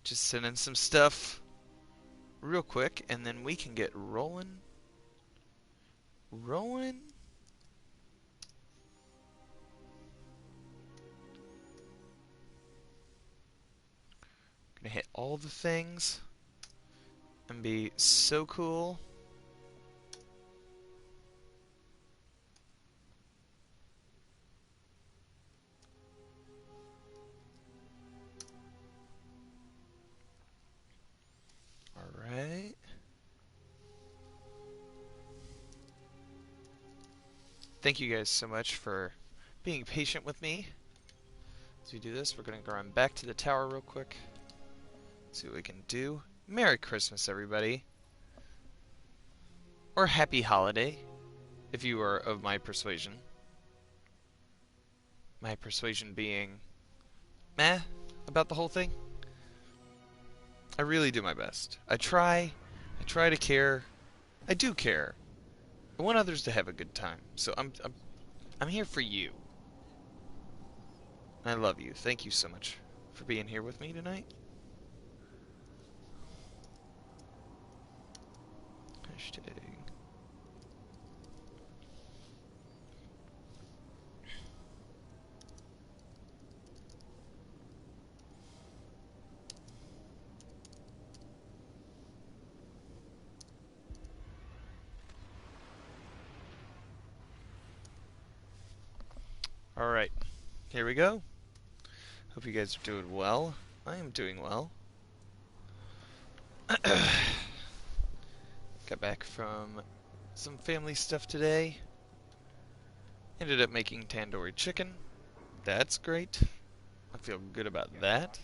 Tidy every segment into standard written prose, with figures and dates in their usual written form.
just send in some stuff real quick, and then we can get rolling. Rolling. Gonna hit all the things and be so cool. Alright. Thank you guys so much for being patient with me. As we do this, we're gonna run back to the tower real quick. See what we can do. Merry Christmas, everybody. Or Happy Holiday, if you are of my persuasion. My persuasion being meh about the whole thing. I really do my best. I try to care. I do care. I want others to have a good time. So I'm here for you. I love you. Thank you so much for being here with me tonight. Hashtag. Alright, here we go. Hope you guys are doing well. I am doing well. Got back from some family stuff today. Ended up making tandoori chicken. That's great. I feel good about that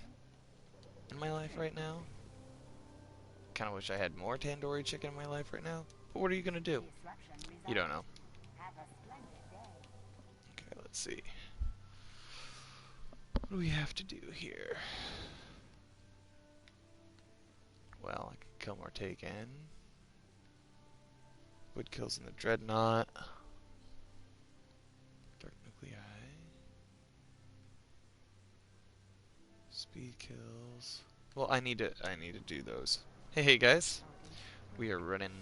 in my life right now. Kind of wish I had more tandoori chicken in my life right now. But what are you going to do? You don't know. Okay, let's see. What do we have to do here? Well, I can kill Mortaken. Wood kills in the Dreadnought. Dark Nuclei. Speed kills. Well, I need to do those. Hey guys. We are running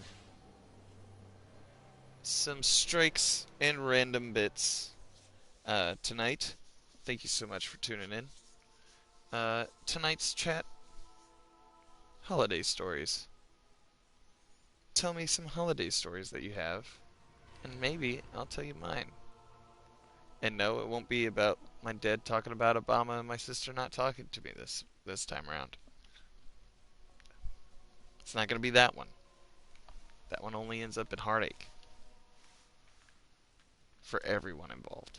some strikes and random bits tonight. Thank you so much for tuning in. Tonight's chat, holiday stories. Tell me some holiday stories that you have, and maybe I'll tell you mine. And no, it won't be about my dad talking about Obama and my sister not talking to me this time around. It's not going to be that one. That one only ends up in heartache for everyone involved.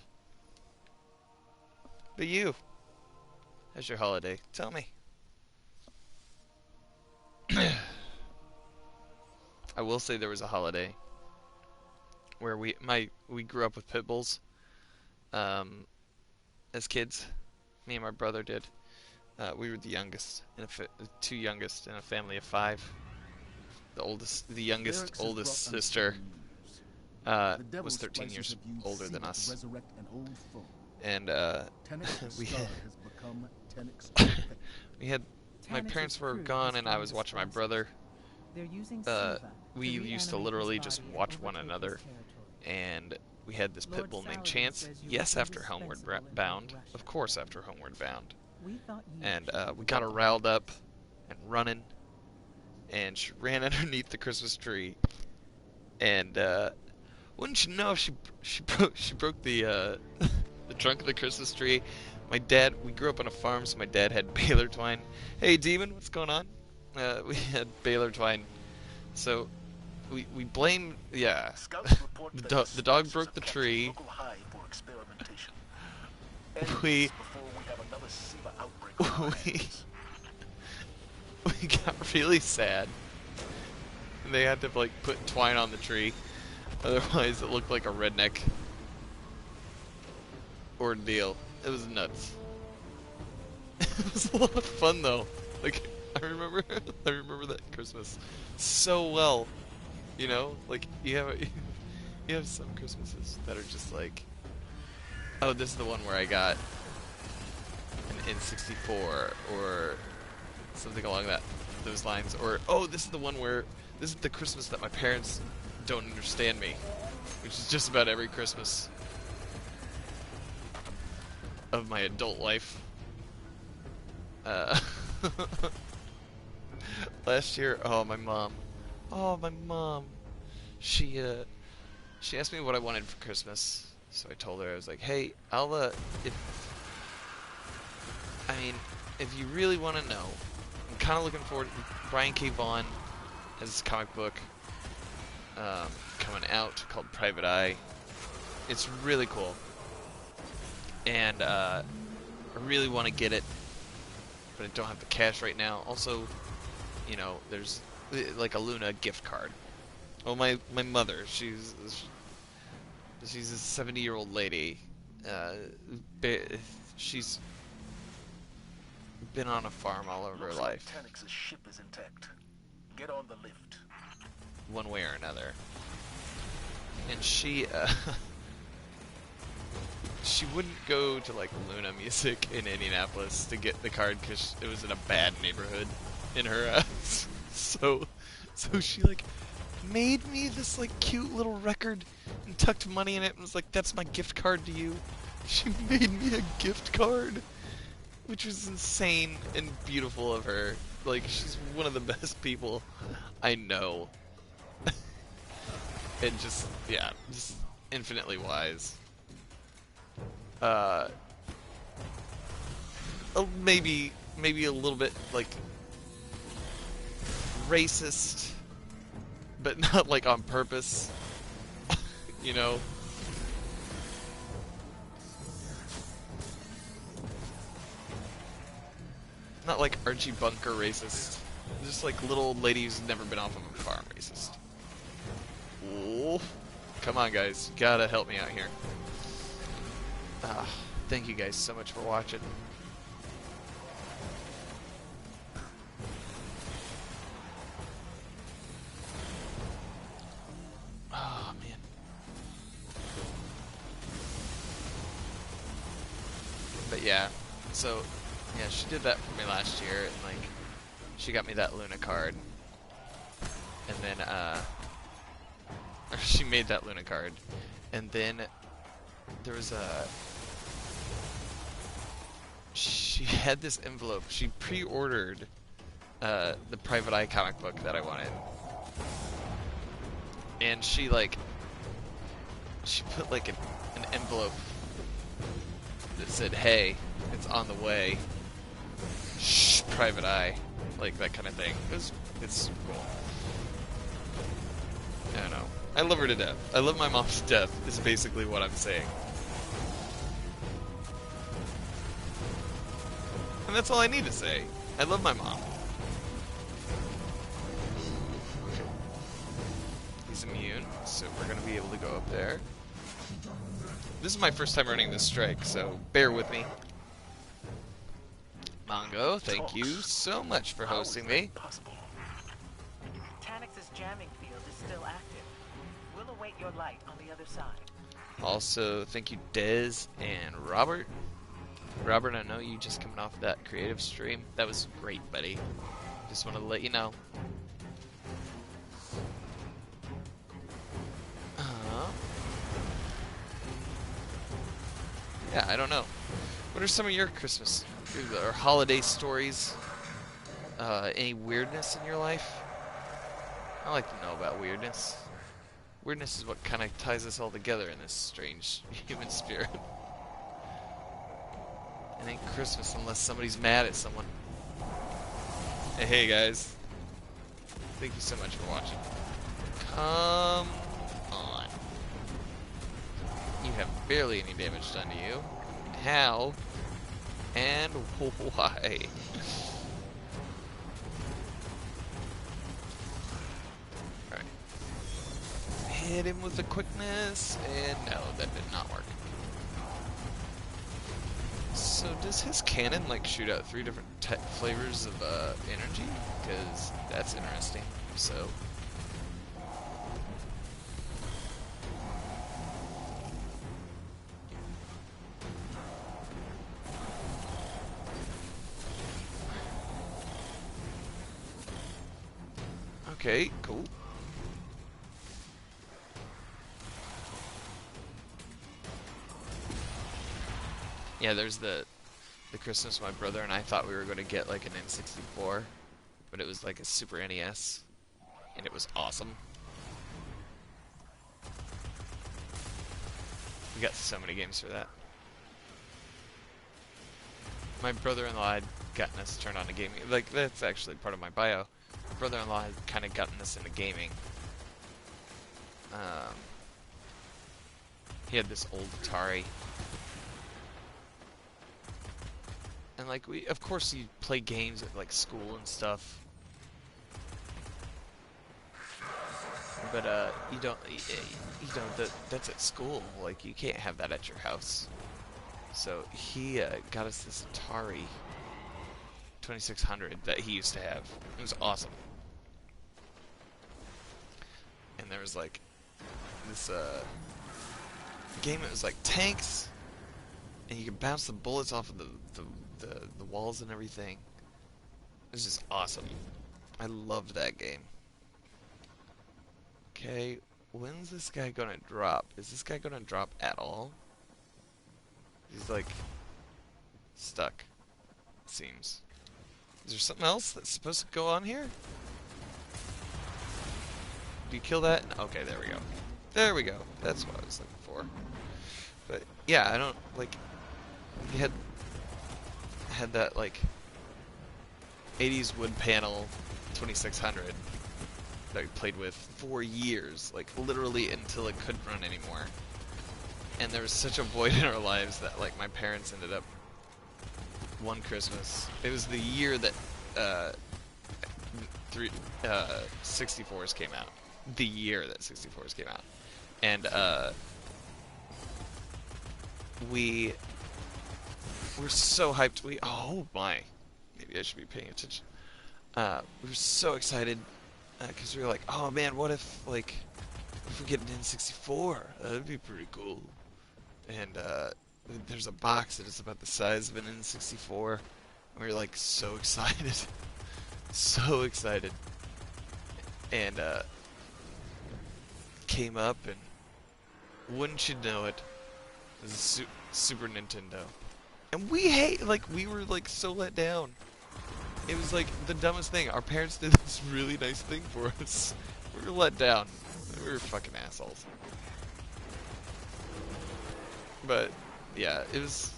But you, how's your holiday? Tell me. I will say there was a holiday where we grew up with pit bulls as kids. Me and my brother did. We were the youngest, two youngest in a family of 5. The youngest oldest sister was 13 years older than us, and we had my parents were gone, and I was watching my brother. We used to literally just watch one another, and we had this pit bull named Chance. Yes, after Homeward Bound. Of course, after Homeward Bound. And we got her riled up and running, and she ran underneath the Christmas tree. And wouldn't you know, she broke the the trunk of the Christmas tree. My dad, we grew up on a farm, so my dad had baler twine. Hey, Demon, what's going on? We had baler twine, so we blame, yeah. The dog broke the tree. we got really sad, and they had to like put twine on the tree, otherwise it looked like a redneck ordeal. It was nuts. It was a lot of fun though. Like, I remember that Christmas so well. You know, like you have some Christmases that are just like, oh, this is the one where I got an N64 or something along those lines. Or, oh, this is the one where this is the Christmas that my parents don't understand me, which is just about every Christmas of my adult life. Last year, oh my mom, she asked me what I wanted for Christmas. So I told her, I was like, hey, if you really want to know, I'm kind of looking forward to Brian K. Vaughan has this comic book coming out called Private Eye. It's really cool. And I really want to get it, but I don't have the cash right now. Also, you know, there's like a Luna gift card. Well, my mother, she's a 70-year-old lady. She's been on a farm all over her life. Tanix's ship is intact. Get on the lift. One way or another. And she she wouldn't go to like Luna Music in Indianapolis to get the card because it was in a bad neighborhood in her so she like made me this like cute little record and tucked money in it and was like, that's my gift card to you. She made me a gift card, which was insane and beautiful of her. Like, she's one of the best people I know. And just, yeah, just infinitely wise. Maybe a little bit, like, racist, but not, like, on purpose. You know? Not like Archie Bunker racist. Just like little old lady who's never been off of a farm racist. Oh, come on guys, you gotta help me out here. Thank you guys so much for watching. Oh man. But yeah, so yeah, she did that for me last year, and like, she got me that Luna card, and then or she made that Luna card, and then there was she had this envelope. She pre-ordered the Private Eye comic book that I wanted, and she put like an envelope that said, "Hey, it's on the way. Shh, Private Eye," like that kind of thing. It's cool. I don't know. I love her to death. I love my mom to death, is basically what I'm saying. And that's all I need to say. I love my mom. He's immune, so we're gonna be able to go up there. This is my first time running this strike, so bear with me. Mongo, thank you so much for hosting me. Tanix's jamming field is still active. We'll await your light on the other side. Also, thank you Dez and Robert. Robert, I know you just coming off that creative stream. That was great, buddy. Just wanted to let you know. Yeah, I don't know. What are some of your Christmas or holiday stories? Any weirdness in your life? I like to know about weirdness. Weirdness is what kind of ties us all together in this strange human spirit. It ain't Christmas unless somebody's mad at someone. Hey guys. Thank you so much for watching. Come on. You have barely any damage done to you. How? And why? Alright. Hit him with the quickness, and no, that did not work. So does his cannon like shoot out 3 different flavors of energy? Because that's interesting. So Okay, cool. Yeah, there's the Christmas my brother and I thought we were going to get like an N64, but it was like a Super NES, and it was awesome. We got so many games for that. My brother-in-law had gotten us turned on to gaming. Like, that's actually part of my bio. My brother-in-law had kind of gotten us into gaming. He had this old Atari. And, like, of course, you play games at, like, school and stuff. But, that's at school. Like, you can't have that at your house. So, he, got us this Atari 2600 that he used to have. It was awesome. And there was, like, this, game that was, like, tanks, and you could bounce the bullets off of the walls and everything. It was just awesome. I loved that game. Okay, when's this guy gonna drop? Is this guy gonna drop at all? He's like stuck, it seems. Is there something else that's supposed to go on here? Do you kill that? Okay, there we go. There we go. That's what I was looking for. But yeah, I don't like. He had that like 80s wood panel 2600 that we played with for years, like literally until it couldn't run anymore. And there was such a void in our lives that like my parents ended up one Christmas. It was the year that 64s came out. The year that 64s came out. And we were so hyped. Oh my, maybe I should be paying attention. We were so excited because we were like, oh man, what if we get an N64? That'd be pretty cool. And there's a box that is about the size of an N64. And we were like so excited, so excited. And came up, and wouldn't you know it, it was a Super Nintendo. And we were like so let down. It was like the dumbest thing. Our parents did this really nice thing for us. We were let down. We were fucking assholes. But yeah, it was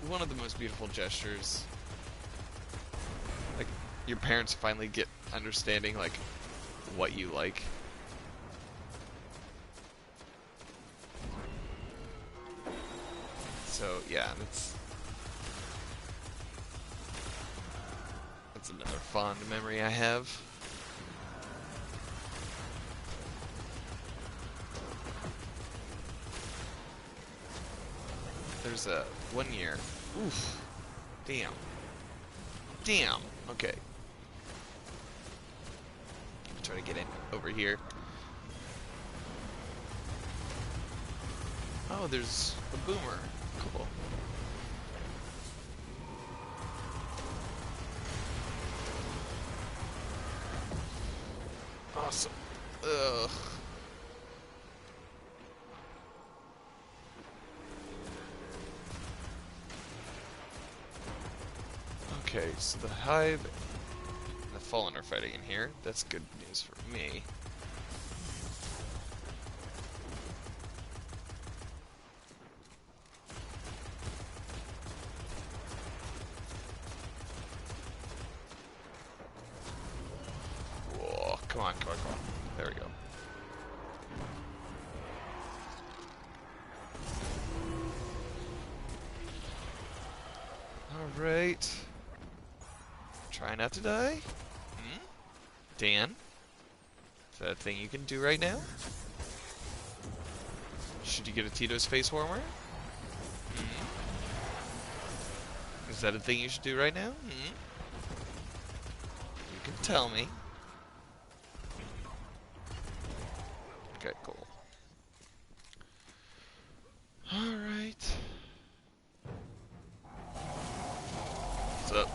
one of the most beautiful gestures. Like your parents finally get understanding like what you like. So yeah, that's another fond memory I have. There's a 1 year. Oof. Damn. Damn. Okay. Try to get in over here. Oh, there's a boomer. Cool. Awesome. Ugh. Okay, so the Hive and the Fallen are fighting in here. That's good news for me. Whoa, come on, come on, come on. There we go. Alright. Try not to die. Hmm? Dan? Is that a thing you can do right now? Should you get a Tito's face warmer? Hmm? Is that a thing you should do right now? Hmm? You can tell me. Okay, cool. Alright. What's up?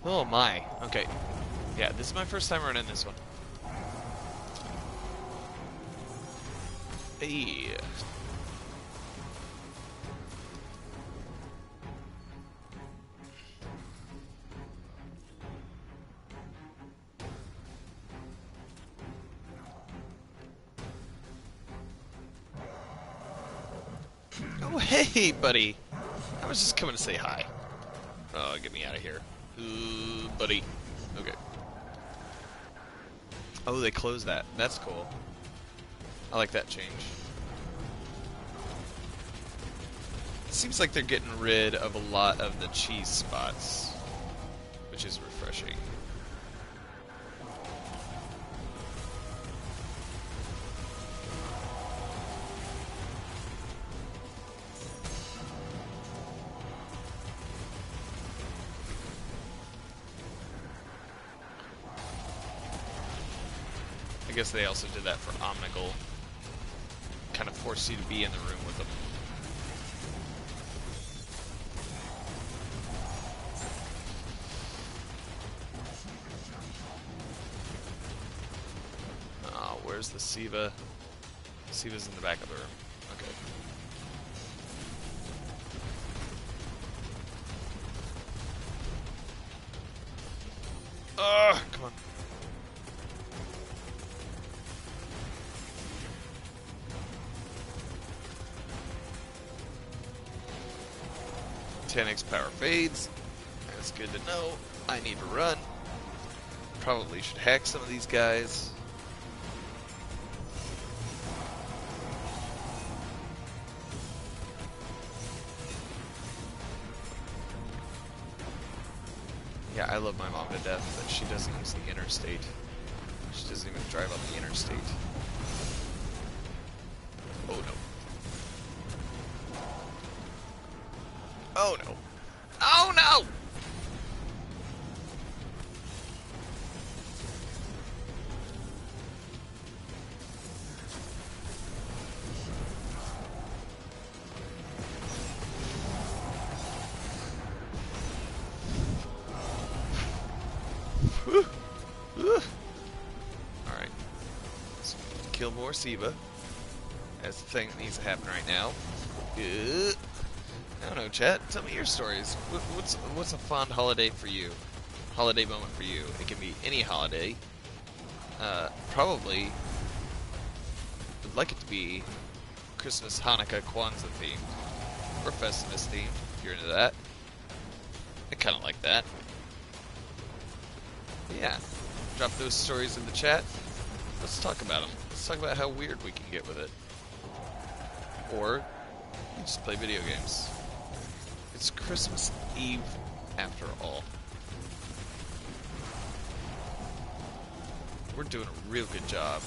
Oh my. Okay. Yeah, this is my first time running this one. Hey. Oh, hey, buddy. I was just coming to say hi. Oh, get me out of here. Buddy. Okay. Oh, they closed that. That's cool. I like that change. It seems like they're getting rid of a lot of the cheese spots, which is refreshing. I guess they also did that for Omnigul. Kind of forced you to be in the room with them. Oh, where's the Siva? Siva's in the back of the room. Okay. Come on. Tanics power fades. That's good to know. I need to run. Probably should hack some of these guys. Yeah, I love my mom to death, but she doesn't use the interstate. She doesn't even drive on the interstate. Oh no. Oh no. Oh no! Alright. Let's kill more Siva. That's the thing that needs to happen right now. I don't know, chat. Tell me your stories. What's a fond holiday for you? Holiday moment for you. It can be any holiday. Probably would like it to be Christmas, Hanukkah, Kwanzaa themed. Or Festivus themed, if you're into that. I kinda like that. But yeah. Drop those stories in the chat. Let's talk about them. Let's talk about how weird we can get with it. Or you just play video games. It's Christmas Eve after all. We're doing a real good job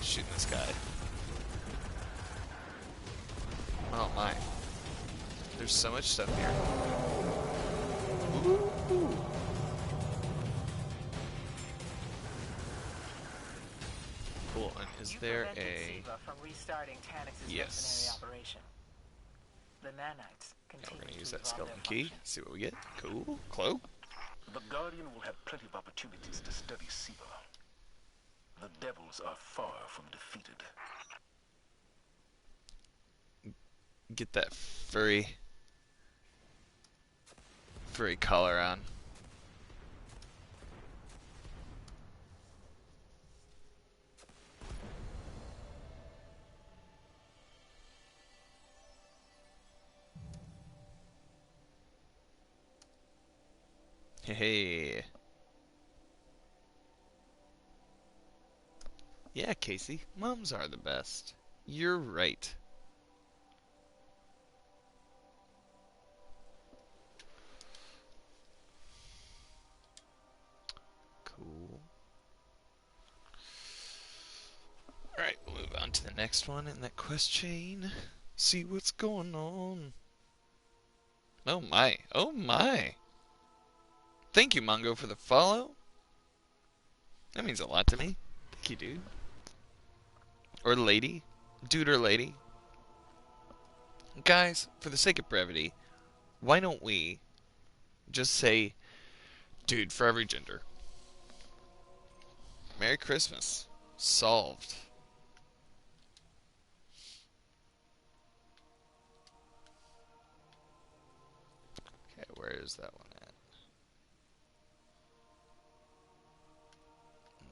shooting this guy. Oh my. There's so much stuff here. Ooh. Cool, and is there a... From restarting Tanix's yes. operation. The nanites Yeah, we're gonna use that skeleton key, see what we get. Cool. Cloak. The Guardian will have plenty of opportunities to study Siva. The devils are far from defeated. Get that furry collar on. Hey. Yeah, Casey, mums are the best. You're right. Cool. Alright, we'll move on to the next one in that quest chain. See what's going on. Oh my. Oh my. Thank you, Mongo, for the follow. That means a lot to me. Thank you, dude. Or lady. Dude or lady. Guys, for the sake of brevity, why don't we just say Dude, for every gender. Merry Christmas. Solved. Okay, where is that one at?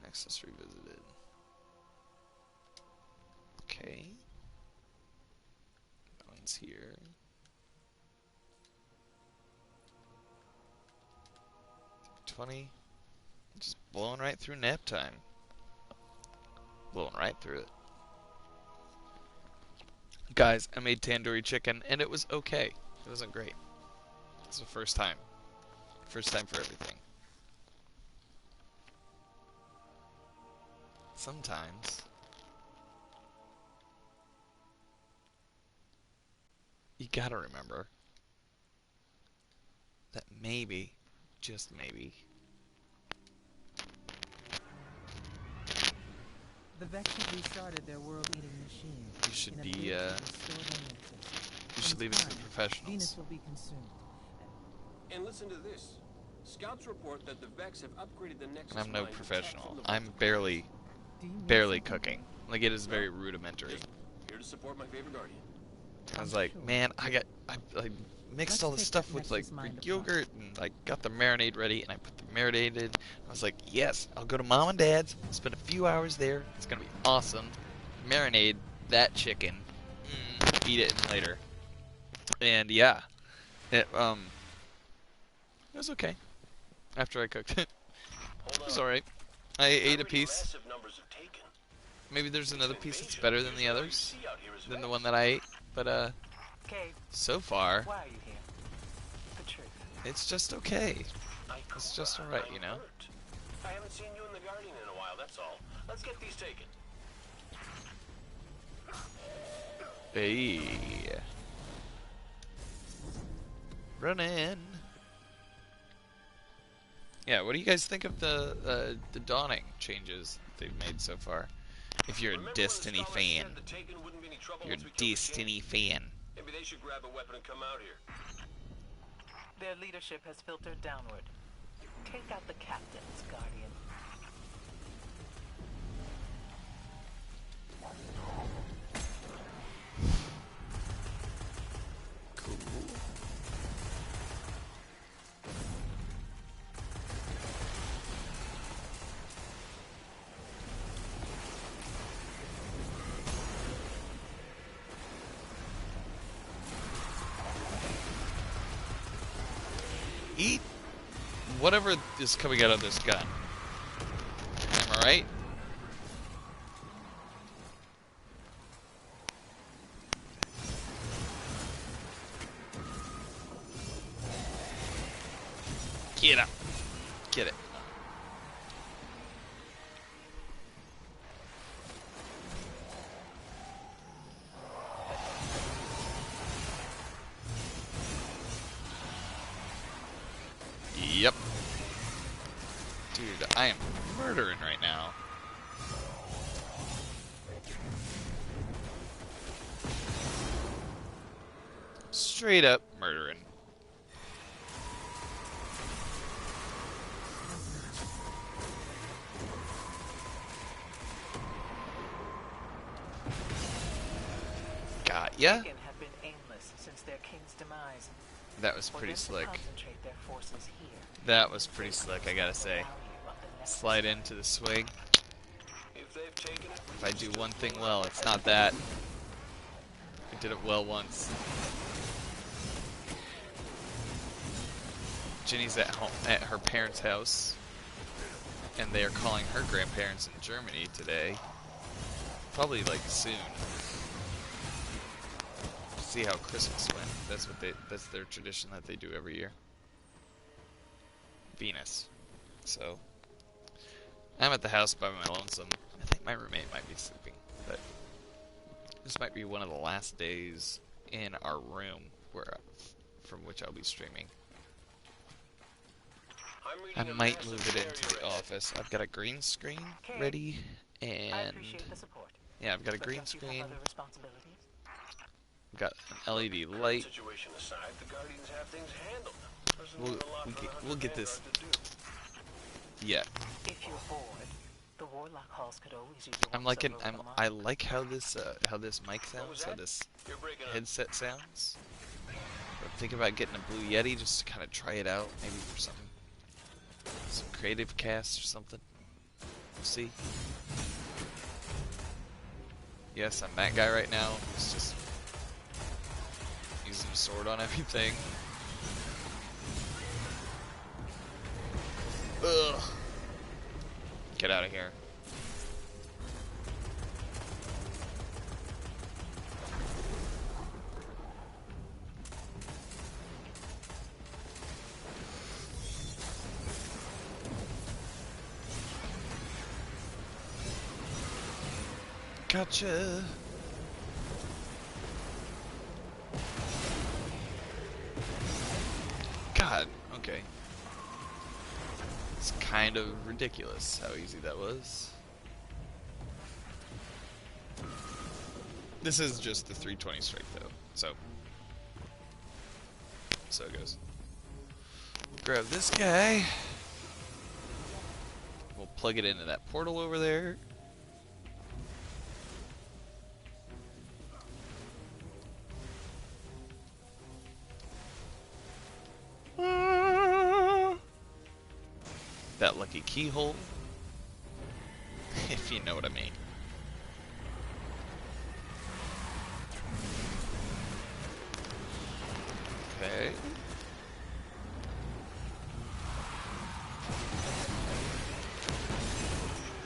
Nexus Revisited. Okay. That one's here. Just blowing right through nap time. Blowing right through it. Guys, I made tandoori chicken and it was okay. It wasn't great. It's the first time. First time for everything. Sometimes you gotta remember that maybe, just maybe, the Vex have restarted their world-eating machine. you should be, you should leave it to the professionals. Venus will be consumed. And listen to this. Scouts report that the Vex have upgraded the Nexus I'm no line to professional. tech from the I'm Vulcan. barely cooking. Like, it is very rudimentary. Here to support my favorite Guardian. I was like, man, I mixed all this stuff with like Greek yogurt and I got the marinade ready and I put the marinade in. I was like, yes, I'll go to mom and dad's, spend a few hours there. It's gonna be awesome. Marinade that chicken, eat it in later. And yeah, it was okay after I cooked it. It was alright. I ate a piece. Massive numbers have taken. Maybe there's another piece that's better than the others, than the one that I ate. But Cave, so far, why are you here? The truth. it's just okay. It's just alright, you know? I haven't seen you in the Guardian in a while, that's all. Let's get these taken. Hey. Running. Yeah, what do you guys think of the Dawning changes they've made so far? If you're a Destiny fan. You're a Destiny fan. Maybe they should grab a weapon and come out here. Their leadership has filtered downward. Take out the captains, Guardian. Cool. Eat whatever is coming out of this gun. Am I right? Get up. Get it. Yep. Dude, I am murdering right now. Straight up murdering. Got ya. Taken have been aimless since their king's demise. That was For pretty them to slick. concentrate their forces here. That was pretty slick, I gotta say. Value of the Nexus. Slide into the swing. If they've taken it, If I do one thing well, it's not that. I did it well once. Ginny's at home at her parents' house, and they are calling her grandparents in Germany today. Probably like soon. See how Christmas went. That's their tradition that they do every year. Venus. So I'm at the house by my lonesome. I think my roommate might be sleeping, but this might be one of the last days in our room from which I'll be streaming. I might move it into the office. I've got a green screen ready, I and appreciate the support. yeah, I've got a But green don't you have screen. other responsibilities? I've got an LED light. situation aside, the Guardians have things handled. We'll get this. Yeah. If you're bored, the Warlock halls could always use I like how this mic sounds, how this headset sounds. I'm thinking about getting a Blue Yeti just to kind of try it out, maybe for something, some creative cast or something. We'll see. Yes, I'm that guy right now. It's just using a sword on everything. Ugh. Get out of here. Gotcha. God, okay. It's kind of ridiculous how easy that was. This is just the 320 strike though, so it goes. Grab this guy. We'll plug it into that portal over there. That lucky keyhole, if you know what I mean. Okay.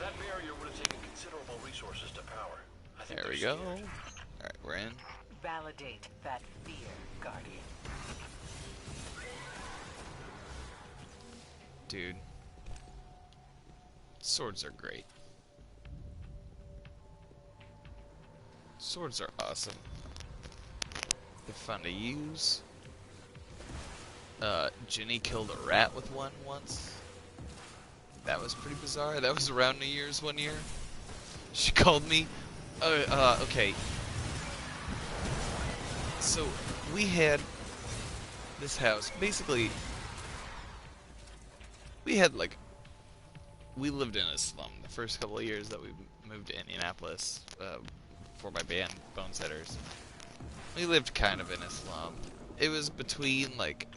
That barrier would have taken considerable resources to power. I think There we they're go. scared. Alright, we're in. Validate that fear, Guardian. Dude. Swords are great. Swords are awesome. They're fun to use. Ginny killed a rat with one once. That was pretty bizarre. That was around New Year's one year. She called me. Okay. So, we had this house. Basically, we had like... We lived in a slum the first couple of years that we moved to Indianapolis for my band, Bonesetters. We lived kind of in a slum. It was between, like,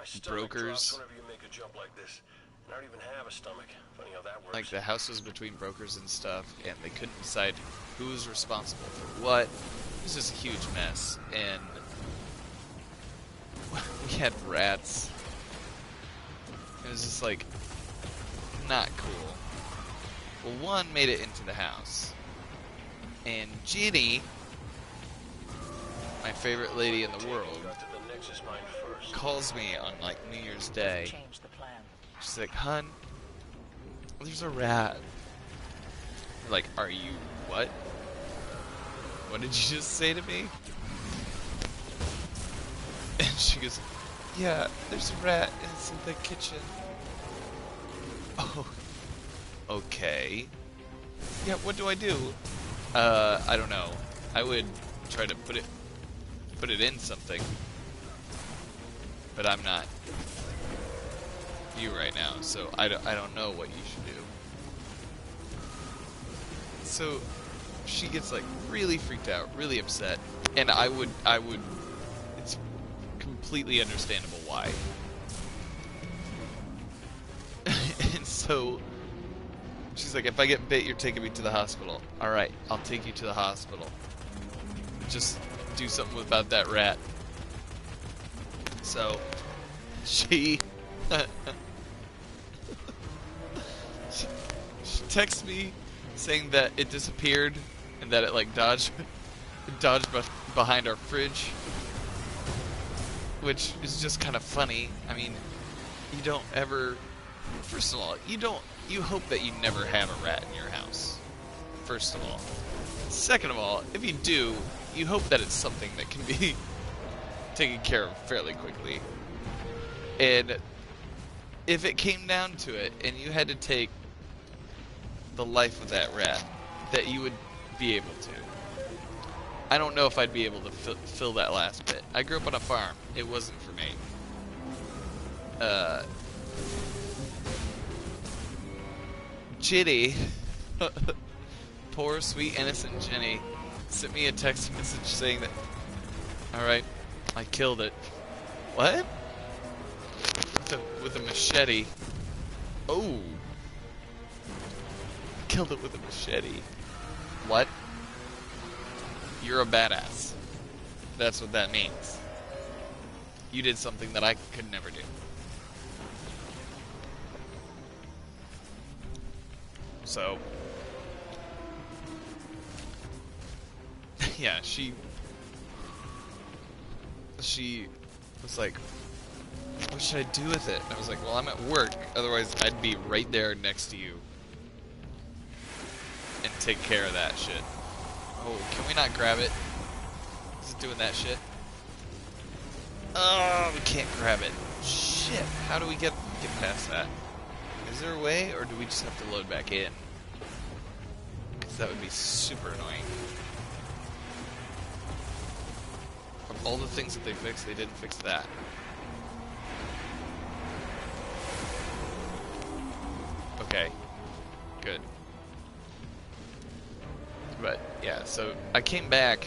My stomach brokers. drops whenever you make a jump like this. And I don't even have a stomach. Funny how that works. Like, the house was between brokers and stuff, and they couldn't decide who was responsible for what. It was just a huge mess, and we had rats. It was just, like, not cool. Well, one made it into the house, and Ginny, my favorite lady in the world, Got to the Nexus mine first. calls me on, like, New Year's Day. Change the plan. She's like, "Hun, there's a rat." I'm like, "Are you what? What did you just say to me?" And she goes, "Yeah, there's a rat and it's in the kitchen." Oh, okay. Yeah, what do I do? I don't know. I would try to put it in something, but I'm not you right now, so I don't know what you should do. So she gets like really freaked out, really upset, and I would it's completely understandable why. And so she's like, "If I get bit, you're taking me to the hospital." All right, I'll take you to the hospital. Just do something about that rat. So she she texts me saying that it disappeared and that it like dodged behind our fridge, which is just kind of funny. I mean, you don't ever, first of all, you hope that you never have a rat in your house, first of all. Second of all, if you do, you hope that it's something that can be taken care of fairly quickly. And if it came down to it and you had to take the life of that rat, that you would be able to. I don't know if I'd be able to fill that last bit. I grew up on a farm. It wasn't for me. Ginny, poor sweet innocent Ginny, sent me a text message saying that, alright, I killed it. What? With a machete. Oh. Killed it with a machete. What? You're a badass. That's what that means. You did something that I could never do. So, yeah, she was like, what should I do with it? And I was like, well, I'm at work, otherwise I'd be right there next to you and take care of that shit. Oh, can we not grab it? Is it doing that shit? Oh, we can't grab it. Shit, how do we get past that? Is there a way, or do we just have to load back in? Because that would be super annoying. Of all the things that they fixed, they didn't fix that. Okay. Good. But, yeah, so I came back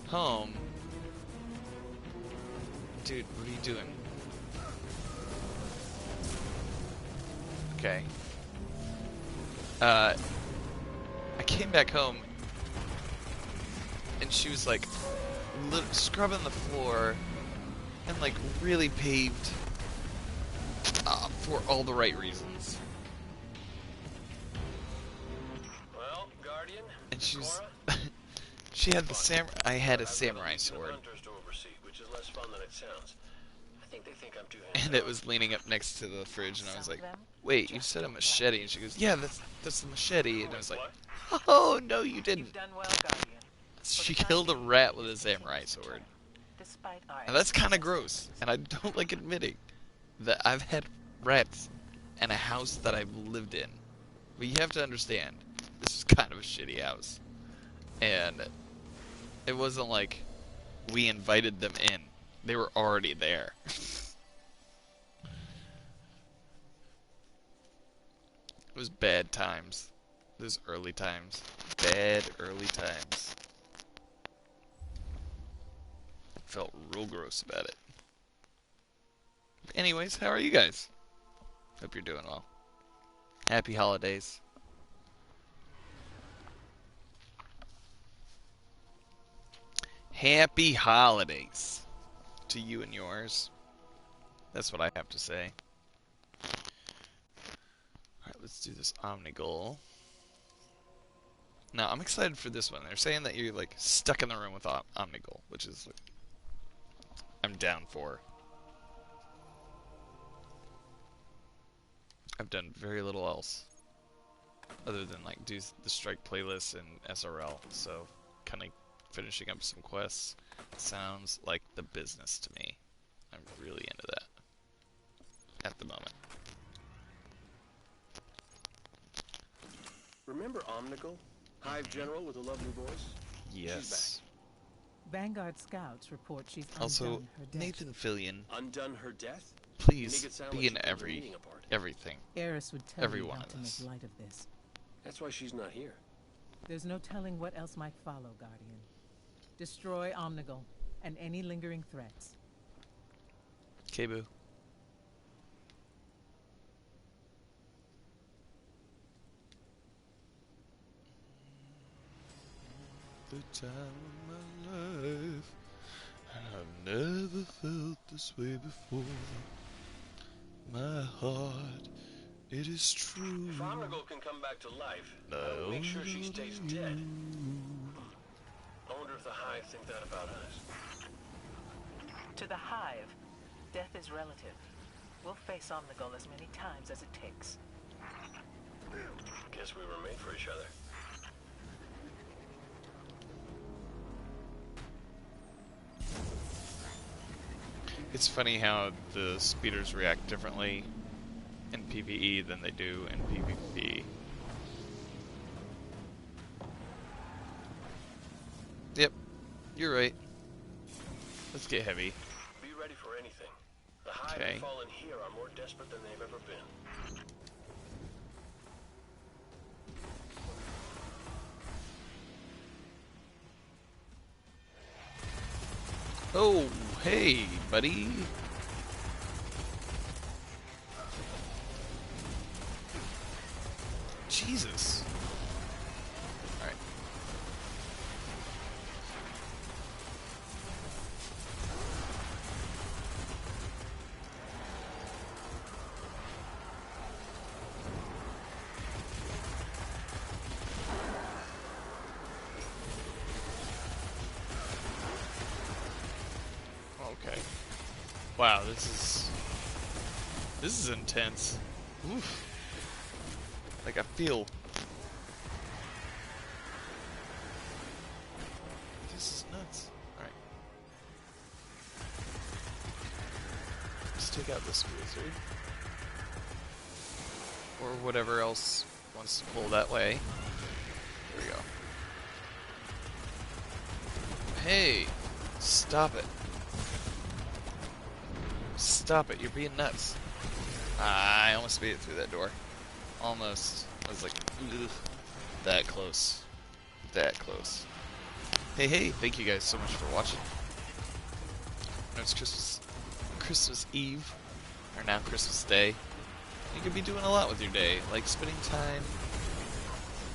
home. Dude, what are you doing? Okay. I came back home, and she was like scrubbing the floor, and like really paved for all the right reasons. Well, Guardian, And she was, she had the I had a samurai sword, hunters to oversee, which is less fun than it sounds. I think they think I'm too and it was leaning up next to the fridge, and I was like, wait, you said a machete? And she goes, yeah, that's the machete. And I was like, oh, no, you didn't. You've done well, Guardian. She killed a rat with a samurai sword. Despite our And that's kind of gross, and I don't like admitting that I've had rats in a house that I've lived in. But you have to understand, this is kind of a shitty house. And it wasn't like we invited them in. They were already there. It was bad times. Those early times. Bad early times. Felt real gross about it. Anyways, how are you guys? Hope you're doing well. Happy holidays. Happy holidays to you and yours. That's what I have to say. Alright, let's do this Omnigul. Now, I'm excited for this one. They're saying that you're like stuck in the room with Omnigul, which is like, I'm down for. I've done very little else other than like do the strike playlists and SRL, so kind of finishing up some quests sounds like the business to me. I'm really into that at the moment. Remember Omnigul? Hive General with a lovely voice? Yes. Vanguard scouts report she's Also, undone her death. Nathan Fillion, Undone her death? please Make it sound be like in she pulled her meeting apart. everything. Eris would tell Every you one not of to us. make light of this. That's why she's not here. There's no telling what else might follow, Guardian. Destroy Omnigul and any lingering threats. K-Boo. The time of my life, and I've never felt this way before. My heart, it is true. If Omnigul can come back to life, No. how do we make sure she stays dead? I wonder if the Hive think that about us. To the Hive, death is relative. We'll face Omnigul as many times as it takes. Guess we were made for each other. It's funny how the speeders react differently in PvE than they do in PvP. Yep, you're right. Let's get heavy. Be ready for anything. The Hive Okay. and Fallen here are more desperate than they've ever been. Oh, hey, buddy. Jesus. Alright. Okay. Wow, this is intense. Oof. Like I feel. This is nuts. Alright. Let's take out this wizard. Or whatever else wants to pull that way. There we go. Hey! Stop it. Stop it, you're being nuts. I almost made it through that door. Almost. I was like, ugh, that close. That close. Hey, hey, thank you guys so much for watching. I know it's Christmas Eve, or now Christmas Day. You could be doing a lot with your day, like spending time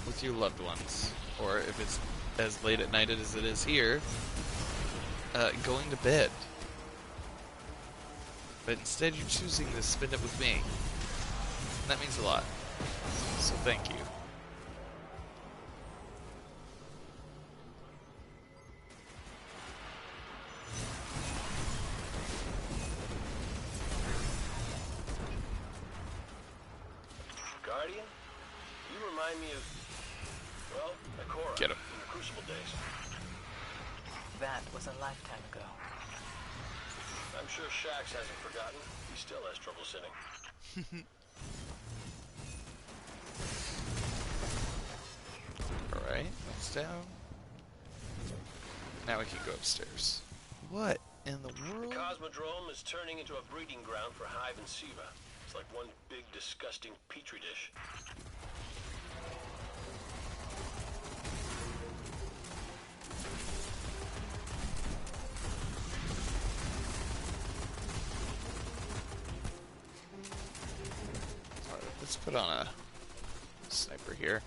with your loved ones. Or if it's as late at night as it is here, going to bed. But instead you're choosing to spend it with me. And that means a lot. So thank you. Guardian, you remind me of, well, Ikora Get him. in the Crucible days. That was a lifetime ago. I'm sure Shax hasn't forgotten. He still has trouble sitting. Alright, that's down. Now we can go upstairs. What in the The world? Cosmodrome is turning into a breeding ground for Hive and Siva. It's like one big, disgusting petri dish. Alright, let's put on a sniper here.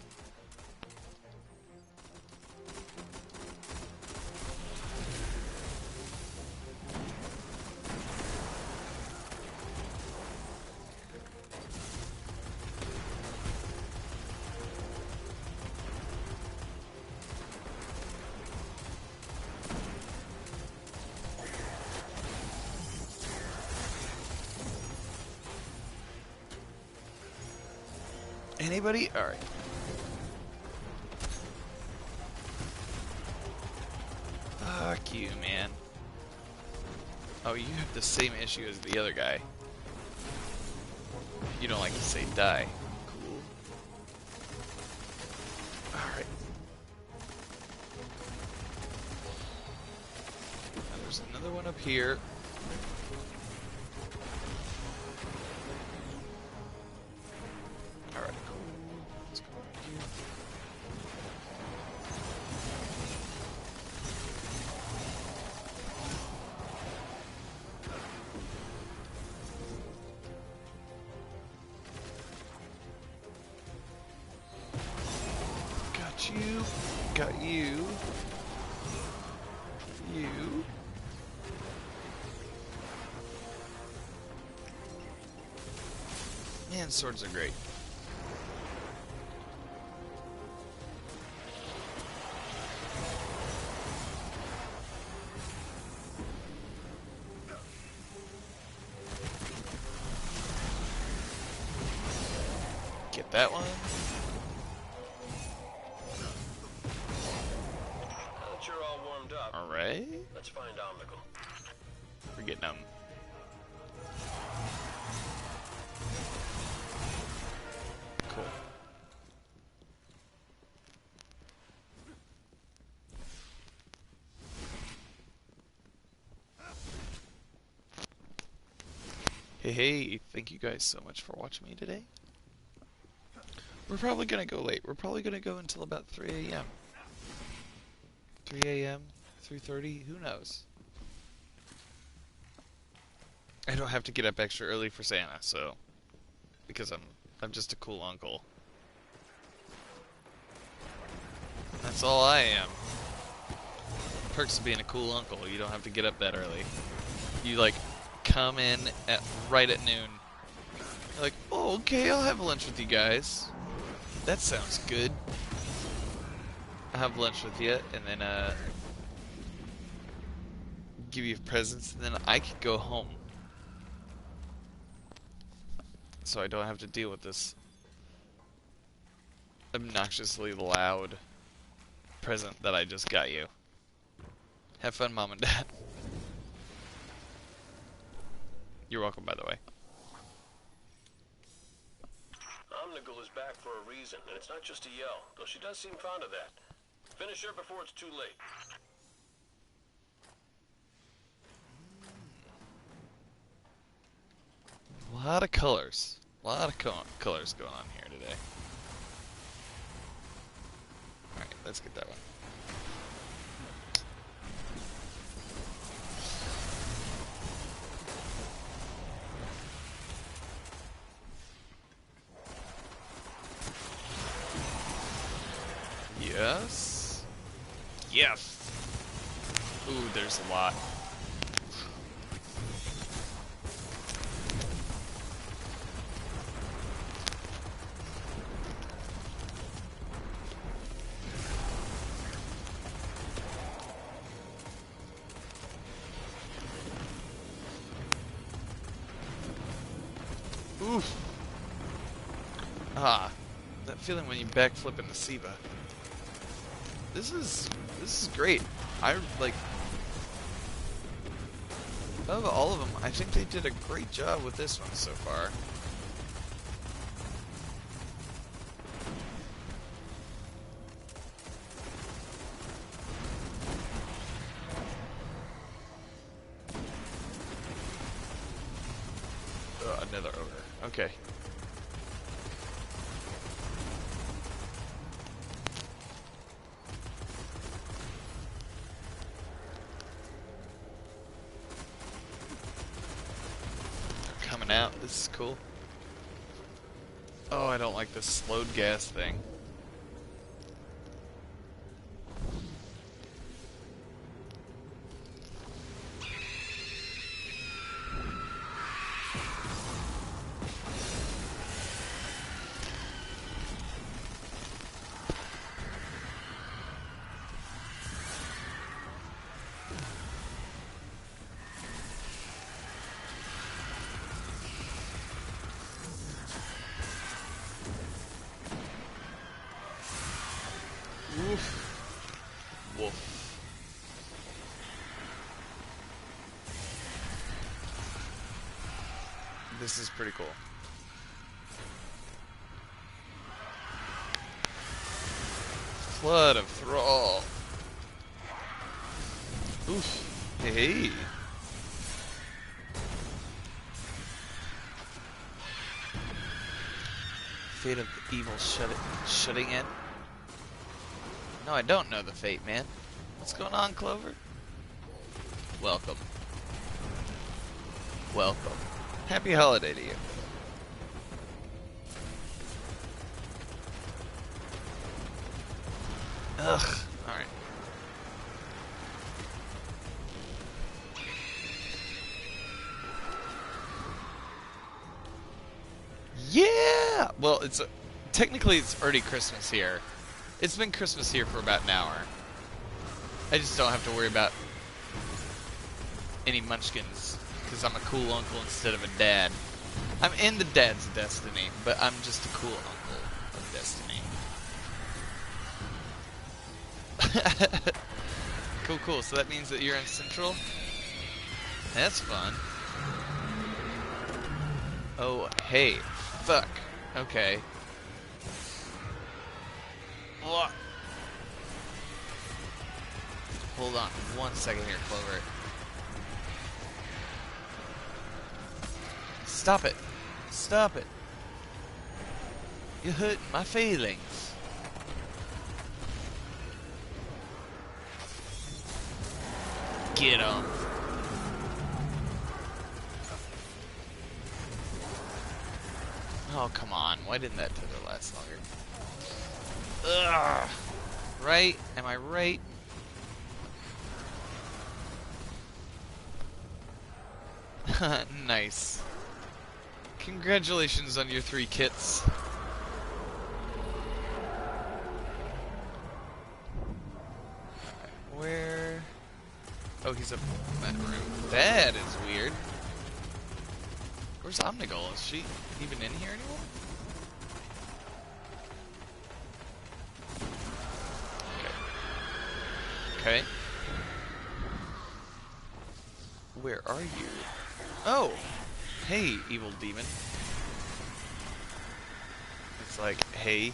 Anybody? Alright. Fuck you, man. Oh, you have the same issue as the other guy. You don't like to say die. Cool. Alright. Now there's another one up here. Alright, cool. Let's go right here. Got you. Got you. You. Man, swords are great. Get that one. Now that you're all warmed up, Alright. let's find Omnical. We're getting them. Cool. Hey, thank you guys so much for watching me today. We're probably gonna go late. We're probably gonna go until about 3 a.m. 3 a.m., 3:30, who knows? I don't have to get up extra early for Santa, so because I'm just a cool uncle. That's all I am. Perks of being a cool uncle, you don't have to get up that early. You like come in right at noon. You're like, oh, okay, I'll have lunch with you guys. That sounds good. I'll have lunch with you, and then give you presents, and then I could go home. So I don't have to deal with this obnoxiously loud present that I just got you. Have fun, Mom and Dad. You're welcome, by the way. Omnigul is back for a reason, and it's not just a yell, though she does seem fond of that. Finish her before it's too late. A lot of colors. A lot of colors going on here today. Alright, let's get that one. Yes. Yes. Ooh, there's a lot. Oof. Ah, that feeling when you backflip into Siva. This is great. I like of all of them, I think they did a great job with this one so far. Another ogre. Okay. Coming out. This is cool. Oh, I don't like this slowed gas thing. Woof. Woof. This is pretty cool. Flood of Thrall. Oof. Hey. Fate of the evil shutting in. No, I don't know the fate, man. What's going on, Clover? Welcome. Welcome. Happy holiday to you. Ugh. Alright. Yeah! Well, technically it's already Christmas here. It's been Christmas here for about an hour. I just don't have to worry about any munchkins, because I'm a cool uncle instead of a dad. I'm in the dad's destiny, but I'm just a cool uncle of destiny. Cool, cool. So that means that you're in Central? That's fun. Oh, hey. Fuck. Okay. Hold on 1 second here, Clover. Stop it. Stop it. You hurt my feelings. Get him. Oh, come on. Why didn't that tether last longer? Ugh. Right? Am I right? Nice. Congratulations on your 3 kits. Where? Oh, he's up in that room. That is weird. Where's Omnigul? Is she even in here anymore? Okay. Okay. Where are you? Oh! Hey, evil demon. It's like, hey.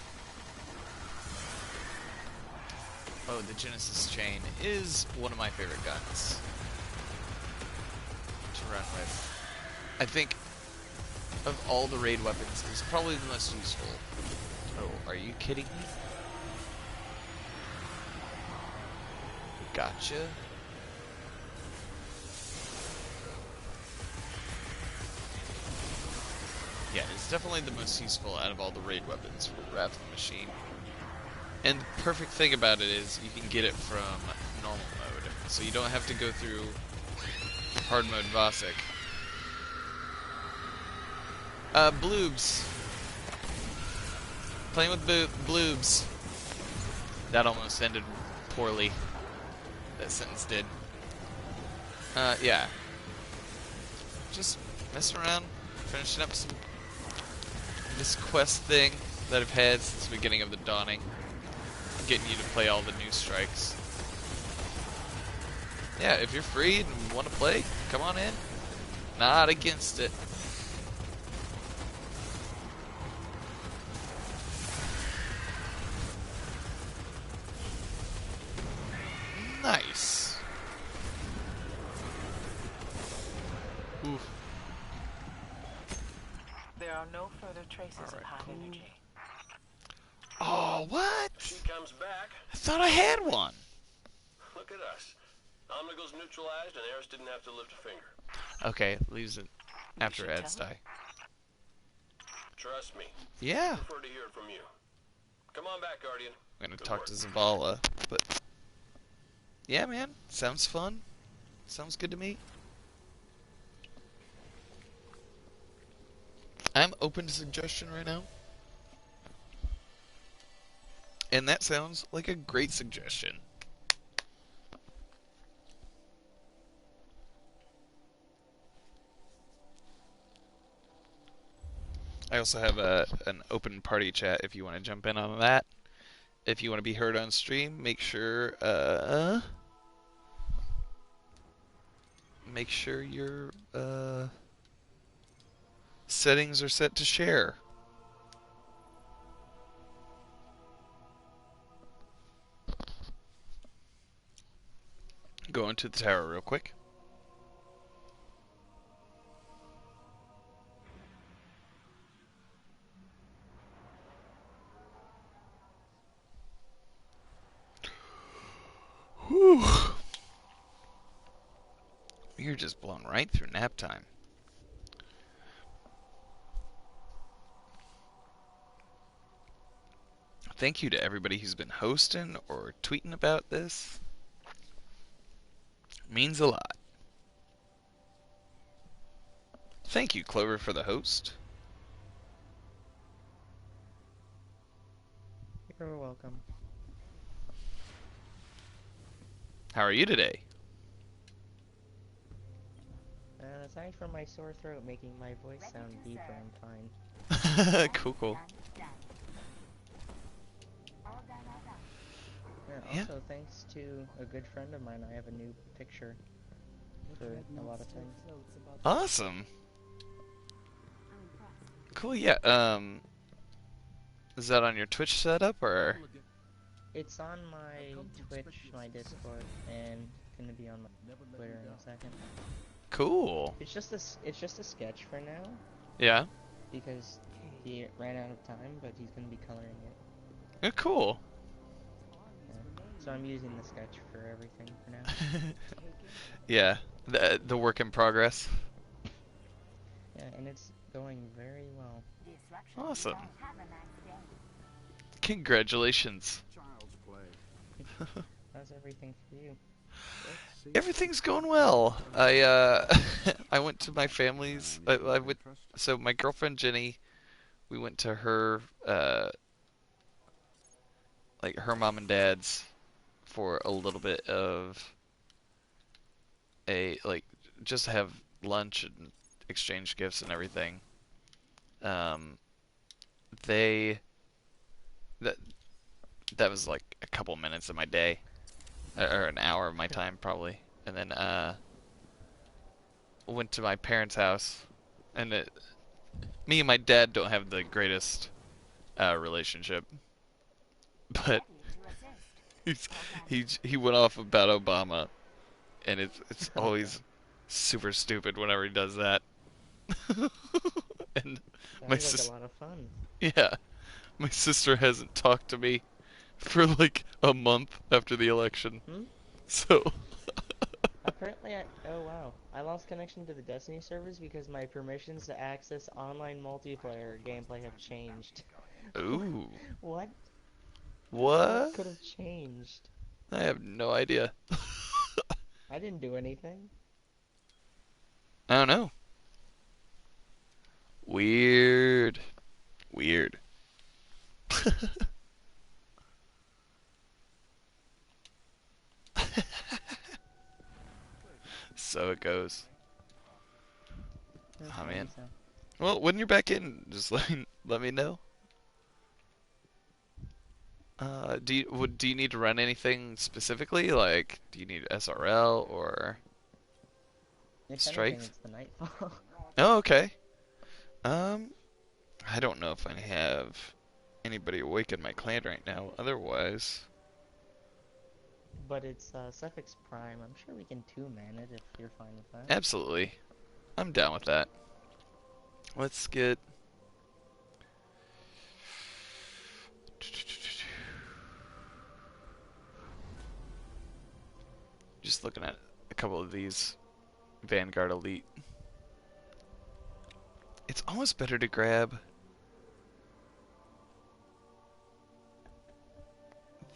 Oh, the Genesis chain is one of my favorite guns to run with. I think of all the raid weapons, it's probably the most useful. Oh, are you kidding me? Gotcha. Yeah, it's definitely the most useful out of all the raid weapons for Wrath of the Machine. And the perfect thing about it is you can get it from normal mode, so you don't have to go through hard mode Vosik. Bloobs. Playing with bloobs. That almost ended poorly. That sentence did. Yeah. Just messing around, finishing up this quest thing that I've had since the beginning of the Dawning. Getting you to play all the new strikes. Yeah, if you're free and want to play, come on in. Not against it. Nice. Oof. There are no further traces of high energy. Oh, what? She comes back. I thought I had one. Look at us. Omnigul's neutralized, and Eris didn't have to lift a finger. Okay, leaves it after should ads tell die. Trust me. Yeah. I prefer to hear it from you. Come on back, Guardian. I'm gonna Good talk work. to Zavala, but yeah, man, sounds fun. Sounds good to me. I'm open to suggestion right now. And that sounds like a great suggestion. I also have an open party chat if you want to jump in on that. If you want to be heard on stream, make sure your settings are set to share. Go into the tower real quick. Whew. You're just blown right through nap time. Thank you to everybody who's been hosting or tweeting about this. It means a lot. Thank you, Clover, for the host. You're welcome. How are you today? Aside from my sore throat making my voice sound deeper, I'm fine. Cool, cool. Yeah, also, thanks to a good friend of mine, I have a new picture for a lot of things. Awesome. Cool, yeah. Is that on your Twitch setup, or? It's on my Twitch, my Discord, and gonna be on my Twitter in a second. Cool. It's just a sketch for now. Yeah. because he ran out of time, but he's gonna be coloring it. Oh, cool. Yeah. So I'm using the sketch for everything for now. Yeah. The work in progress. Yeah, and it's going very well. Awesome. Congratulations. How's everything for you? Everything's going well. I went to my family's. So my girlfriend Jenny, we went to her like her mom and dad's for a little bit of a like just have lunch and exchange gifts and everything. Um, they that that was like a couple minutes of my day, or an hour of my time probably, and then went to my parents' house, and me and my dad don't have the greatest relationship, but he went off about Obama, and it's always super stupid whenever he does that. And my Sounds like sis a lot of fun. yeah, my sister hasn't talked to me for like a month after the election. Hmm? So Apparently, oh wow, I lost connection to the Destiny servers because my permissions to access online multiplayer gameplay have changed. ooh, What? what? What could have changed? I have no idea. I didn't do anything. I don't know. Weird. Weird. So it goes. That's Oh funny, man. so. Well, when you're back in, just let me know. Do you need to run anything specifically? Like, do you need SRL or If anything, strikes? it's the Nightfall. Oh, okay. I don't know if I have anybody awake in my clan right now. Otherwise, But it's Suffix Prime. I'm sure we can two-man it if you're fine with that. absolutely, I'm down with that. Let's get. Just looking at a couple of these Vanguard Elite. It's almost better to grab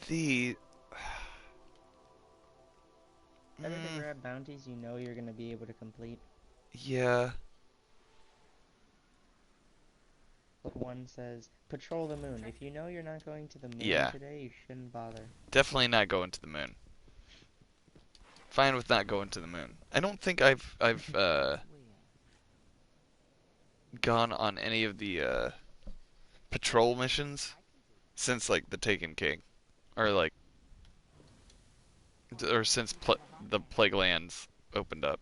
the. Better to grab bounties you know you're gonna be able to complete. Yeah. One says, patrol the moon. If you know you're not going to the moon Yeah. today, you shouldn't bother. Definitely not going to the moon. Fine with not going to the moon. I don't think I've gone on any of the patrol missions since like the Taken King, or like, or since the Plague Lands opened up.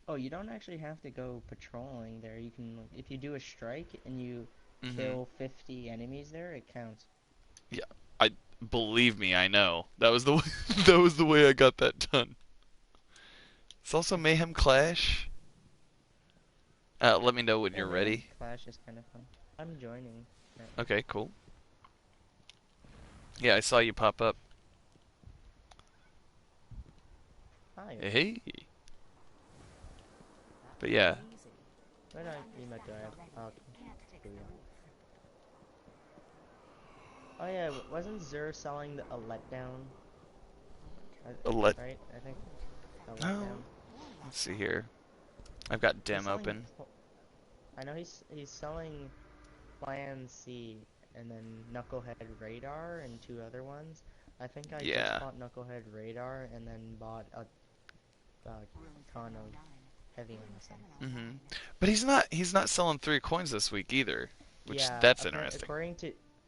Oh, you don't actually have to go patrolling there. You can, if you do a strike and you kill 50 enemies there, it counts. Yeah, believe me, I know. That was the way, that was the way I got that done. It's also Mayhem Clash. Let me know when you're ready. Clash is kind of fun. I'm joining. Okay, cool. Yeah, I saw you pop up. Hi. Hey. But yeah. Where do you met okay. Here we go. Oh yeah, wasn't Zur selling a letdown? Right? I think a letdown. Let's see here. I've got Dim open. I know he's selling Plan C and then Knucklehead Radar and 2 other ones. I think I just bought Knucklehead Radar and then bought a ton of heavy medicine. But he's not selling 3 coins this week either, which yeah, that's interesting.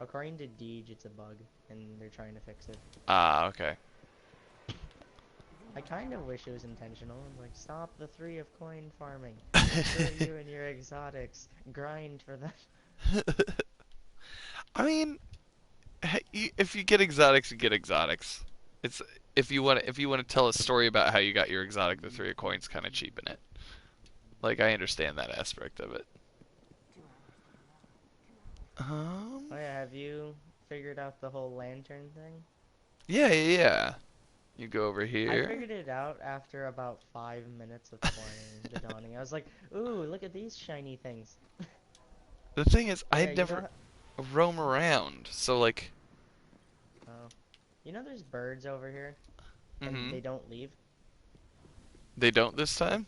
According to Deej, it's a bug and they're trying to fix it. Ah, okay. I kind of wish it was intentional. Like, stop the 3 of coin farming. Screw you and your exotics. Grind for that. I mean, if you get exotics, you get exotics. It's if you want to tell a story about how you got your exotic, the 3 of coins kind of cheapen it. Like, I understand that aspect of it. Oh yeah, have you figured out the whole lantern thing? Yeah. You go over here. I figured it out after about 5 minutes of playing The Dawning. I was like, ooh, look at these shiny things. The thing is, Yeah, I never roam around, so like... Oh. You know there's birds over here? And Mm-hmm. they don't leave? They don't this time?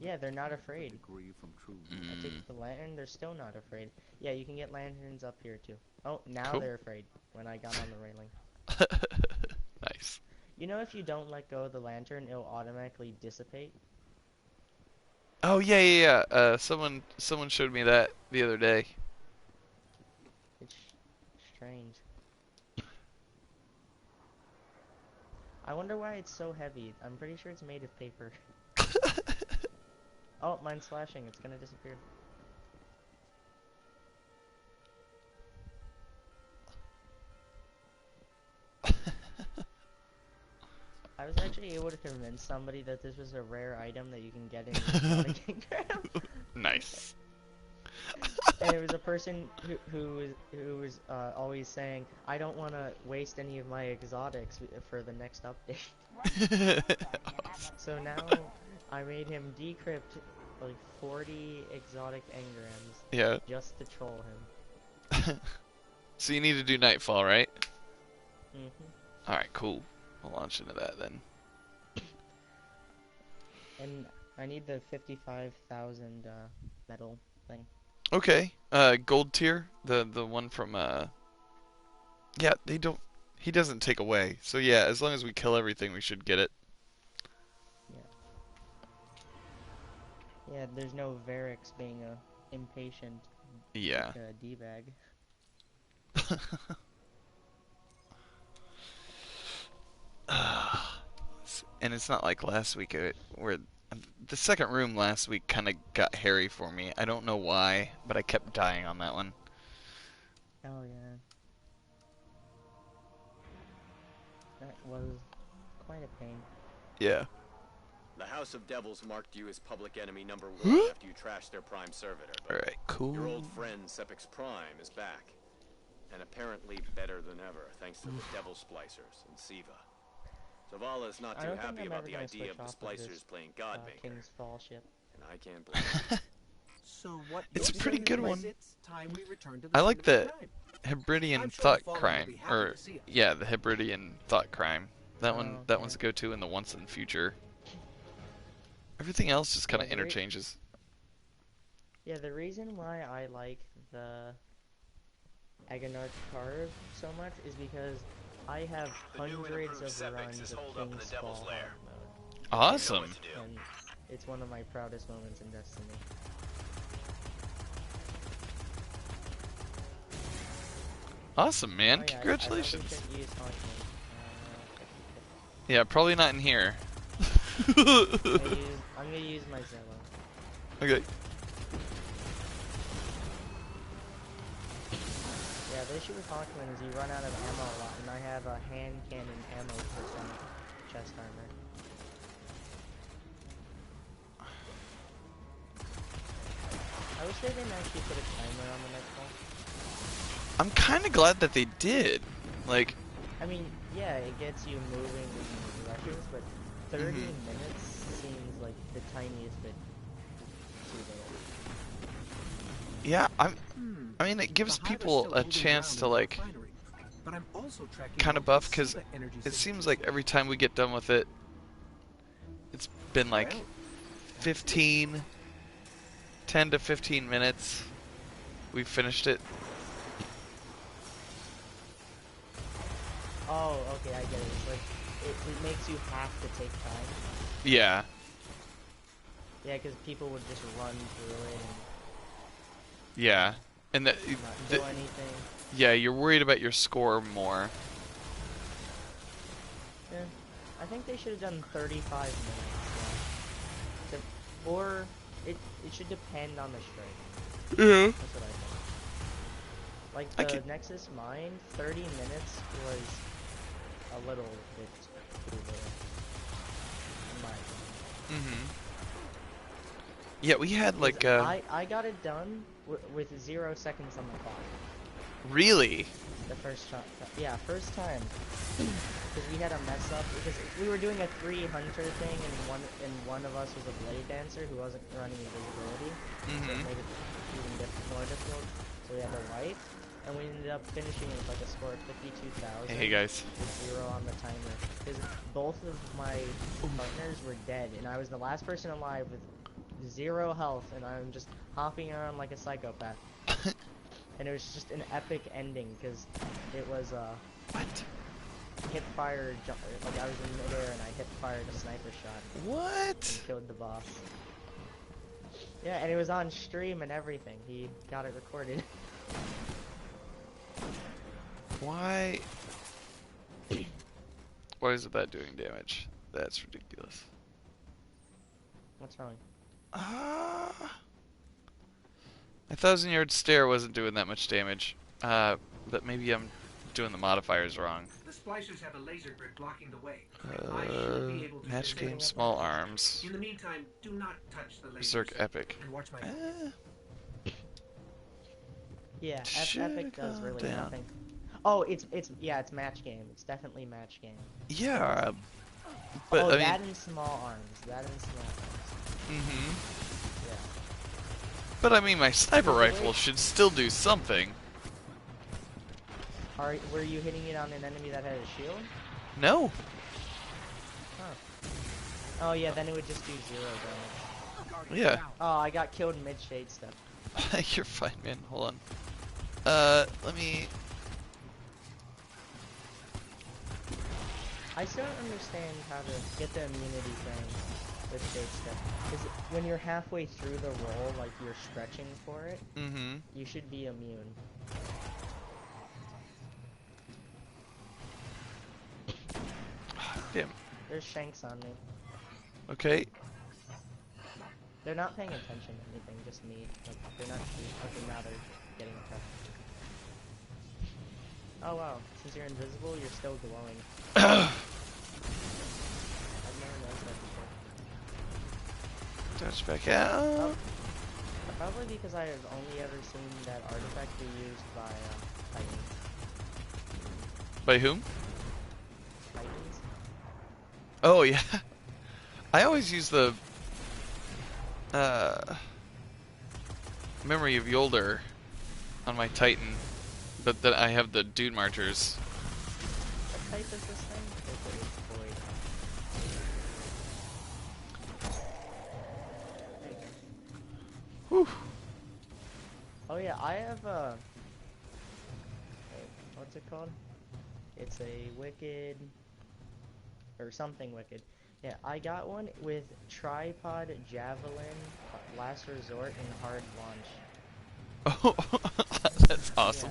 Yeah, they're not afraid. Mm. I take the lantern, they're still not afraid. Yeah, you can get lanterns up here too. Oh, now Cool. they're afraid when I got on the railing. Nice. You know if you don't let go of the lantern, it'll automatically dissipate? Oh yeah. Someone showed me that the other day. It's strange. I wonder why it's so heavy. I'm pretty sure it's made of paper. Oh, mine's slashing. It's gonna disappear. I was actually able to convince somebody that this was a rare item that you can get in the exotic engram. Nice. And it was a person who was always saying, I don't want to waste any of my exotics for the next update. So now I made him decrypt like 40 exotic engrams. Yeah. Just to troll him. So you need to do Nightfall, right? Mm-hmm. Alright, cool. We'll launch into that then. And I need the 55,000 medal thing. Okay. Gold tier, the one from yeah, he doesn't take away. So yeah, as long as we kill everything, we should get it. Yeah, there's no Varix being a impatient D-bag. And it's not like last week where the second room last week kind of got hairy for me. I don't know why, but I kept dying on that one. Oh yeah. That was quite a pain. Yeah. The House of Devils marked you as public enemy #1 after you trashed their Prime servitor. Alright, cool. Your old friend Sepix Prime is back. And apparently better than ever, thanks to the Devil Splicers and Siva. Zavala's not too happy about the idea of the Splicers playing Godmaker. King's Fall ship. And I can't blame So what it's a pretty good one. Time we return to the I like the crime. Hebridean Thought Crime. Or, yeah, the Hebridean Thought Crime. That one's a go-to in the Once and Future. Everything else just kind of interchanges. Yeah, the reason why I like the Agonarch Carve so much is because I have hundreds of runs of King's Fall hard mode. Awesome. And it's one of my proudest moments in Destiny. Awesome, man. Oh, yeah, Congratulations. I use Yeah, probably not in here. I'm gonna use my Zello. Okay. Yeah, the issue with Hawkman is you run out of ammo a lot, and I have a hand cannon ammo % chest armor. I wish they didn't actually put a timer on the Nightfall. I'm kind of glad that they did. Like, I mean, yeah, it gets you moving in directions, but 30 minutes seems like the tiniest bit too little. Yeah, I mean, it gives people a chance to like kind of buff, because it seems like every time we get done with it, it's been like 10 to 15 minutes. We've finished it. Oh, okay, I get it. It's like, it makes you have to take time. Yeah. Yeah, because people would just run through it and yeah. And not do anything. Yeah, you're worried about your score more. Yeah, I think they should have done 35 minutes. Yeah. Or it should depend on the strike. Yeah. That's what I think. Like the Nexus Mine, 30 minutes was a little bit too little, in my opinion. Yeah, we had like I got it done with 0 seconds on the clock. Really? The first shot. Yeah, first time. Because we had a mess up. Because we were doing a 3 hunter thing, and one of us was a blade dancer who wasn't running invisibility. So it made it even more difficult. So we had to wipe, and we ended up finishing with like a score of 52,000. Hey guys. With 0 on the timer. Because both of my partners were dead, and I was the last person alive with 0 health, and I'm just hopping around like a psychopath. And it was just an epic ending, because it was, What? Hip fire, like I was in midair and I hip fired a sniper shot. What? And killed the boss. Yeah, and it was on stream and everything. He got it recorded. Why? Why is that doing damage? That's ridiculous. What's wrong? My 1,000-yard stare wasn't doing that much damage. But maybe I'm doing the modifiers wrong. The splicers have a laser grid blocking the way. I should be able to match game, small arms. In the meantime, do not touch the lasers. Berserk epic. And watch my Yeah, epic does really nothing. Oh, it's match game. It's definitely match game. Yeah. But oh, I mean, that and small arms. That and small arms. Yeah. But I mean, my sniper rifle should still do something. Were you hitting it on an enemy that had a shield? No. Huh. Oh yeah, then it would just do 0 damage. Yeah. Oh, I got killed mid-shade step. You're fine, man. Hold on. Let me... I still don't understand how to get the immunity thing with shade step. Because when you're halfway through the roll, like you're stretching for it, you should be immune. Damn. There's shanks on me. Okay. They're not paying attention to anything, just me. Like, they're not shooting. Okay, now they're getting attacked. Oh wow, since you're invisible, you're still glowing. I've never noticed that before. Touch back out. Oh. Probably because I have only ever seen that artifact be used by Titans. By whom? Titans? Oh yeah. I always use the Memory of Yolder on my Titan, but then I have the Dune Marchers. What type is this thing? Whew. Oh yeah, I have what's it called? It's a wicked or something wicked. Yeah, I got one with tripod, javelin, last resort, and hard launch. Oh, that's awesome.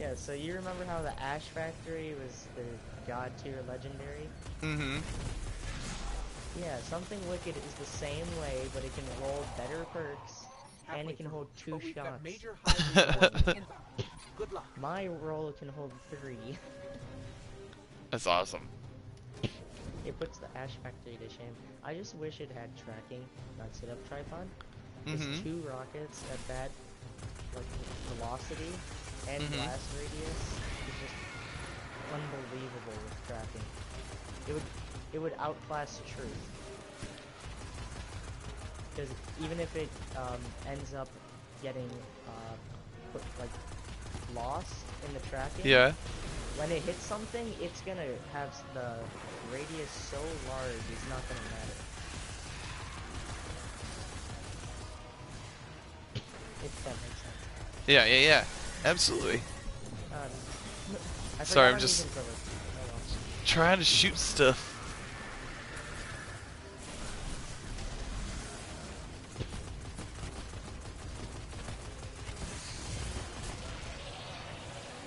Yeah. Yeah, so you remember how the Ash Factory was the god tier legendary? Yeah, something wicked is the same way, but it can roll better perks, and it can hold 2 shots. Good luck. My roll can hold 3. That's awesome. It puts the Ash Factory to shame. I just wish it had tracking, not sit-up tripod. It's 2 rockets at that like velocity and blast radius is just unbelievable with tracking. It would outclass Truth. Because even if it ends up getting lost in the tracking, when it hits something, it's gonna have the radius so large it's not gonna matter. If that makes sense. Yeah. Absolutely. Sorry, I'm just trying to shoot stuff.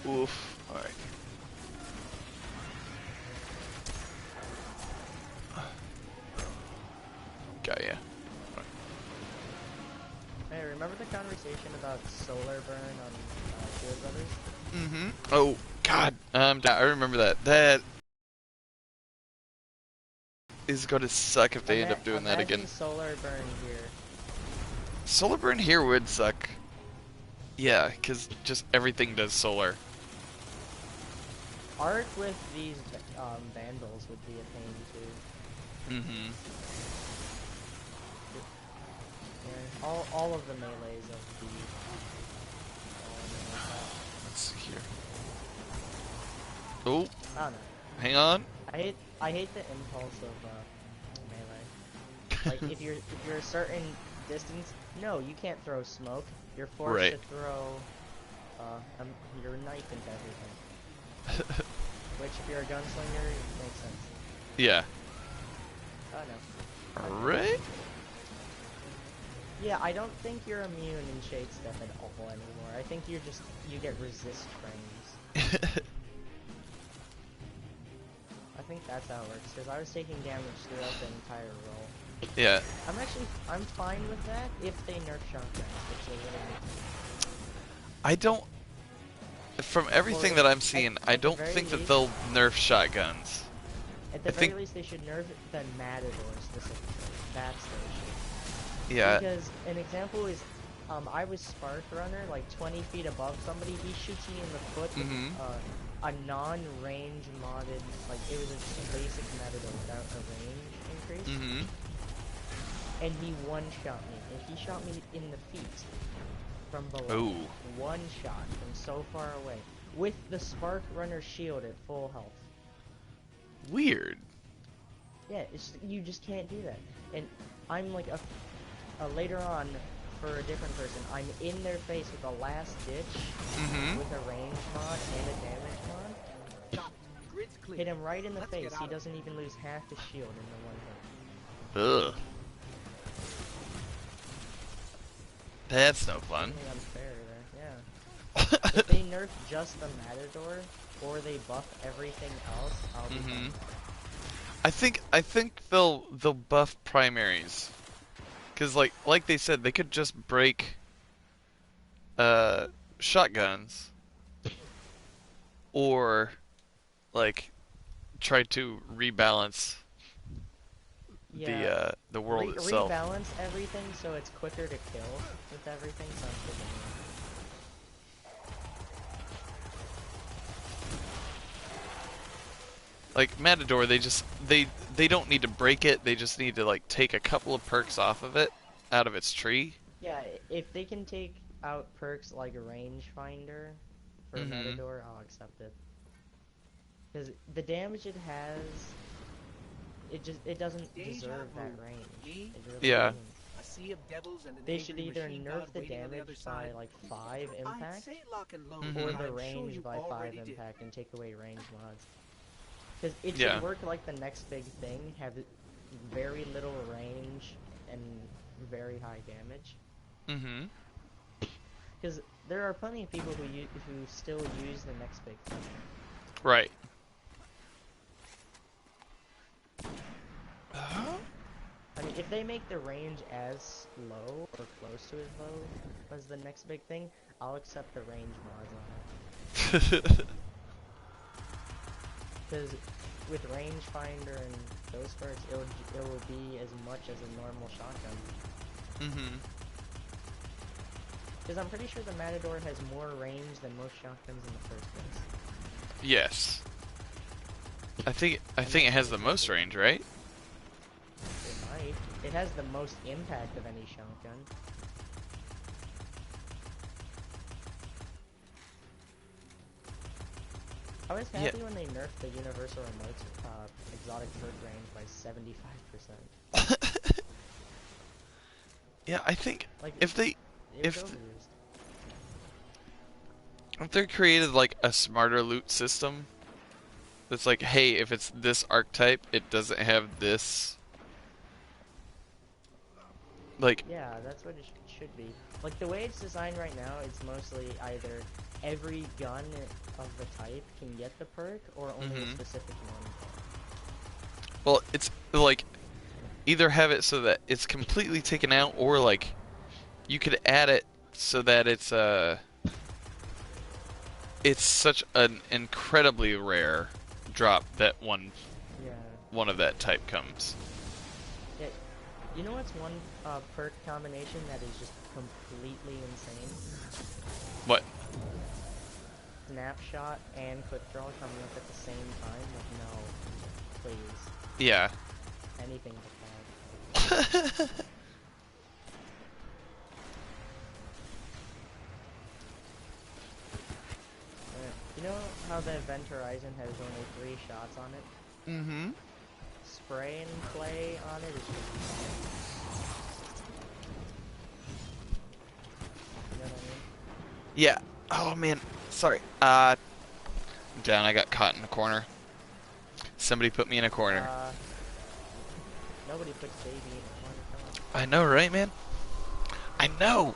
Oof. Alright. Got ya. Hey, remember the conversation about solar burn on Shield Brothers? Oh, God. I remember that. That is going to suck if they end up doing that again. Solar burn here. Solar burn here would suck. Yeah, because just everything does solar. Arc with these vandals would be a pain too. Mm-hmm. Yeah, all of the melees of the. Let's see here. Oh. I don't know. Hang on. I hate the impulse of melee. Like if you're a certain distance, no, you can't throw smoke. You're forced to throw your knife into everything. Which, if you're a gunslinger, it makes sense. Yeah. Oh no. Right? Yeah, I don't think you're immune in Shade Step at all anymore. I think you get resist frames. I think that's how it works, because I was taking damage throughout the entire roll. Yeah. I'm fine with that if they nerf shotguns, which they really I don't... From everything that I'm seeing, I don't think that they'll nerf shotguns. At the very least, they should nerf the Matador specifically. That's the issue. Yeah. Because an example is, I was Spark Runner, like 20 feet above somebody. He shoots you in the foot with a non-range modded, like it was just a basic Matador without a range increase. And he one-shot me. And he shot me in the feet from below. Ooh. One shot from so far away. With the Spark Runner shield at full health. Weird. Yeah, you just can't do that. And I'm like later on, for a different person, I'm in their face with a last ditch with a range mod and a damage mod. Hit him right in the face. He doesn't even lose half his shield in the one hit. Ugh. That's no fun. Unfair there, yeah. If they nerf just the Matador, or they buff everything else, I'll be fine. I think they'll buff primaries, cause like they said, they could just break shotguns, or like try to rebalance the world itself. Rebalance everything so it's quicker to kill with everything. Sounds good to me. Like Matador, they don't need to break it. They just need to like take a couple of perks off of it, out of its tree. Yeah, if they can take out perks like a rangefinder for Matador, I'll accept it. Because the damage it has, it doesn't deserve that range. It really doesn't. They should either nerf the damage by like 5 impact, or the range by 5 impact and take away range mods. Because it should work like the next big thing, have very little range and very high damage. Because there are plenty of people who still use the next big thing. Right. I mean, if they make the range as low, or close to as low as the next big thing, I'll accept the range mods on it. Because with rangefinder and those perks, it will be as much as a normal shotgun. Because I'm pretty sure the Matador has more range than most shotguns in the first place. Yes. I think it has the most range, right? It might. It has the most impact of any shotgun. I was happy when they nerfed the universal remote's exotic perk range by 75%. Yeah, I think like, if they're created like a smarter loot system, that's like, hey, if it's this archetype, it doesn't have this. Like, yeah, that's what it should be. Like the way it's designed right now, it's mostly either every gun of the type can get the perk, or only a specific one. Well, it's like either have it so that it's completely taken out, or like you could add it so that it's such an incredibly rare drop that one of that type comes. Yeah, you know what's one perk combination that is just completely insane? What? Snapshot and quick draw coming up at the same time? Like, no. Please. Yeah. Anything but that. You know how the Event Horizon has only 3 shots on it? Mm-hmm. Spray and play on it is just fine. You know what I mean? Yeah. Oh man, sorry. Down. I got caught in a corner. Somebody put me in a corner. Nobody puts baby in a corner. Come I on. know, right, man? I know.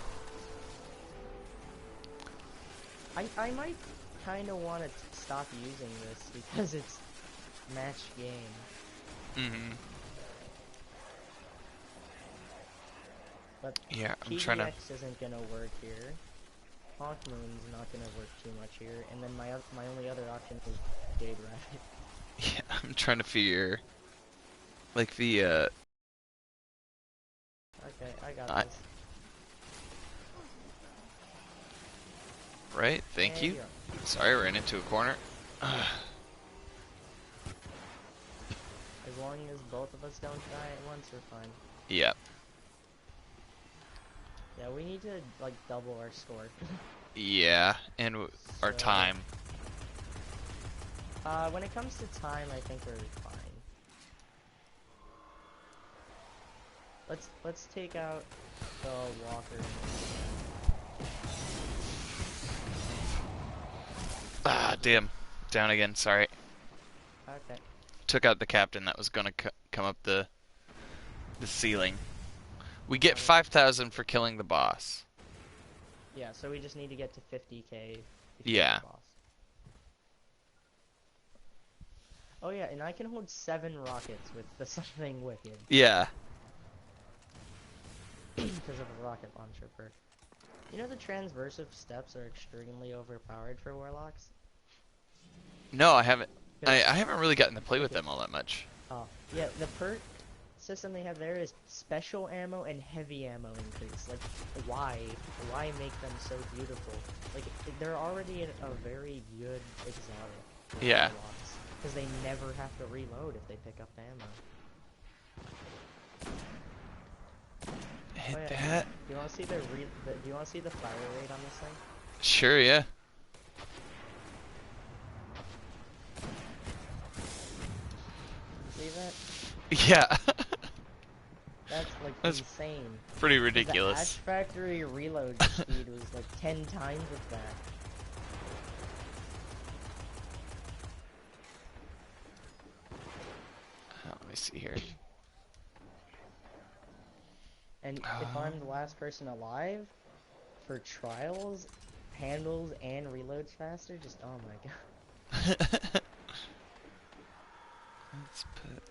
I might kind of want to stop using this because it's match game. Mm-hmm. But yeah, I'm PDX trying to. isn't gonna work here. Hawk Moon's not gonna work too much here, and then my only other option is Jade Rabbit. Yeah, I'm trying to figure, like the. Okay, I got this. Right, thank you. Sorry, I ran into a corner. As long as both of us don't die at once, we're fine. Yep. Yeah, we need to, like, double our score. Yeah, and our time. When it comes to time, I think we're fine. Let's take out the walker. Ah, damn. Down again, sorry. Okay. Took out the captain that was gonna come up the ceiling. We get 5,000 for killing the boss. Yeah, so we just need to get to 50k. Yeah. The boss. Oh yeah, and I can hold 7 rockets with the something wicked. Yeah. Because of a rocket launcher perk. You know the transversive steps are extremely overpowered for warlocks? No, I haven't. I haven't really gotten to play with them all that much. Oh, yeah, the perk system they have there is special ammo and heavy ammo increase. Like, why? Why make them so beautiful? Like, they're already a very good exotic. Yeah. Because they never have to reload if they pick up ammo. Hit that. Do you want to see do you want to see the fire rate on this thing? Sure, yeah. See that? Yeah. That's like insane. Pretty ridiculous. The Ash Factory reload speed was like 10 times of that. Let me see here. And if I'm the last person alive, for trials, handles and reloads faster, just oh my god. Let's put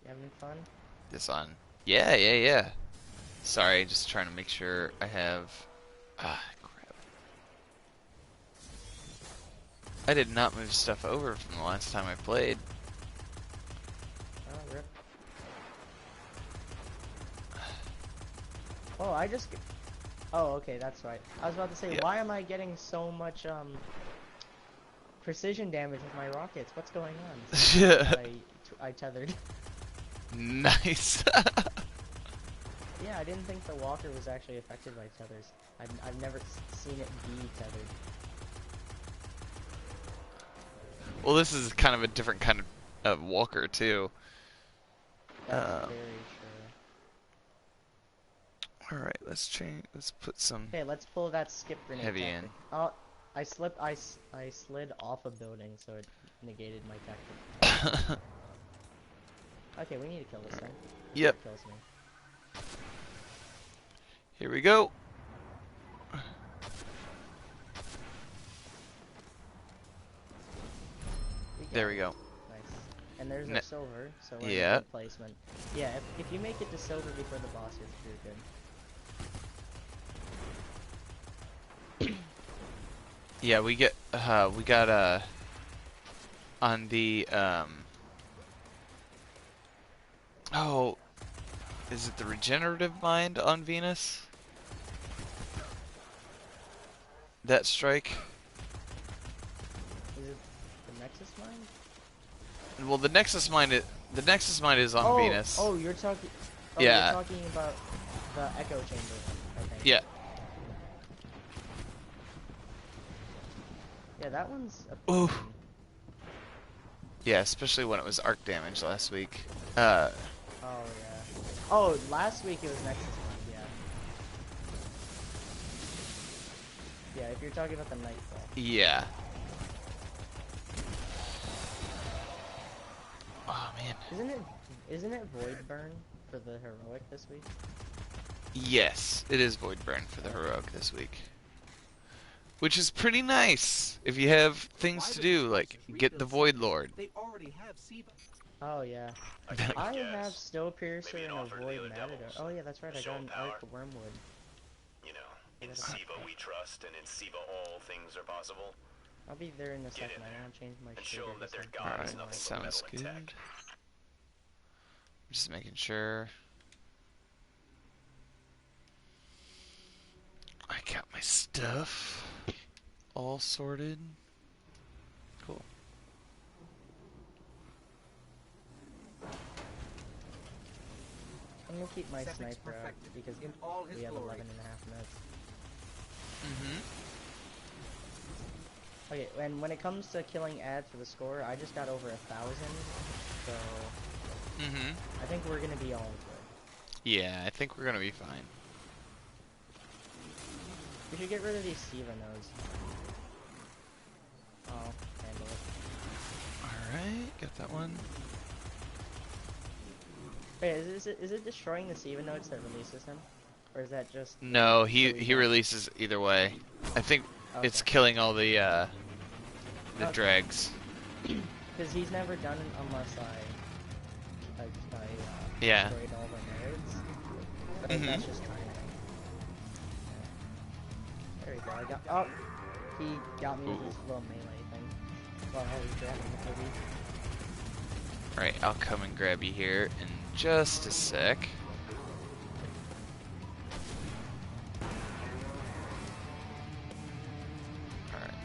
You having fun? this on. Yeah. Sorry, just trying to make sure I have. Ah, crap. I did not move stuff over from the last time I played. Oh, rip. Oh, I just. Oh, okay, that's right. I was about to say, why am I getting so much precision damage with my rockets? What's going on? I tethered. Nice. Yeah, I didn't think the walker was actually affected by tethers. I've never seen it be tethered. Well, this is kind of a different kind of walker too. That's very true. All right, let's change. Let's put some. Okay, let's pull that skip grenade. Heavy tactic. in. Oh, I slipped. I slid off a building, so it negated my tactic. Okay, we need to kill this thing. Yep. It kills me. Here we go. There we go. Nice. And there's a silver, so we're in good placement. Yeah, if you make it to silver before the boss, you're good. Yeah, we got on the oh, Is it the regenerative mind on Venus? That strike? Is it the Nexus Mind? Well, the Nexus Mind is on Venus. Oh, you're talking. Oh, yeah. You're talking about the Echo Chamber, I think. Yeah. Yeah, that one's a Ooh. Yeah, especially when it was arc damage last week. Oh yeah. Oh, last week it was Nexus Mind, yeah. Yeah, if you're talking about the Nightfall. Yeah. Oh man. Isn't it Void Burn for the heroic this week? Yes, it is Void Burn for the heroic this week. Which is pretty nice if you have things to do, like get the Void Lord. They already have Siva. Oh yeah. I have Snowpiercer and a Void Matador. Oh yeah, that's right. I got an Arc Wormwood. You know, in Siva we trust, and in Siva all things are possible. I'll be there in a second. I want to change my and show them that their god is nothing but metal and tech. Just making sure. I got my stuff all sorted. Cool. I'm gonna keep my sniper out because we have 11.5 minutes. Okay, and when it comes to killing ads for the score, I just got over 1,000, so I think we're gonna be all good. Yeah, I think we're gonna be fine. We should get rid of these Siva nodes. Oh, handle it. Alright, got that one. Wait, is it destroying the Siva nodes that releases him? Or is that just... No, he releases either way. I think it's killing all the dregs. Because he's never done it unless I destroyed all the nerds. But that's just trying. There we go. I got. Oh, he got me with his little melee thing. While I was grabbing the hoodie. Alright, I'll come and grab you here in just a sec. Alright.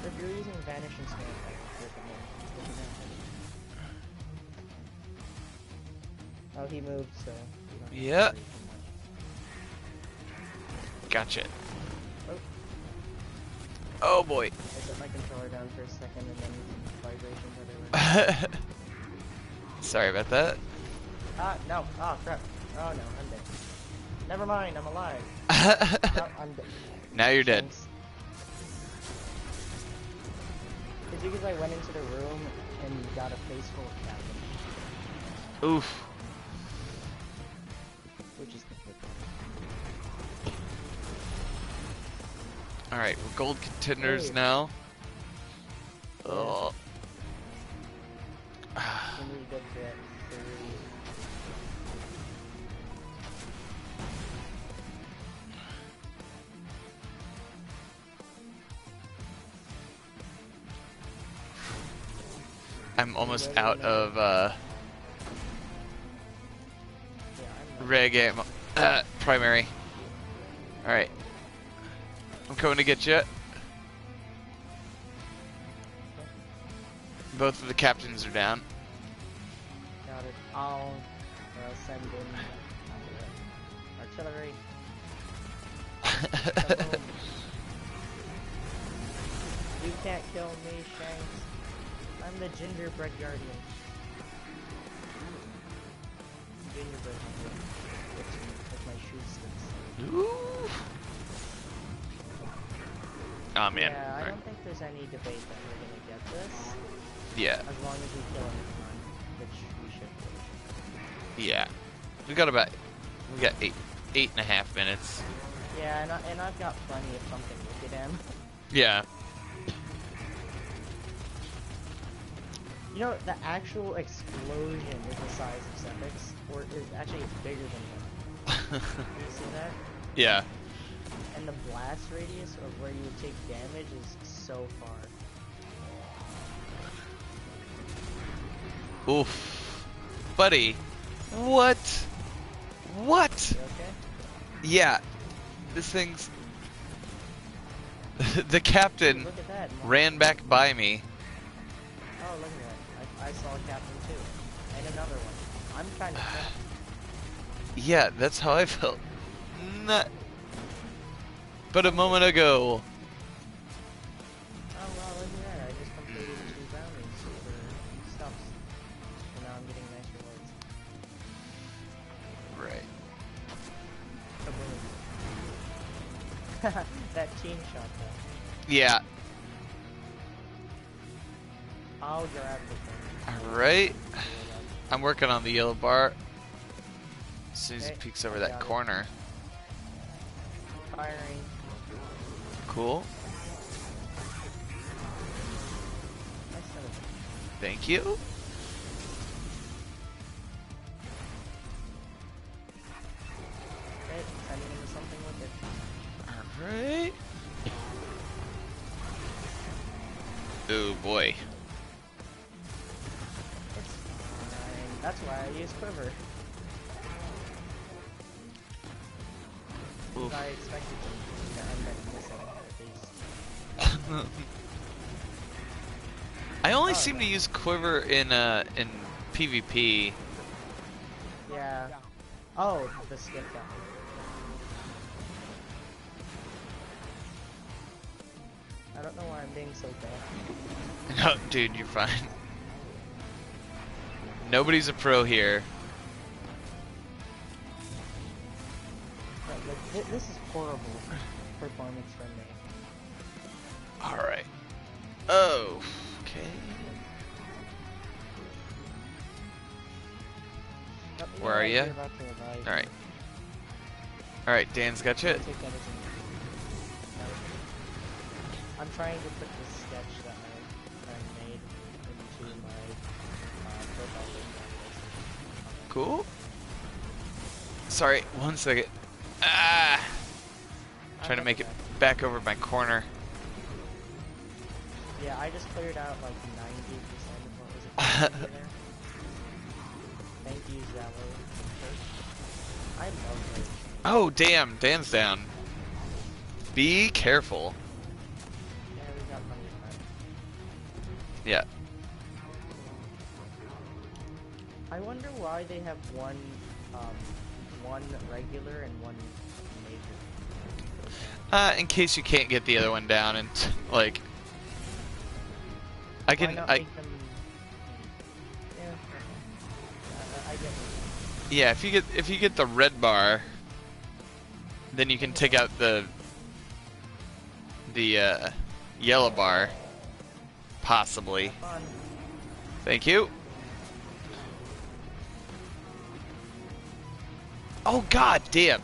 If you're using Vanish and Stand, oh, he moved, so... Yeah. Gotcha. Oh. Oh boy. I set my controller down for a second and then vibrations everywhere. Sorry about that. No. Oh, crap. Oh, no, I'm dead. Never mind, I'm alive. No, I'm dead. Now you're dead. It's because I went into the room and got a face full of captain. Oof. Which is Alright, we're gold contenders now. Oh. I'm almost out of reg ammo. Primary. Alright. I'm coming to get you. Both of the captains are down. Got it. I'll send in artillery. You can't kill me, Shanks. I'm the gingerbread guardian. Gingerbread guardian. With my shoe sticks. Ooh. Oh man. Yeah, I don't think there's any debate that we're gonna get this. Yeah. As long as we kill him in time, which we should. Yeah. We got 8.5 minutes. Yeah, and I've got plenty of something wicked in. Yeah. You know, the actual explosion is the size of Sepix, or is actually bigger than him. You see that? Yeah. And the blast radius of where you would take damage is so far. Oof. Buddy. What? What? You okay? Yeah. This thing's... The captain Look at that. ran back by me. Oh, look at that. I saw a captain too. And another one. I'm trying to kill. Yeah, that's how I felt. Not... But a moment ago. Oh, wow, look at that. I just completed 2 bounties for stuffs. And now I'm getting nice rewards. Right. Kaboom. That team shot though. Yeah. I'll grab the thing. Alright. I'm working on the yellow bar. As soon as he Okay, peeks over I that got it. corner. Firing. Cool. Nice setup. Thank you. Okay, sending into something with it. Alright. Oh boy. It's fine. That's why I use quiver. Oof. I expected to end up missing at least. I only Oh, seem to yeah. use quiver in PvP. Yeah. Oh, the skip guy. I don't know why I'm being so bad. No, dude, you're fine. Nobody's a pro here. Like, this is horrible performance from me. Alright. Oh, okay. Where are ya? Alright. Alright, Dan's got you. I'm trying to put the sketch that I made into my profile picture. Cool. Sorry, 1 second. Ah! Trying to make it back over my corner. Yeah, I just cleared out like 90% of what was in there. Thank you, Zello. I love those. Oh, damn. Dan's down. Be careful. Yeah, we got plenty of time. Yeah. I wonder why they have one regular and one major. In case you can't get the other one down and, like... I Why not make them... Yeah, I get it. Yeah, if you get the red bar, then you can take out the yellow bar, possibly. Have fun. Thank you. Oh god damn!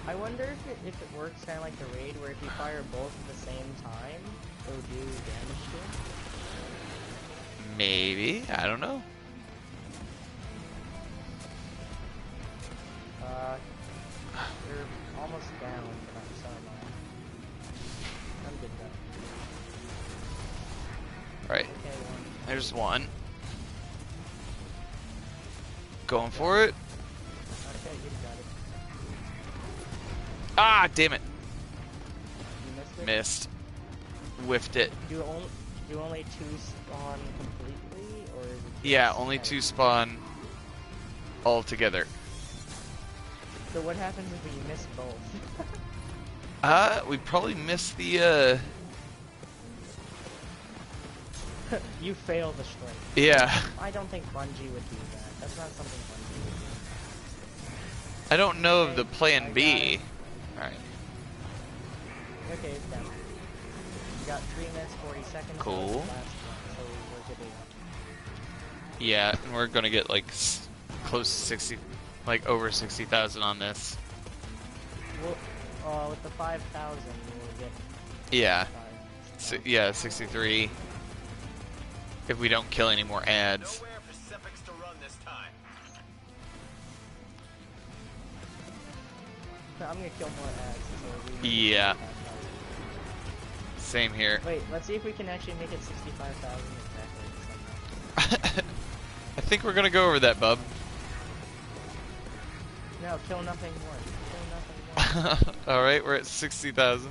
I wonder if it works kind of like the raid, where if you fire both at the same time, it'll do damage to it. Maybe, I don't know. You're almost down, but I'm sorry, man. I'm good though. Right, Okay, one. there's one. Going for it. Okay, you got it. Ah, damn it. You missed it? Missed. Whiffed it. Do only 2 spawn completely, or is it just Yeah, only 2 kind spawn all together. So what happens if you miss both? We probably missed the, You fail the strike. yeah. I don't think Bungie would do that. That's not something Bungie would do. I don't know of Okay, the plan I got B. it. Alright. Okay, it's down. You got 3 minutes, 40 seconds. Cool. Last one, so we're good to go. Yeah, and we're gonna get like close to 60, like over 60,000 on this. Well, with the 5,000, you will get. Yeah. 5. Yeah, 63. If we don't kill any more ads. Nowhere for Sepix to run this time. I'm gonna kill more ads. So we Yeah. Same here. Wait, let's see if we can actually make it 65,000 exactly. I think we're gonna go over that, bub. No, kill nothing more. Kill nothing more. Alright, we're at 60,000. You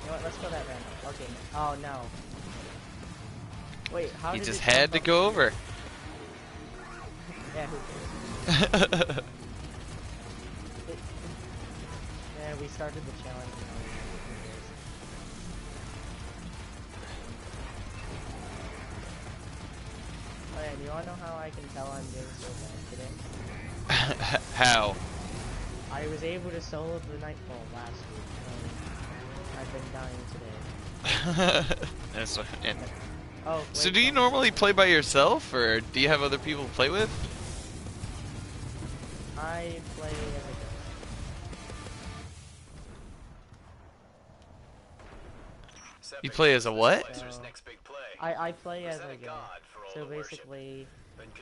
know what, let's kill that man. Okay, oh no. Wait, how He did just it had to go over. Yeah, who cares? Yeah, we started the challenge. Oh yeah, do you wanna know how I can tell I'm doing so bad today? How? I was able to solo the Nightfall last week, and I've been dying today. That's what, and Oh, wait, so do you normally play by yourself, or do you have other people to play with? I play as a ghost. You play as a what? I play as a ghost. So basically,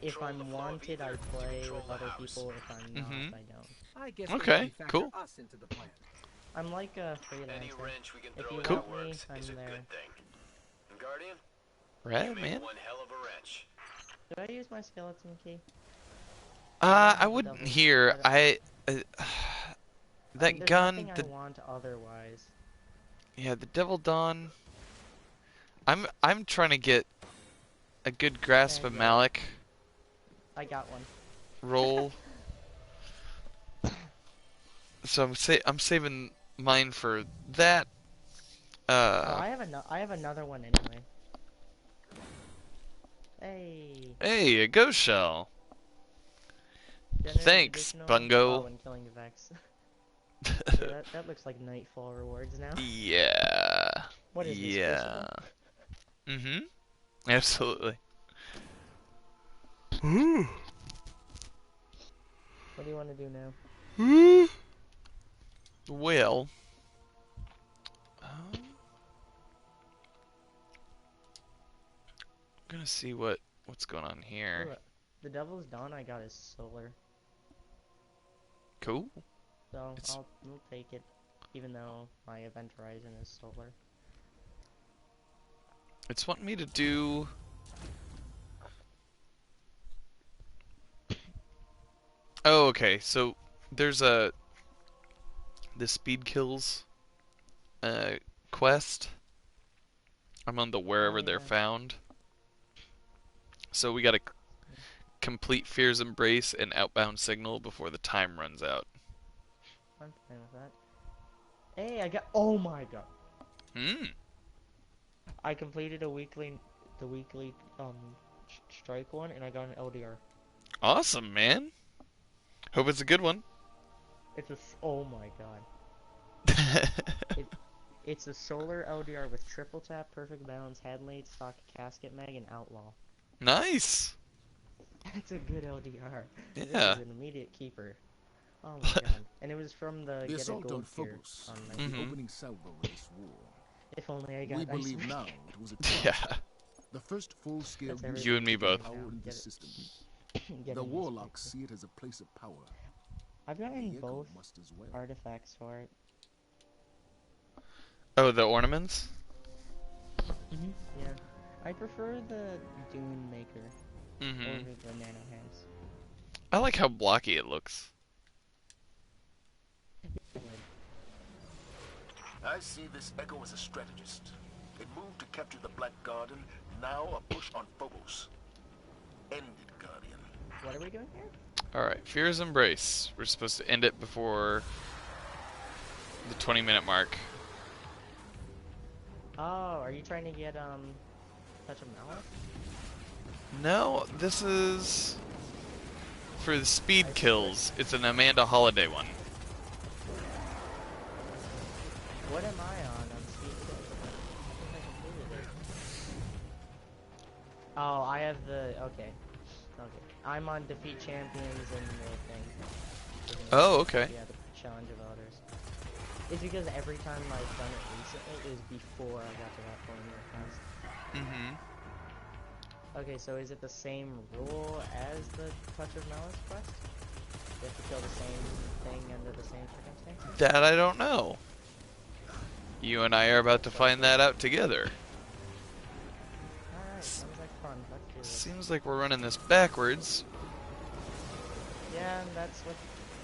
if I'm wanted, I play with other people. If I'm not, I don't. I guess Okay, cool. us into the plan. I'm like a freelancer. If you Cool. want me, I'm there. Guardian, Right, man. one hell of a wrench. Do I use my skeleton key? I wouldn't hear. That There's gun. nothing I want otherwise. Yeah, the Devil Dawn. I'm trying to get a good grasp of Malik. I got one. Roll. So I'm saving mine for that. Oh, I have another one anyway. Hey. Hey, a ghost shell. Thanks, Bungo. Oh, and killing Vex. Yeah, that looks like Nightfall rewards now. Yeah. What is this? Yeah. Mm-hmm. Absolutely. What do you want to do now? Well. I'm gonna see what's going on here. Ooh, the Devil's Dawn I got is solar. Cool. So we'll take it, even though my Event Horizon is solar. It's wanting me to do. Oh, okay. So there's the speed kills quest. I'm on the wherever they're found. So we gotta complete Fear's Embrace and Outbound Signal before the time runs out. I'm fine with that. Hey, I got. Oh my god. I completed the weekly strike one, and I got an LDR. Awesome, man. Hope it's a good one. It's a. Oh my god. It's a solar LDR with triple tap, perfect balance, headlight, stock, casket mag, and outlaw. Nice. That's a good LDR. Yeah. This is an immediate keeper. Oh my god. And it was from the Get assault a Gold on Phobos, tier on the opening salvo of this war. If only I got We ice believe ring. now it was a triumph. Yeah. The first full-scale You and me both. power in the system. Get The in warlocks this see it as a place of power. I've gotten The Echo both must as well. artifacts for it. Oh, the ornaments? Yeah. I prefer the Dune Maker over the Nano Hands. I like how blocky it looks. I see this Echo as a strategist. It moved to capture the Black Garden, now a push on Phobos. End it, Guardian. What are we doing here? Alright, Fear's Embrace. We're supposed to end it before the 20-minute mark. Oh, are you trying to get, Touch of Malice? No, this is for the speed kills. It's an Amanda Holiday one. What am I on speed kills? I think I completed it. Oh, I have the, okay. I'm on defeat champions and the thing. Oh, okay. Yeah, the challenge of others. It's because every time I've done it recently, it was before I got to that point in the past. Okay, so is it the same rule as the Touch of Malice quest? You have to kill the same thing under the same circumstances? That I don't know. You and I are about to find that out together. Alright, sounds like fun. Let's do Seems like we're running this backwards. Yeah, and that's what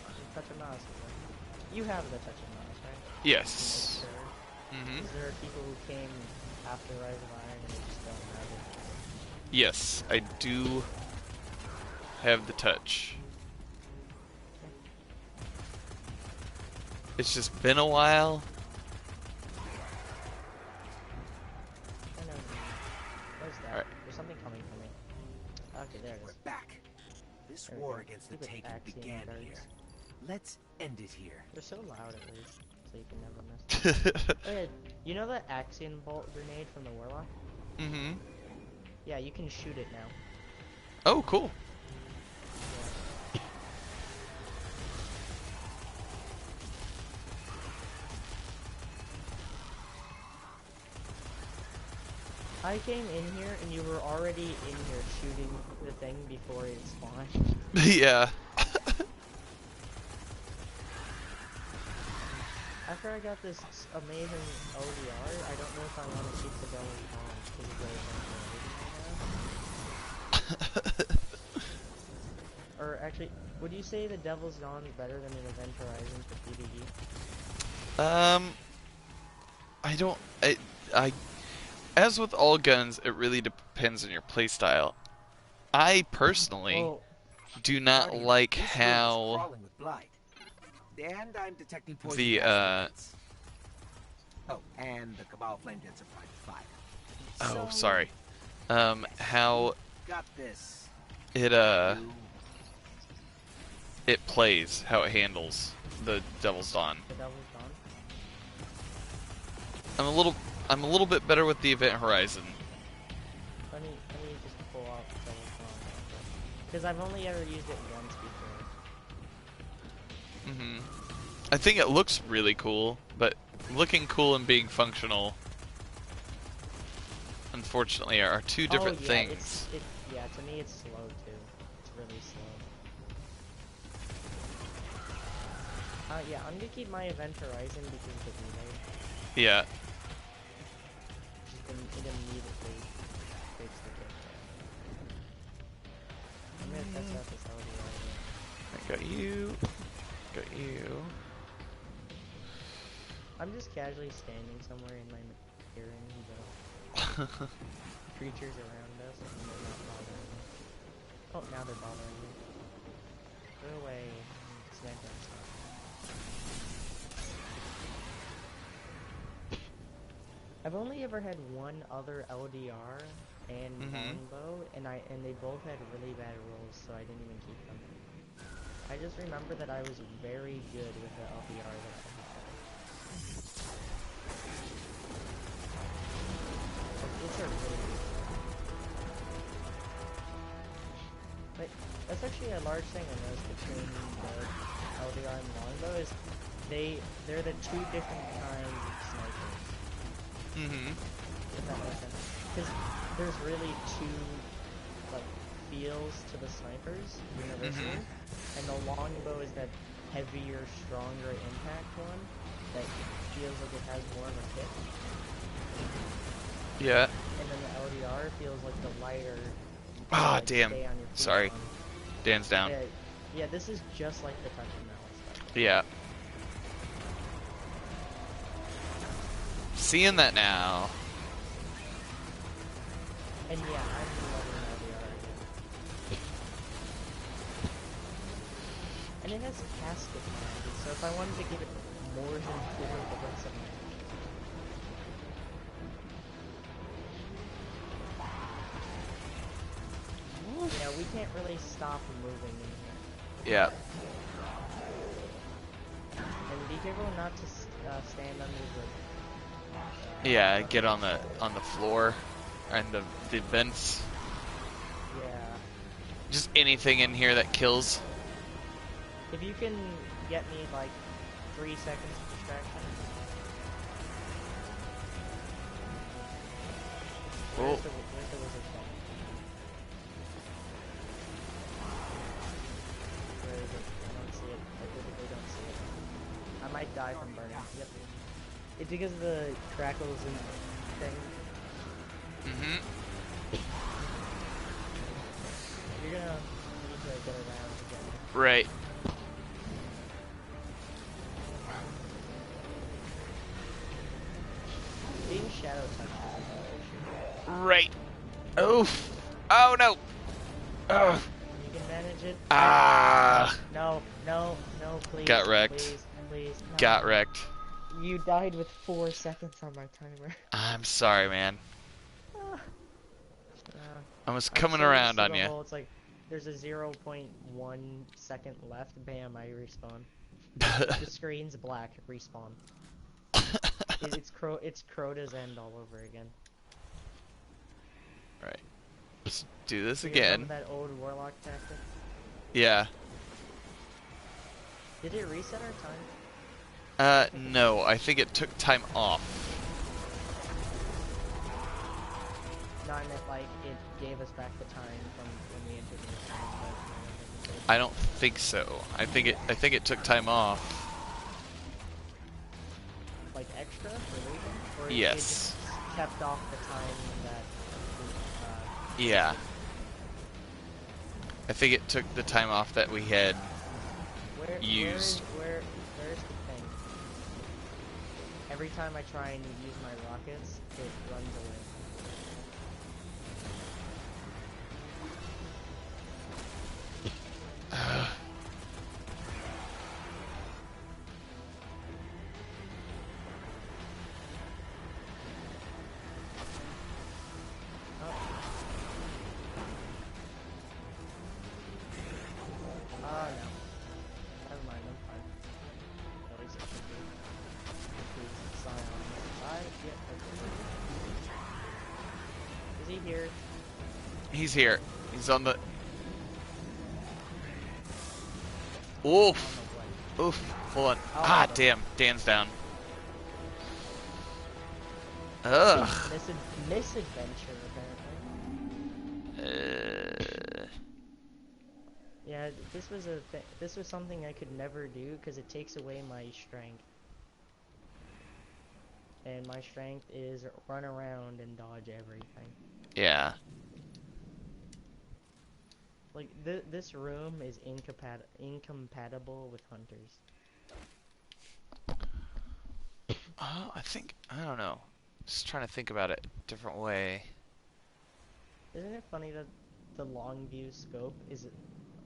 the touch of mouse is like. You have the touch of mouse, right? Yes. Sure. Is there people who came after Rise of Iron and they just don't have it? Yes, I do have the touch. It's just been a while. What is that? Right. There's something coming for me. Okay, there it is. We're back. This war against the Taken began here. Let's end it here. They're so loud at least, so you can never miss them. Oh yeah, you know the Axion Bolt grenade from the Warlock? Mm-hmm. Yeah, you can shoot it now. Oh, cool. Yeah. I came in here and you were already in here shooting the thing before it spawned. Yeah. After I got this amazing ODR, I don't know if I want to keep the going on because of the right now. Or actually, would you say the Devil's Dawn is better than an Event Horizon for PvE? I as with all guns, it really depends on your playstyle. I personally do not like how and I'm detecting poison the oh, and the Cabal flame jets are fire. Oh, sorry. How got this. It plays, how it handles the Devil's Dawn. The Devil's Dawn? I'm a little bit better with the Event Horizon. Let me just pull out Devil's Dawn. Because I've only ever used it once before. Mm-hmm. I think it looks really cool, but looking cool and being functional, unfortunately, are two different things. Yeah, to me it's slow too. It's really slow. Yeah, I'm gonna keep my Event Horizon because of the remake. Yeah. It immediately takes the game. I'm gonna test out this LDR. I got you. Got you. I'm just casually standing somewhere in my hearing the creatures around us and they're not bothering me. Oh, now they're bothering me. Go away. Stand down. I've only ever had one other LDR and longbow, and they both had really bad rolls, so I didn't even keep them. I just remember that I was very good with the LDR that I had. It's a really good. But that's actually a large thing I noticed between the LDR and longbow is they're the two different kinds of snipers. If that makes sense. Because there's really two like feels to the snipers universally, and the longbow is that heavier, stronger impact one that feels like it has more of a kick. Yeah. And then the LDR feels like the lighter. Ah, damn. Sorry. Dan's down. Yeah, this is just like the touch of malice. Yeah. Seeing that now. And yeah, I'm loving LDR again. And it has casket magic, so if I wanted to give it more than 4 bullets of magic. Yeah, we can't really stop moving in here. Yeah. And be careful not to stand under the... Yeah, get on the floor and the vents. Yeah. Just anything in here that kills. If you can get me like 3 seconds of distraction. Where's the wizard from? Where is it? I don't see it. I typically don't see it. I might die from burning. Yep. It's because of the crackles and thing. you're gonna need to get around again. Right. Being shadow touch is no issue. Right. Oof. Oh no. Oh. You can manage it. Ah. No, please. Got wrecked. Please. No. Got wrecked. You died with 4 seconds on my timer. I'm sorry, man. I was coming around on you. It's like there's a 0.1 second left. Bam, I respawn. The screen's black. Respawn. It's Crota's end all over again. Right. Let's do this You again. remember that old warlock tactic? Yeah. Did it reset our time? No. I think it took time off. No, I meant like it gave us back the time from when we entered the time. I don't think so. I think it took time off. Like extra for leaving? Or yes. It just kept off the time that yeah. I think it took the time off that we had used. Where's the thing? Every time I try and use my rockets, it runs away. He's here. He's on the... Oof. Oof. Hold on. Ah, damn. Dan's down. Ugh. Misadventure, apparently. Yeah, this was something I could never do because it takes away my strength. And my strength is run around and dodge everything. Yeah. Like, this room is incompatible with hunters. Oh, I don't know. Just trying to think about it a different way. Isn't it funny that the long view scope is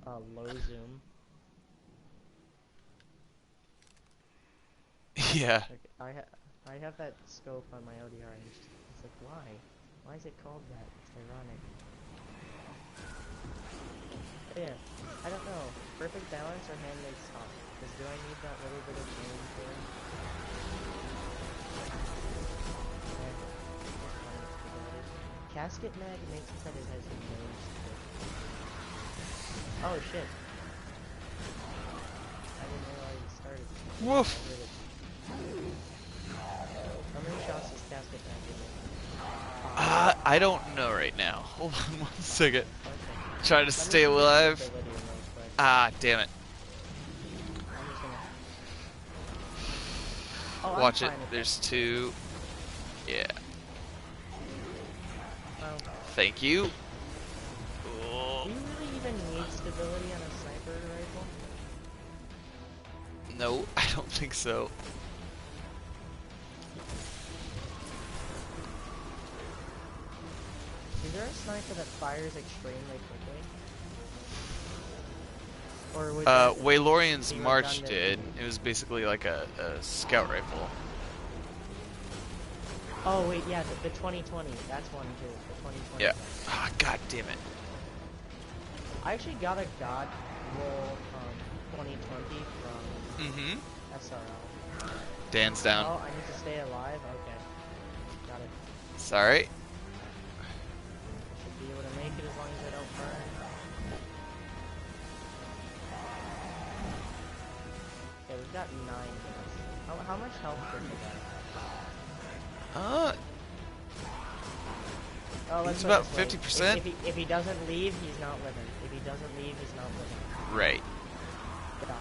low zoom? Yeah. Like, I have that scope on my ODR and it's like, why? Why is it called that? It's ironic. Yeah, I don't know. Perfect balance or handmade stock? Because do I need that little bit of change there? Casket mag makes it that it has no stick. Oh shit. I didn't realize it started. Woof! How many shots does casket mag give? I don't know right now. Hold on 1 second. Trying to stay alive. Ah, damn it. Watch it. There's 2. Yeah. Thank you. Do you really even need stability on a sniper rifle? No, I don't think so. Is there a sniper that fires extremely quickly? Or was Waylorian's March did. It was basically like a scout rifle. Oh wait, yeah, the 2020. That's one too. The 2020. Yeah. Ah, god damn it. I actually got a God roll 2020 from SRL. Dan's down. Oh, I need to stay alive? Okay. Got it. Sorry. Should be able to make it as long as I don't burn. Okay, we've got 9 hits. How much health did we get? Oh, he's about 50%. If he doesn't leave, he's not living. If he doesn't leave, he's not living. Right. Got him.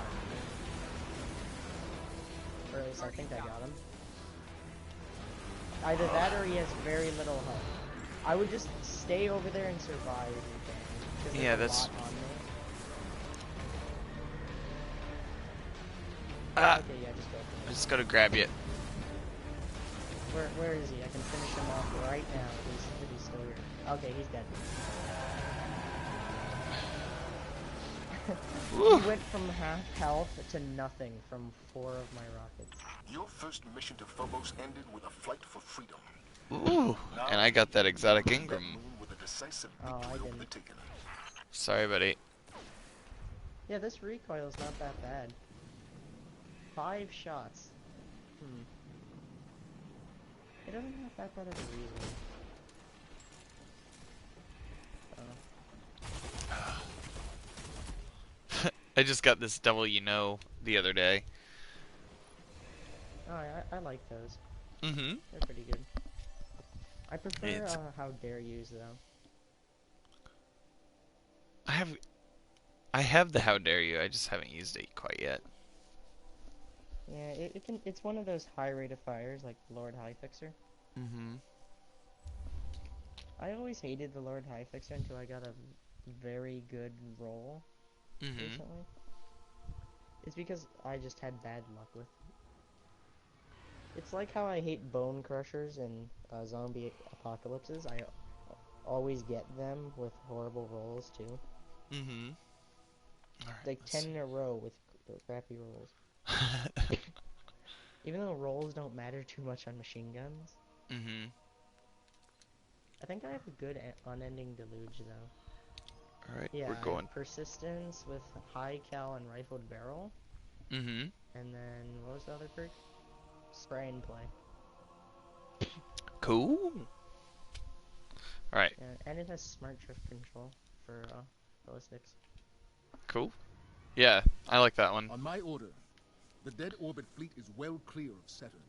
Or at least I think I got him. Either that or he has very little health. I would just stay over there and survive. Yeah, that's... Ah! Okay, yeah, just go. I just gotta grab you. Where is he? I can finish him off right now if he's still here. Okay, he's dead. He went from half health to nothing from 4 of my rockets. Your first mission to Phobos ended with a flight for freedom. Ooh, and I got that exotic Ingram. Oh, I didn't. Sorry, buddy. Yeah, this recoil is not that bad. 5 shots. It doesn't have that bad of a reload. I just got this Devil You Know the other day. Oh, I like those. Mm-hmm. They're pretty good. I prefer How Dare Yous though. I have the How Dare You. I just haven't used it quite yet. Yeah, it's one of those high rate of fires like Lord High Fixer. Mm-hmm. I always hated the Lord High Fixer until I got a very good roll recently. It's because I just had bad luck with it. It's like how I hate Bone Crushers and Zombie Apocalypses. I always get them with horrible rolls too. Mm-hmm. Like 10 in a row with crappy rolls. Even though rolls don't matter too much on machine guns. Mm-hmm. I think I have a good unending deluge though. Alright, yeah, we're going. Persistence with high cal and rifled barrel. Mm-hmm. And then what was the other perk? Spray and play. Cool. Alright. Yeah, and it has smart drift control for ballistics. Cool. Yeah, I like that one. On my order, the Dead Orbit fleet is well clear of Saturn.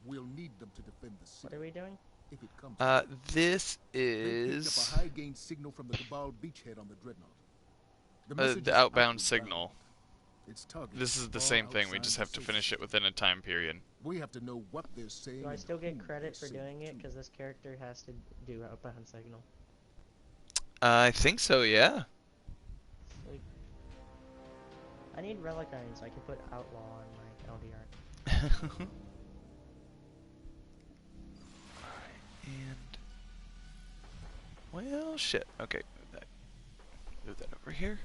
We'll need them to defend the city. What are we doing? If it comes this they is picked up a high gain signal from the Cabal beachhead on the Dreadnought. the outbound signal. Its target This is the same thing. We just have to finish it within a time period. We have to know what they're saying. Do I still get credit for doing it because this character has to do outbound signal? I think so. Yeah. Like, I need relic iron so I can put outlaw on my LDR. And well, shit. Okay, move that over here.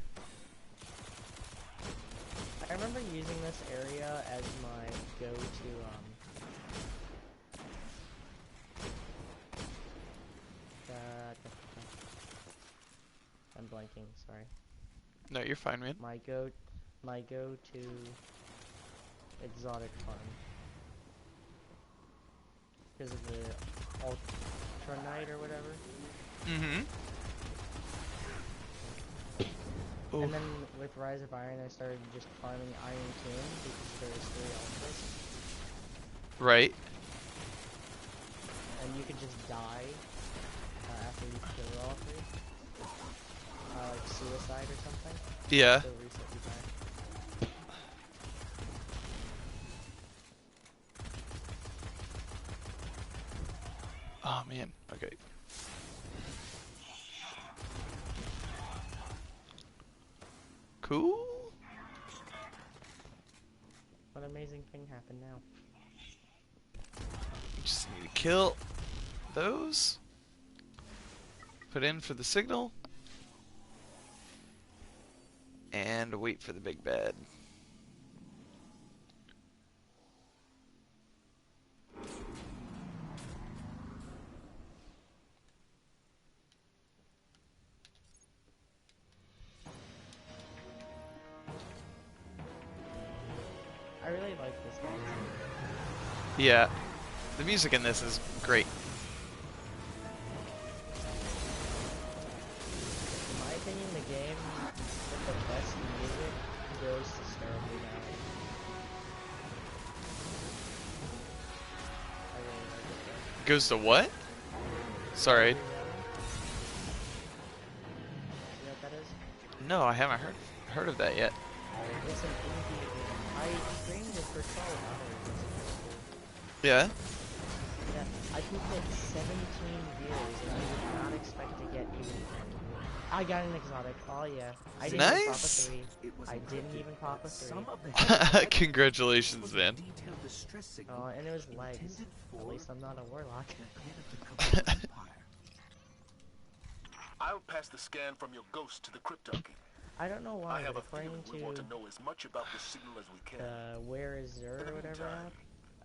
I remember using this area as my go-to. I'm blanking. Sorry. No, you're fine, man. My go-to exotic farm. Because of the Ultra Knight or whatever. Mm-hmm. And then with Rise of Iron, I started just farming Iron Tomb because there's 3 ultras. Right. And you could just die after you kill all 3. Like suicide or something. Yeah. Still reset you back. Oh man. Okay. Cool. What amazing thing happened now? We just need to kill those. Put in for the signal. And wait for the big bad. I really like this game. Yeah, the music in this is great. In my opinion, the game with the best music goes to Stardew Valley. I really like it though. Goes to what? Sorry. You know what that is? No, I haven't heard of that yet. It's an indie game. I streamed it for 12 hours. Yeah? Yeah, I can get 17 views and I would not expect to get even 10. I got an exotic. Oh yeah. I didn't Nice. even pop a 3. I didn't even pop a 3. Congratulations, man. Oh, and it was legs. At least I'm not a warlock. I'll pass the scan from your ghost to the Cryptarchy. I don't know why, but according we want to know as much about the signal as we can. Where is Zer or whatever app?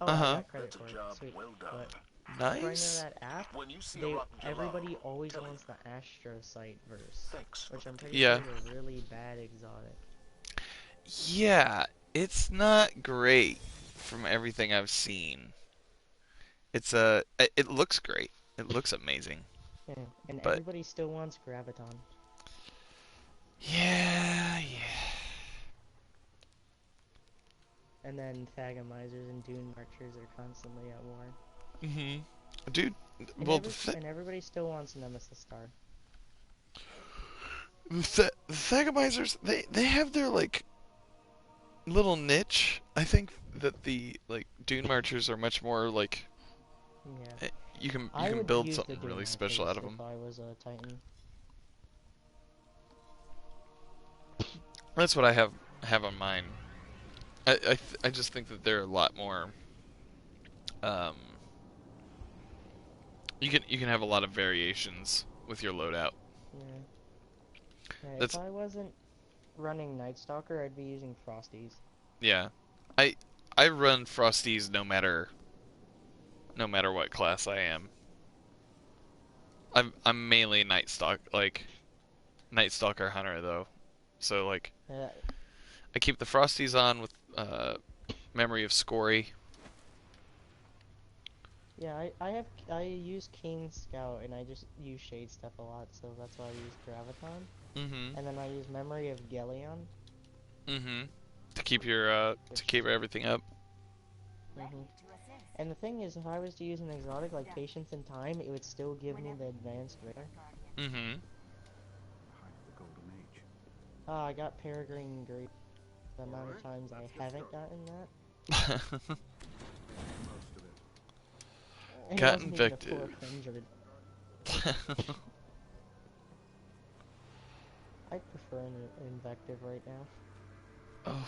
Oh, Uh-huh. I got credit for it. Sweet. Well done. But Nice. according to that app, when you see everybody always wants the Astrocyte verse. Thanks. Which I'm pretty sure is a really bad exotic. Yeah, it's not great from everything I've seen. It looks great. It looks amazing. Yeah, and but everybody still wants Graviton. Yeah. And then Thagamizers and Dune Marchers are constantly at war. Mhm. Dude, and well, and everybody still wants Nemesis Star. The Thagamizers, they have their like little niche. I think that the like Dune Marchers are much more like. Yeah. You can build something really special out of them. If I was a Titan. That's what I have on mine. I just think that they're a lot more. You can have a lot of variations with your loadout. Yeah. If I wasn't running Night Stalker, I'd be using Frosties. Yeah, I run Frosties no matter what class I am. I'm mainly Night Stalker Hunter though, so like I keep the Frosties on with Memory of Scory. Yeah, I use King Scout and I just use Shade Step a lot, so that's why I use Graviton. Mm-hmm. And then I use Memory of Gelion. Mm-hmm. To keep your keep everything up. Mm-hmm. And the thing is, if I was to use an exotic like Patience and Time, it would still give me the advanced radar. Mm-hmm. I got Peregrine Great. The amount of times I haven't gotten that. Got infected. I prefer an invective right now. Oh.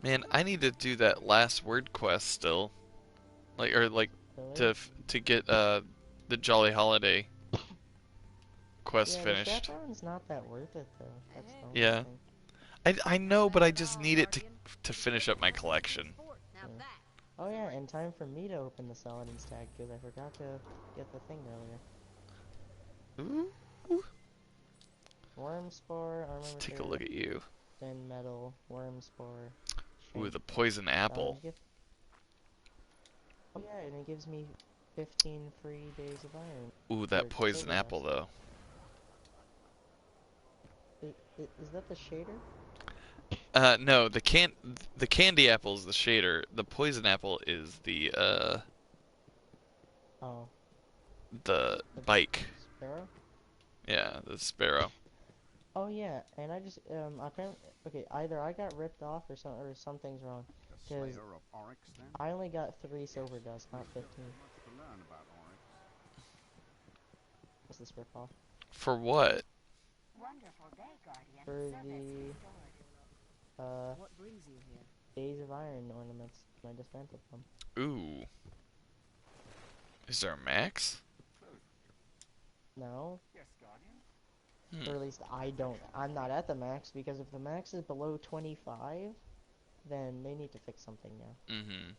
Man, I need to do that last word quest still. Really? to get the Jolly Holiday quest finished. The chaperone's not that worth it though. That's the yeah. I know, but I just need it to finish up my collection. Yeah. Oh yeah, and time for me to open the Saladin's tag because I forgot to get the thing earlier. Ooh. Worm Spore, Armor Let's take a look at you. Then Metal, Worm Spore. Ooh, the Poison Apple. Oh yeah, and it gives me 15 free days of iron. Ooh, that Poison Apple though. Is that the shader? No, the candy apple is the shader. The poison apple is the the bike. Sparrow? Yeah, the sparrow. Oh yeah, and I just apparently either I got ripped off or something's wrong. Because I only got 3 silver dust, not 15. What's this rip off? For what? For the what brings you here? Days of Iron ornaments. I dismantled them. Ooh. Is there a max? No. Or at least I'm not at the max, because if the max is below 25, then they need to fix something now. Mm-hmm.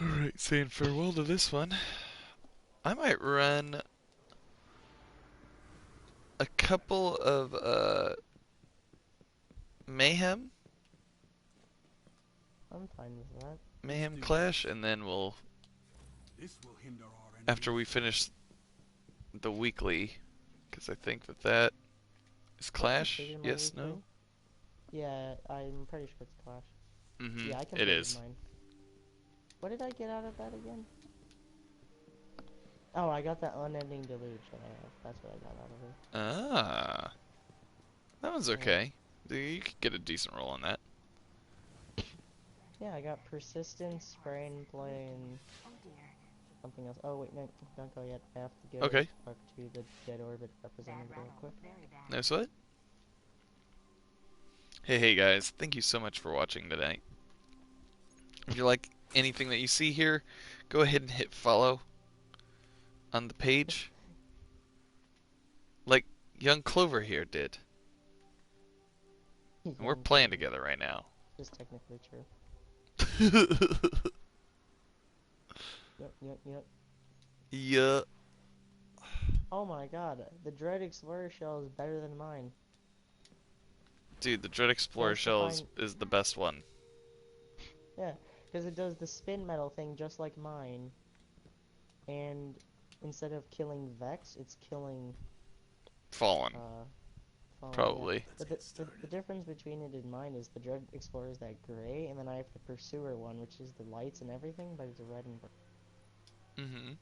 Alright, saying farewell to this one. I might run a couple of Mayhem. I'm fine with that. Mayhem Clash, and then we'll after we finish the weekly, because I think that is Clash. Yes, no. Yeah, I'm pretty sure it's Clash. Mm-hmm. Yeah, I can. It is. Mine. What did I get out of that again? Oh, I got that unending deluge that I have. That's what I got out of it. Ah, that one's okay. You could get a decent roll on that. Yeah, I got persistence, brainplay, and something else. Oh wait, no, don't go yet. I have to go talk to the Dead Orbit representative real quick. No sweat. Hey guys, thank you so much for watching today. If you like anything that you see here, go ahead and hit follow on the page, like Young Clover here did. And we're playing together right now. Just technically true. Yep. Yeah. Oh my god, the Dread Explorer shell is better than mine. Dude, the Dread Explorer shell is the best one. Yeah, because it does the spin metal thing just like mine. And instead of killing Vex, it's killing... Fallen. Probably. Yeah. But the difference between it and mine is the Dread Explorer is that gray, and then I have the Pursuer one, which is the lights and everything, but it's a red and blue. Mm-hmm.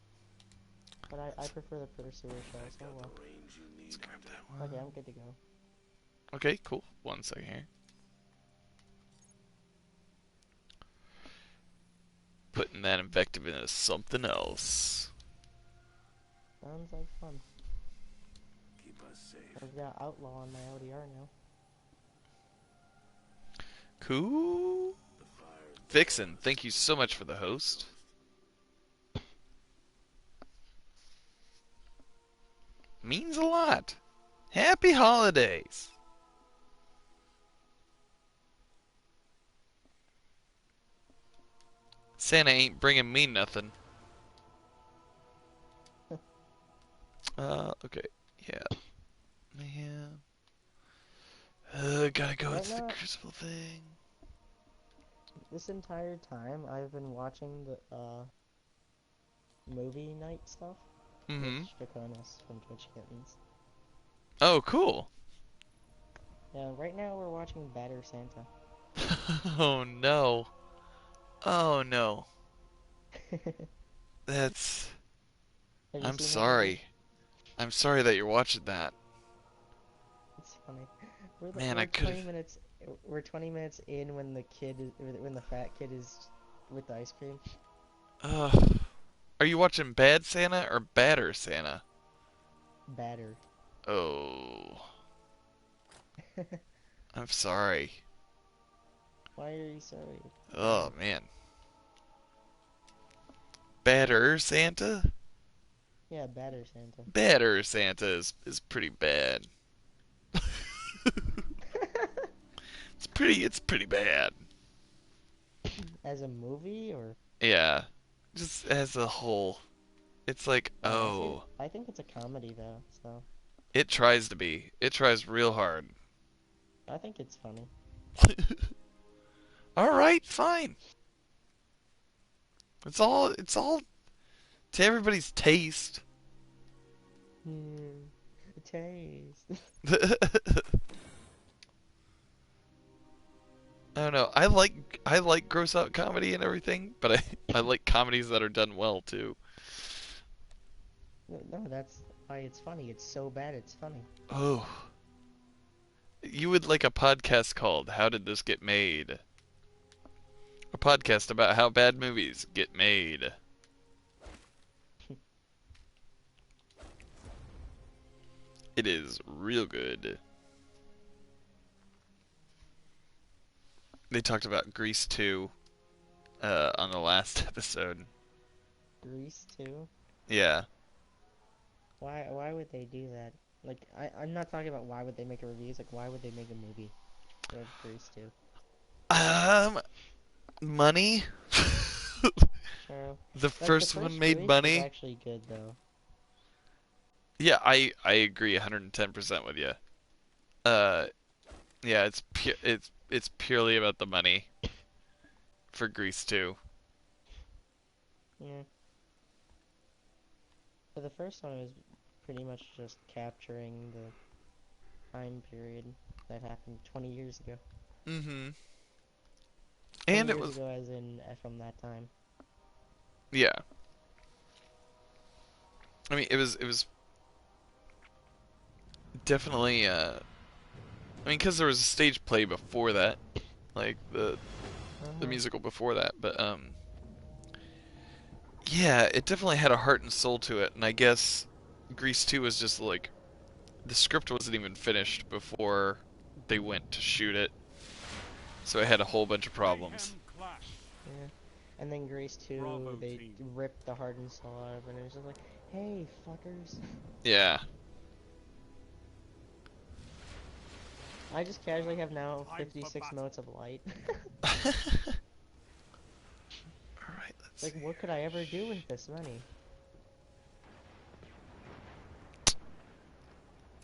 But I prefer the Pursuer shell, so well. Let's grab that one. Okay, I'm good to go. Okay, cool. 1 second here. Putting that invective into something else. Sounds like fun. Keep us safe. I've got Outlaw on my ODR now. Cool. Vixen, thank you so much for the host. Means a lot. Happy holidays. Santa ain't bringing me nothing. Okay. Yeah. Gotta go with the Crucible thing. This entire time, I've been watching the, movie night stuff. Mm-hmm. With Draconis from Twitch Kittens. Oh, cool. Yeah, right now we're watching Batter Santa. Oh, no. Oh, no. That's... I'm sorry. I'm sorry that you're watching that. It's funny. Man, I could have... We're 20 minutes in when the fat kid is with the ice cream. Are you watching Bad Santa or Batter Santa? Batter. Oh. I'm sorry. Why are you sorry? Oh, man. Batter Santa? Yeah, Batter Santa. Batter Santa is pretty bad. It's pretty bad. As a movie, or? Yeah. Just as a whole. It's like, oh. I think it's a comedy, though, so. It tries to be. It tries real hard. I think it's funny. Alright, fine. It's all to everybody's taste. Taste. I don't know. I like gross out comedy and everything, but I like comedies that are done well too. No, that's why it's funny. It's so bad it's funny. Oh. You would like a podcast called How Did This Get Made? A podcast about how bad movies get made. It is real good. They talked about Grease 2 on the last episode. Grease 2? Yeah. Why would they do that? Like, I'm not talking about why would they make a review. It's like, why would they make a movie of Grease 2? Money? The first one made Grease money. Was actually good, though. Yeah, I agree 110% with you. Yeah, it's purely about the money for Grease 2. Yeah. But the first one was pretty much just capturing the time period that happened 20 years ago. Mm-hmm. And it was ago, as in from that time. Yeah. I mean, it was definitely I mean, because there was a stage play before that, like the the musical before that, but yeah, it definitely had a heart and soul to it, and I guess Grease 2 was just like, the script wasn't even finished before they went to shoot it, so it had a whole bunch of problems. Yeah, and then Grease 2, they ripped the heart and soul out of it, and it was just like, hey, fuckers. Yeah. I just casually have now 56 motes of light. Alright, let's like, what could I ever do with this money?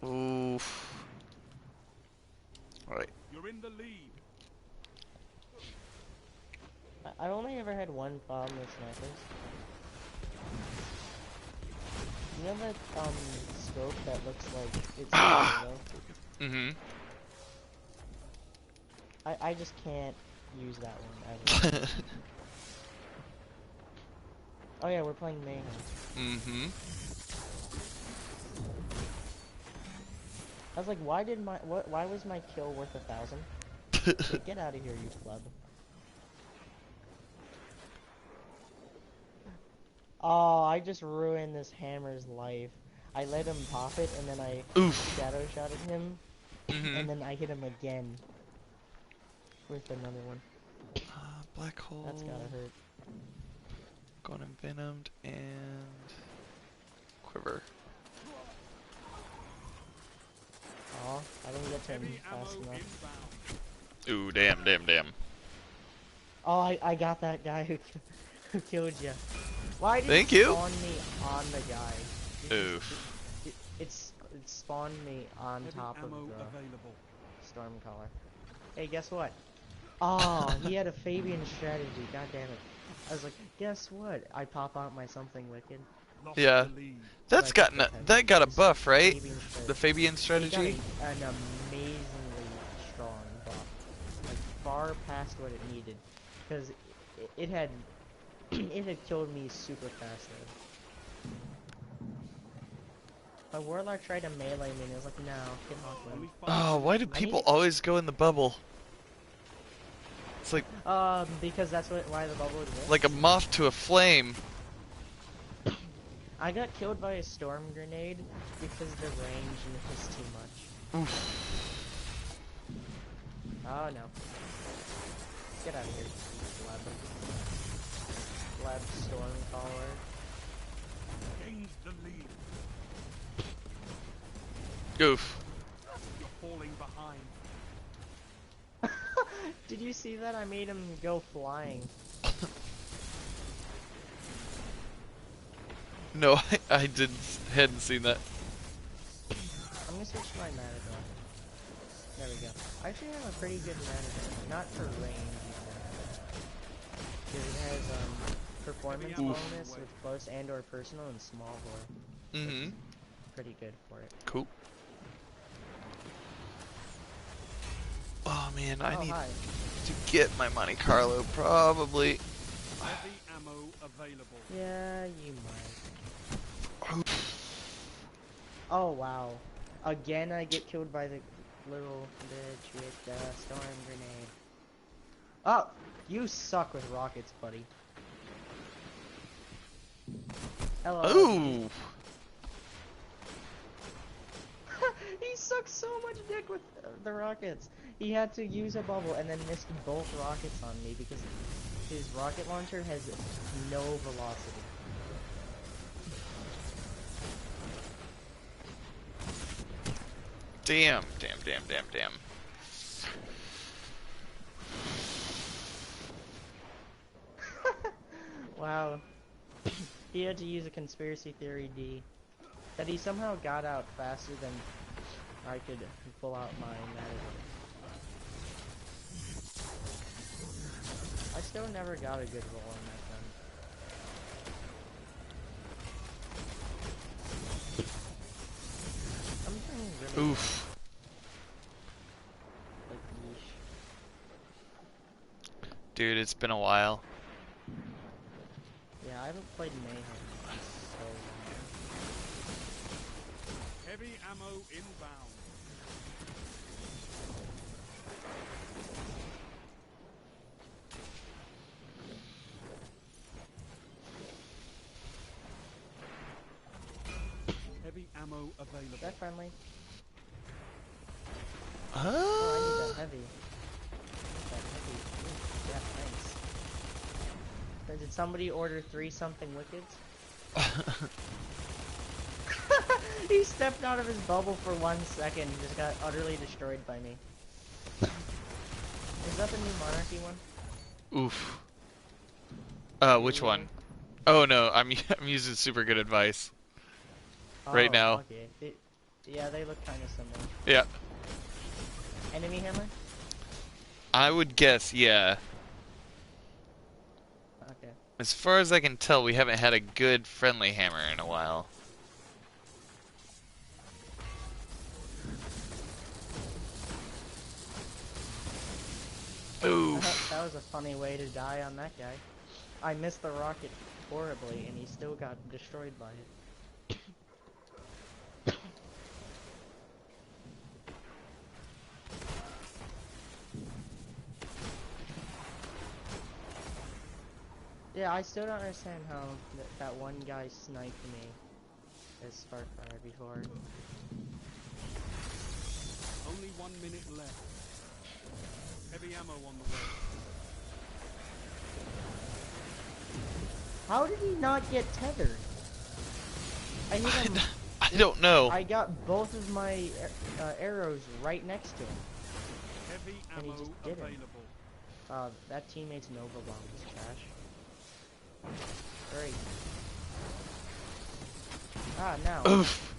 Oof. Alright. You're in the lead. I've only ever had one problem with snipers. You know that scope that looks like it's Mm-hmm. I just can't use that one ever. Oh yeah, we're playing Mayhem. Mm-hmm. I was like, why was my kill worth 1,000? Get out of here, you pleb. Oh, I just ruined this hammer's life. I let him pop it, and then I shadow shot at him, and then I hit him again with another one. Black hole. That's gotta hurt. Gone envenomed and quiver. Oh, I didn't get to him fast enough. Ooh, damn. Oh, I got that guy who killed you. Why did Thank it you. spawn me on the guy? Oof. It spawned me on top of the Stormcaller. Hey, guess what? Oh, he had a Fabian strategy. God damn it. I was like, guess what? I pop out my something wicked. Yeah. That got a buff, right? The Fabian strategy? It got an amazingly strong buff. Like, far past what it needed. Because it had killed me super fast though. My Warlock tried to melee me and I was like, no, get off me. Oh, why do people always go in the bubble? It's like... because that's why the bubble exists. Like a moth to a flame. I got killed by a storm grenade because the range was too much. Oof. Oh no. Get out of here, Lab Stormcaller. Gains the lead. Oof. You're falling behind. Did you see that? I made him go flying. No, I hadn't seen that. I'm gonna switch to my Matador. There we go. I actually have a pretty good Matador. Not for range, because it has performance bonus with close and or personal and small bore. Mm-hmm. Pretty good for it. Cool. Oh man, I need to get my Monte Carlo probably. Heavy ammo available. Yeah, you might. Oh wow. Again I get killed by the little bitch with the storm grenade. Oh! You suck with rockets, buddy. Hello. Ooh! He sucks so much dick with the rockets. He had to use a bubble and then missed both rockets on me because his rocket launcher has no velocity. Damn. Wow. He had to use a conspiracy theory D. That he somehow got out faster than I could pull out my Matador. I still never got a good roll on that gun. I'm doing really Oof. like niche. Dude, it's been a while. Yeah, I haven't played Mayhem in so long. Heavy ammo inbound. ammo available. Is that friendly? Oh, I need that heavy. Ooh, yeah, thanks. Did somebody order 3 something wickeds? He stepped out of his bubble for 1 second and just got utterly destroyed by me. Is that the new Monarchy one? Oof. Which one? Oh no, I'm using super good advice right now. Okay. Yeah, they look kind of similar. Yeah. Enemy hammer? I would guess, yeah. Okay. As far as I can tell, we haven't had a good friendly hammer in a while. Oof. That was a funny way to die on that guy. I missed the rocket horribly, and he still got destroyed by it. Yeah, I still don't understand how that one guy sniped me as Sparkfire before. Only 1 minute left. Heavy ammo on the way. How did he not get tethered? I hit him. I don't know. I got both of my arrows right next to him. Heavy and he ammo just didn't. available. That teammate's Nova Bomb is trash. Great. Ah, now. Oof.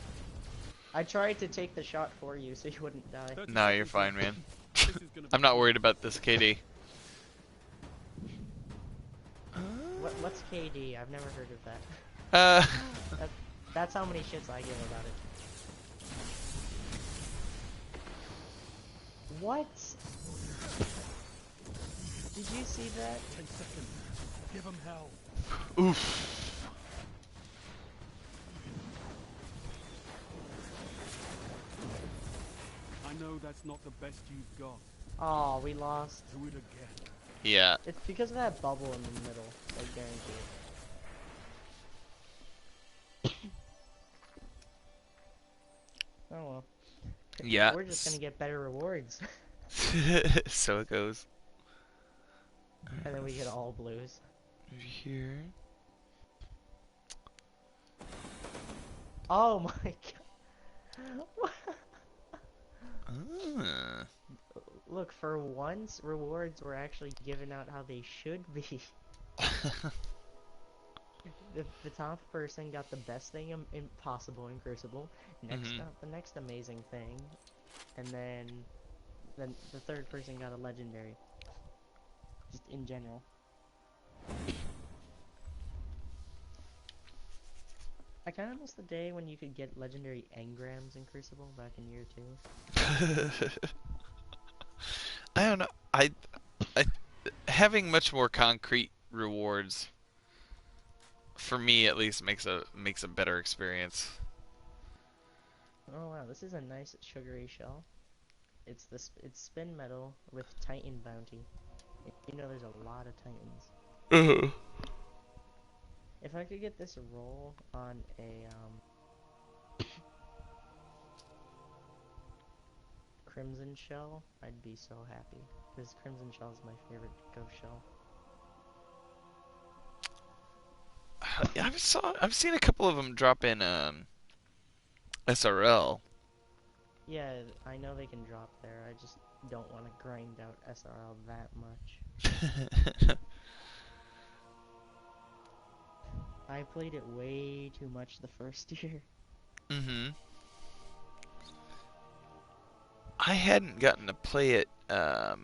I tried to take the shot for you so you wouldn't die. No, you're fine, man. I'm not worried about this, KD. What's KD? I've never heard of that. That's how many shits I give about it. What? Did you see that? 10 seconds. Give him hell. Oof. I know that's not the best you've got. Oh, we lost. Do it again. Yeah. It's because of that bubble in the middle. I guarantee it. Oh well. Yeah. We're just gonna get better rewards. So it goes. And then we get all blues. Over here. Oh my god. Look, for once, rewards were actually given out how they should be. The top person got the best thing possible in Crucible. Next got the next amazing thing, and then the third person got a legendary. Just in general. I kind of miss the day when you could get legendary engrams in Crucible back in year 2. I don't know. I having much more concrete rewards, for me at least, makes a better experience. Oh wow, this is a nice sugary shell. It's spin metal with Titan bounty. You know, there's a lot of Titans. If I could get this roll on a Crimson Shell, I'd be so happy, because Crimson Shell is my favorite ghost shell. I've seen a couple of them drop in SRL. Yeah, I know they can drop there. I just don't want to grind out SRL that much. I played it way too much the first year. I hadn't gotten to play it the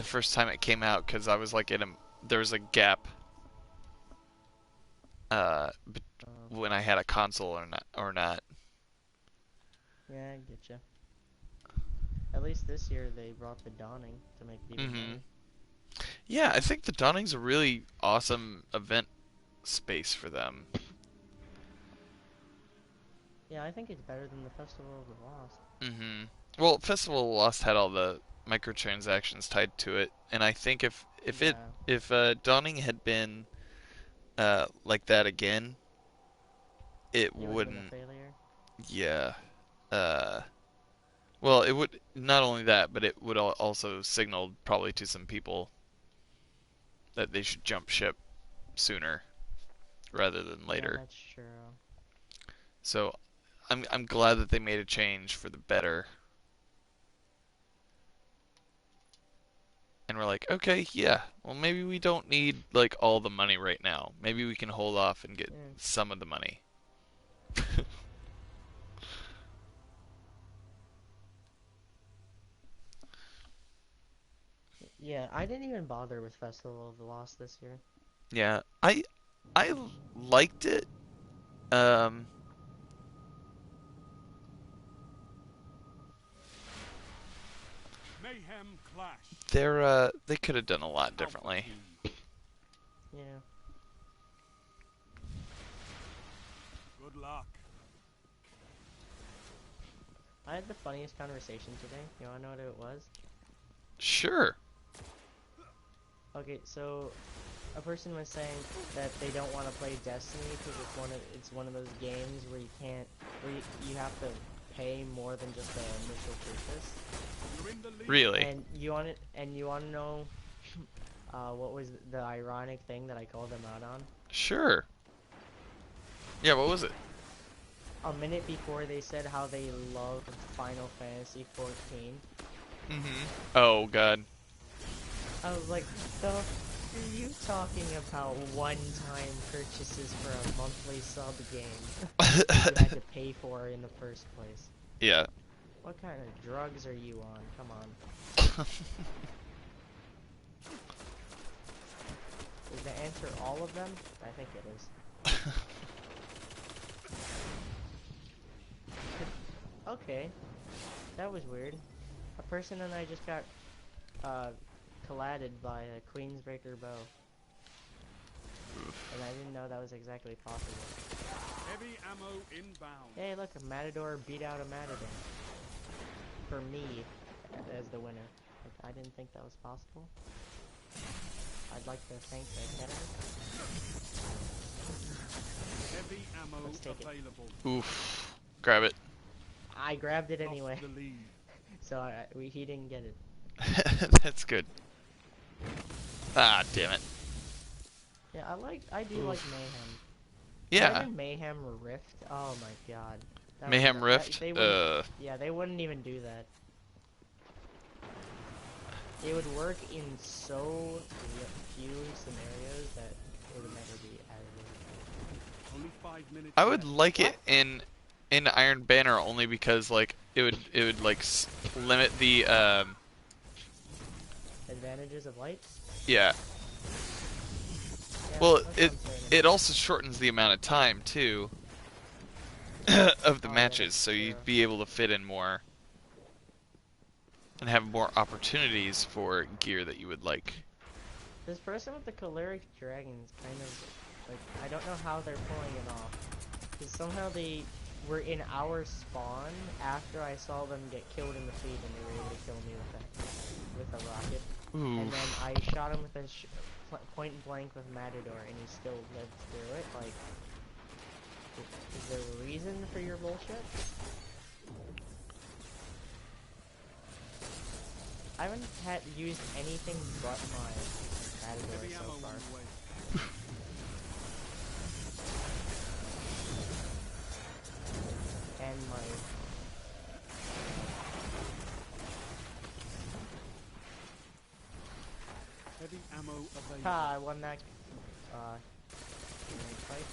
first time it came out because I was like there was a gap when I had a console or not. Yeah, I get you. At least this year they brought the Dawning to make it even better. Yeah, I think the Dawning's a really awesome event space for them. Yeah, I think it's better than the Festival of the Lost. Well, Festival of the Lost had all the microtransactions tied to it, and I think if Dawning had been like that again, it wouldn't. Yeah. Well, it would not only that, but it would also signal probably to some people that they should jump ship sooner rather than later. Yeah, that's true. So, I'm glad that they made a change for the better. And we're like, okay, yeah, well maybe we don't need like all the money right now. Maybe we can hold off and get some of the money. Yeah, I didn't even bother with Festival of the Lost this year. Yeah, I liked it. Mayhem Clash. They could have done a lot differently. Yeah. Good luck. I had the funniest conversation today. You wanna know what it was? Sure. Okay, so a person was saying that they don't want to play Destiny because it's one of those games where you have to pay more than just the initial purchase. Really? And you want to know what was the ironic thing that I called them out on? Sure. Yeah, what was it? A minute before they said how they loved Final Fantasy 14. Oh god. I was like, so are you talking about one-time purchases for a monthly sub game you had to pay for in the first place? Yeah. What kind of drugs are you on? Come on. Is the answer all of them? I think it is. Okay. That was weird. A person and I just got collided by a Queensbreaker bow. And I didn't know that was exactly possible. Heavy ammo inbound. Hey, look, a Matador beat out a Matador. For me, as the winner. I didn't think that was possible. I'd like to thank the Academy. Heavy ammo available. Oof. Grab it. I grabbed it anyway. So he didn't get it. That's good. Ah, damn it. Yeah, I do like Mayhem. Yeah. Even Mayhem Rift. Oh my god. Mayhem Rift? Yeah, they wouldn't even do that. It would work in so few scenarios that it would never be as good. Only 5 minutes. I would like it in Iron Banner only because like it would like limit the advantages of light. Yeah. Well, it also shortens the amount of time too of the matches, so you'd be able to fit in more and have more opportunities for gear that you would like. This person with the Choleric Dragon is kind of like, I don't know how they're pulling it off. Because somehow they were in our spawn after I saw them get killed in the feed, and they were able to kill me with a rocket. Ooh. And then I shot him with a point blank with Matador, and he still lived through it. Like, is there a reason for your bullshit? I haven't used anything but my Matador so far. And my... Heavy ammo available. Ha, I won that fight.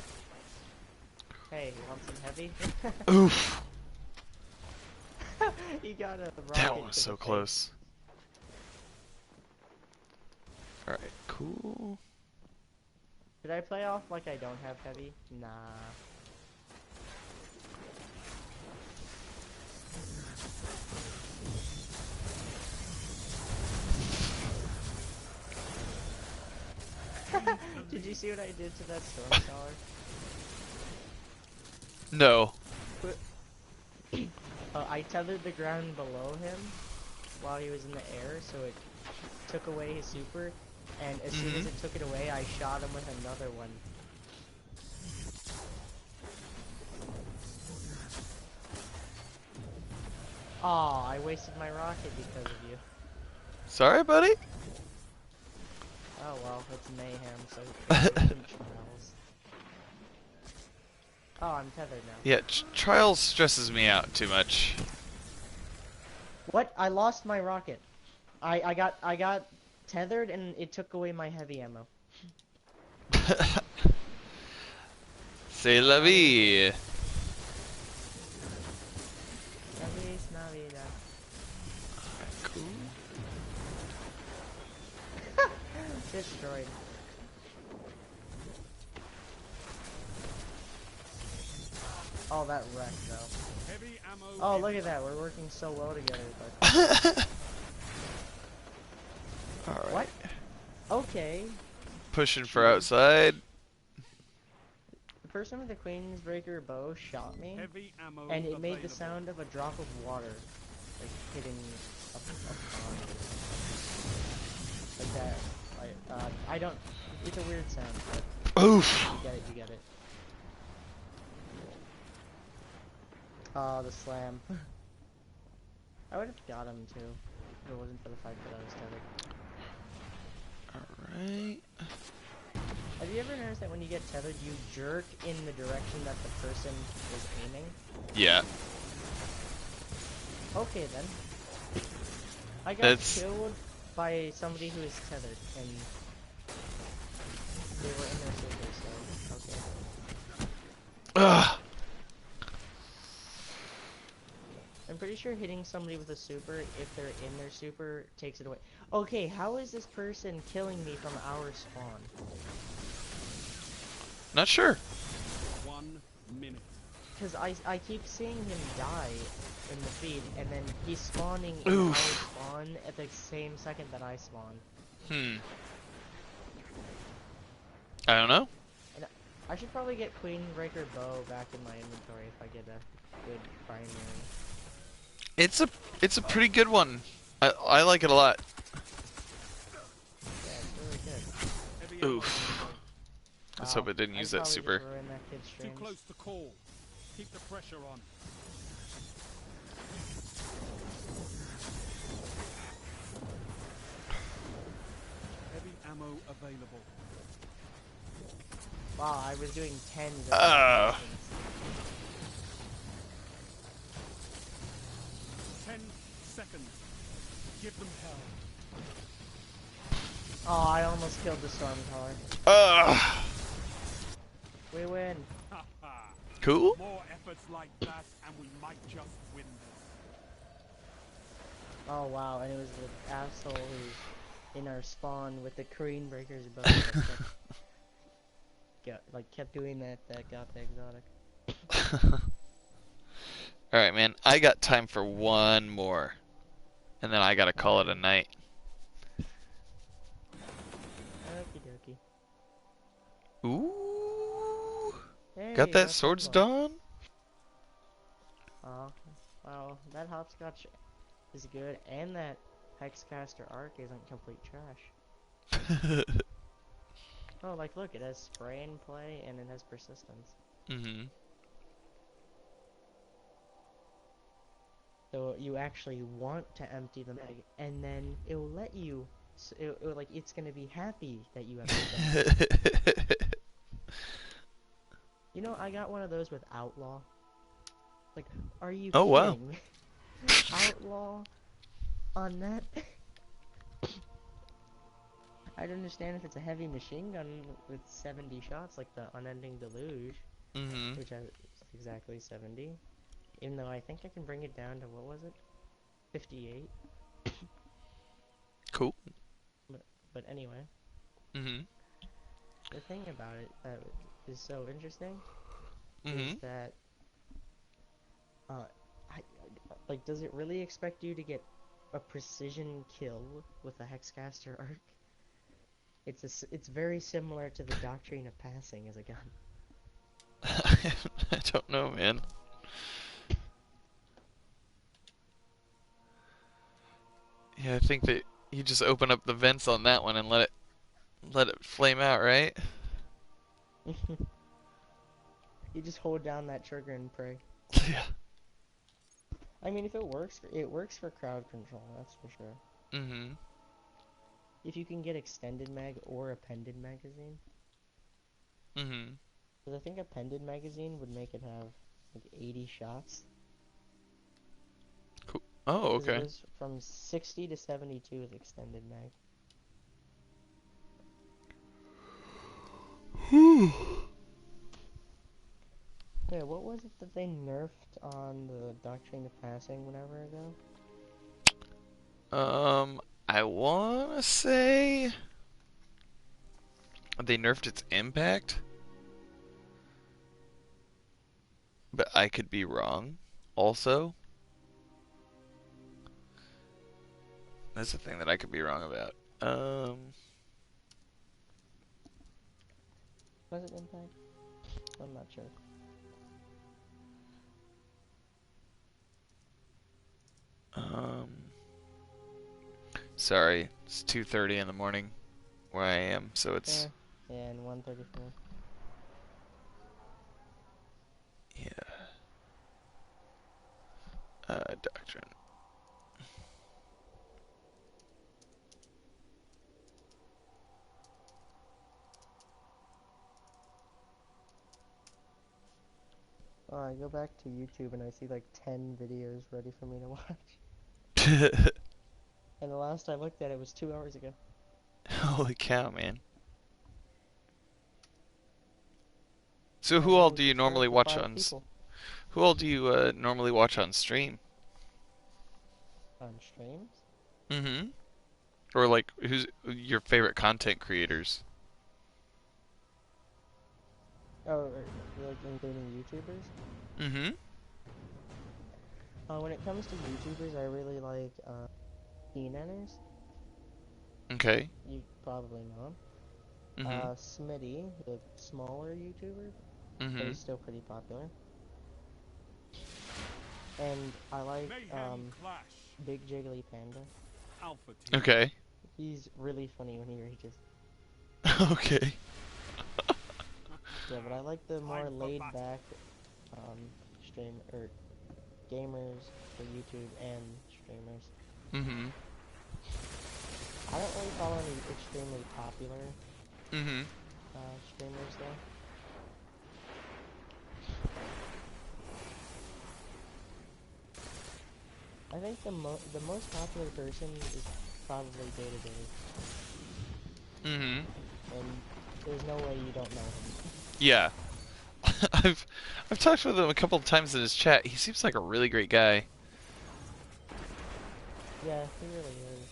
Hey, you want some heavy? Oof. He got a rocket. That one was so close. Alright, cool. Should I play off like I don't have heavy? Nah. Did you see what I did to that Stormcaller? No. I tethered the ground below him while he was in the air, so it took away his super, and as soon as it took it away, I shot him with another one. Aw, I wasted my rocket because of you. Sorry, buddy. Oh well, it's mayhem, so trials. Oh, I'm tethered now. Yeah, trials stresses me out too much. What? I lost my rocket. I got tethered and it took away my heavy ammo. C'est la vie. Feliz Navidad. Cool. Destroyed. Oh, that wrecked though. Heavy ammo. Oh, look at that. We're working so well together. Alright. What? Okay. Pushing for outside. The person with the Queensbreaker bow shot me, Heavy ammo and it made available. the sound of a drop of water, like hitting a pond. Like that. I don't. It's a weird sound. But Oof. You get it. You get it. Oh, the slam. I would have got him too, if it wasn't for the fact that I was tethered. Alright. Have you ever noticed that when you get tethered, you jerk in the direction that the person is aiming? Yeah. Okay then. I got killed by somebody who is tethered, and they were in their super, so okay. Ugh. I'm pretty sure hitting somebody with a super, if they're in their super, takes it away. Okay, how is this person killing me from our spawn? Not sure. 1 minute. Because I keep seeing him die in the feed, and then he's spawning in our spawn at the same second that I spawn. I don't know. And I should probably get Queenbreaker bow back in my inventory if I get a good primary. It's a pretty good one. I like it a lot. Yeah, it's really good. Oof. Let's hope it didn't use that super. Too close to call. Keep the pressure on. Heavy ammo available. Wow, I was doing 10s. 10 seconds. Give them hell. Oh, I almost killed the Stormcaller. We win. Cool. More efforts like that, and we might just win this. Oh wow, and it was the asshole who's in our spawn with the Queenbreaker's bow that kept doing that got the exotic. Alright, man. I got time for one more. And then I gotta call it a night. Okie dokie. Ooh. Hey, Got that Swords Dawn? Oh, wow. That hopscotch is good, and that Hexcaster Arc isn't complete trash. Oh, like, look, it has spray and play, and it has persistence. Mm-hmm. So you actually want to empty the mag, and then it will let you. So it's gonna be happy that you empty the mag. You know, I got one of those with Outlaw. Like, are you kidding? Wow. Outlaw on that? I'd understand if it's a heavy machine gun with 70 shots, like the Unending Deluge, which has exactly 70. Even though I think I can bring it down to, what was it? 58. Cool. But anyway. The thing about it that is so interesting is that, like, does it really expect you to get a precision kill with a Hexcaster Arc? It's very similar to the Doctrine of Passing as a gun. I don't know, man. Yeah, I think that you just open up the vents on that one and let it flame out, right? You just hold down that trigger and pray. Yeah. I mean, if it works for crowd control, that's for sure. Mm-hmm. If you can get extended mag or appended magazine. Mm-hmm. Because I think appended magazine would make it have like 80 shots. Cool. Oh, okay. It goes from 60 to 72 with extended mag. Yeah, what was it that they nerfed on the Doctrine of Passing whenever ago? I wanna say they nerfed its impact, but I could be wrong. Also, that's the thing that I could be wrong about. Was it impact? I'm not sure. Sorry, it's 2:30 in the morning where I am, so it's... Yeah, and 1:34. Yeah. Doctrine. Oh, I go back to YouTube and I see like 10 videos ready for me to watch. And the last I looked at it was 2 hours ago. Holy cow, man. So who all do you normally watch on... Who all do you normally watch on stream? On streams? Mm-hmm. Or like, who's your favorite content creators? Oh, like including YouTubers? Mm-hmm. When it comes to YouTubers, I really like T-Nenners. Okay. You probably know him. Smitty, the smaller YouTuber, but he's still pretty popular. And I like Big Jiggly Panda. Okay. He's really funny when he rages. Okay. Yeah, but I like the more laid back gamers for YouTube and streamers. Mm-hmm. I don't really follow any extremely popular streamers though. I think the most popular person is probably Day-to-Day. Mm-hmm. And there's no way you don't know him. Yeah. I've talked with him a couple of times in his chat. He seems like a really great guy. Yeah, he really is.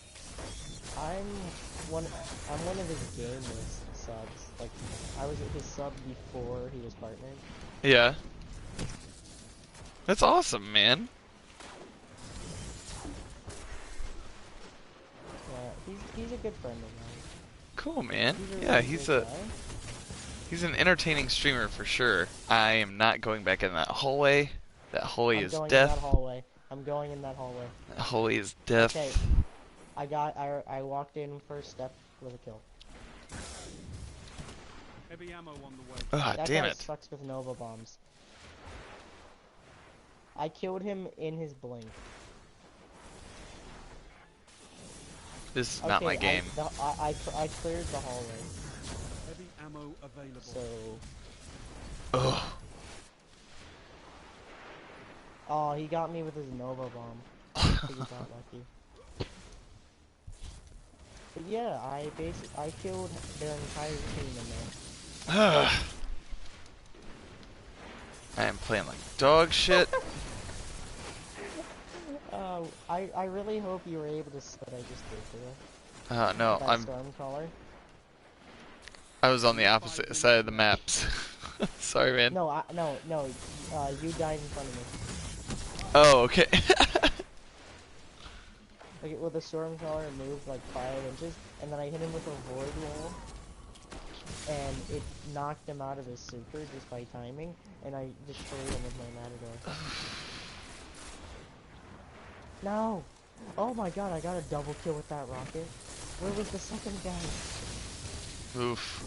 I'm one of his gameless subs. Like, I was his sub before he was partnered. Yeah. That's awesome, man. Yeah, he's a good friend of mine. Cool, man. Yeah, he's an entertaining streamer for sure. I am not going back in that hallway. That hallway is death. I'm going in that hallway. That hallway is death. Okay. I walked in first step with a kill. Heavy ammo on the way. Ah, damn it. That guy sucks with Nova bombs. I killed him in his blink. This is not my game. I cleared the hallway. Heavy ammo available. So. Ugh. Oh, he got me with his Nova bomb. I think he got lucky. But yeah, I killed their entire team in there. I am playing like dog shit. I really hope you were able to see what I just did to you. No, I'm... Stormcaller. I was on the opposite side of the maps. Sorry, man. No, you died in front of me. Oh, okay. Like, well, the Stormcaller moved like 5 inches, and then I hit him with a Void Wall, and it knocked him out of his super just by timing, and I destroyed him with my Matador. No! Oh my god, I got a double kill with that rocket. Where was the second guy? Oof.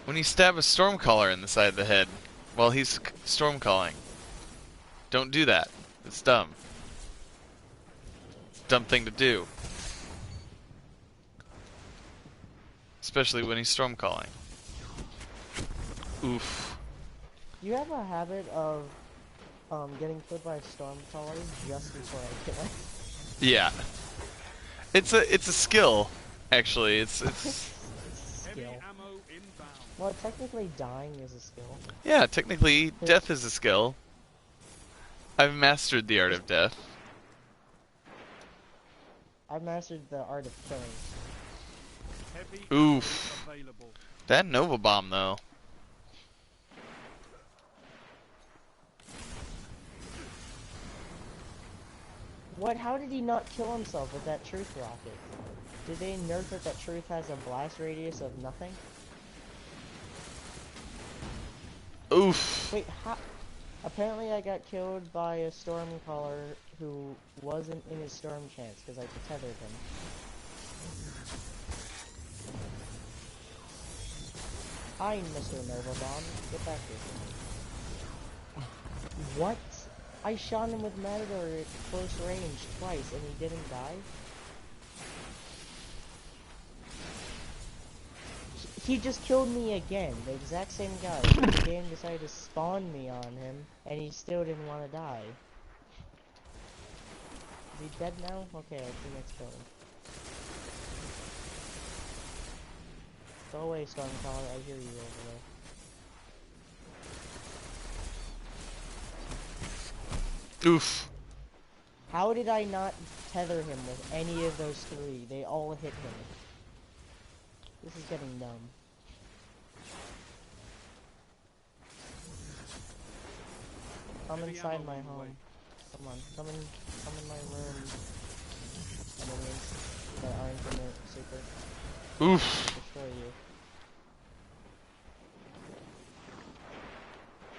When you stab a Stormcaller in the side of the head while he's stormcalling. Don't do that. It's dumb. It's a dumb thing to do. Especially when he's storm calling. Oof. You have a habit of getting killed by a storm caller just before I kill it. Yeah. It's a skill, actually. It's skill. Well, technically dying is a skill. Yeah, technically death is a skill. I've mastered the art of death. I've mastered the art of killing. Oof. That Nova Bomb, though. What? How did he not kill himself with that truth rocket? Did they nerf it that truth has a blast radius of nothing? Oof. Wait, how? Apparently I got killed by a storm caller who wasn't in his storm chance because I tethered him. Hi, Mr. Nova Bomb. Get back here. What? I shot him with Matador at close range twice and he didn't die? He just killed me again, the exact same guy. The game decided to spawn me on him, and he still didn't want to die. Is he dead now? Okay, our teammates killed him. Go away, Stormcaller, I hear you over there. Oof. How did I not tether him with any of those three? They all hit him. This is getting dumb. Come inside my home. Come on, come in my room. Enemies that aren't in the secret. Oof. Destroy you.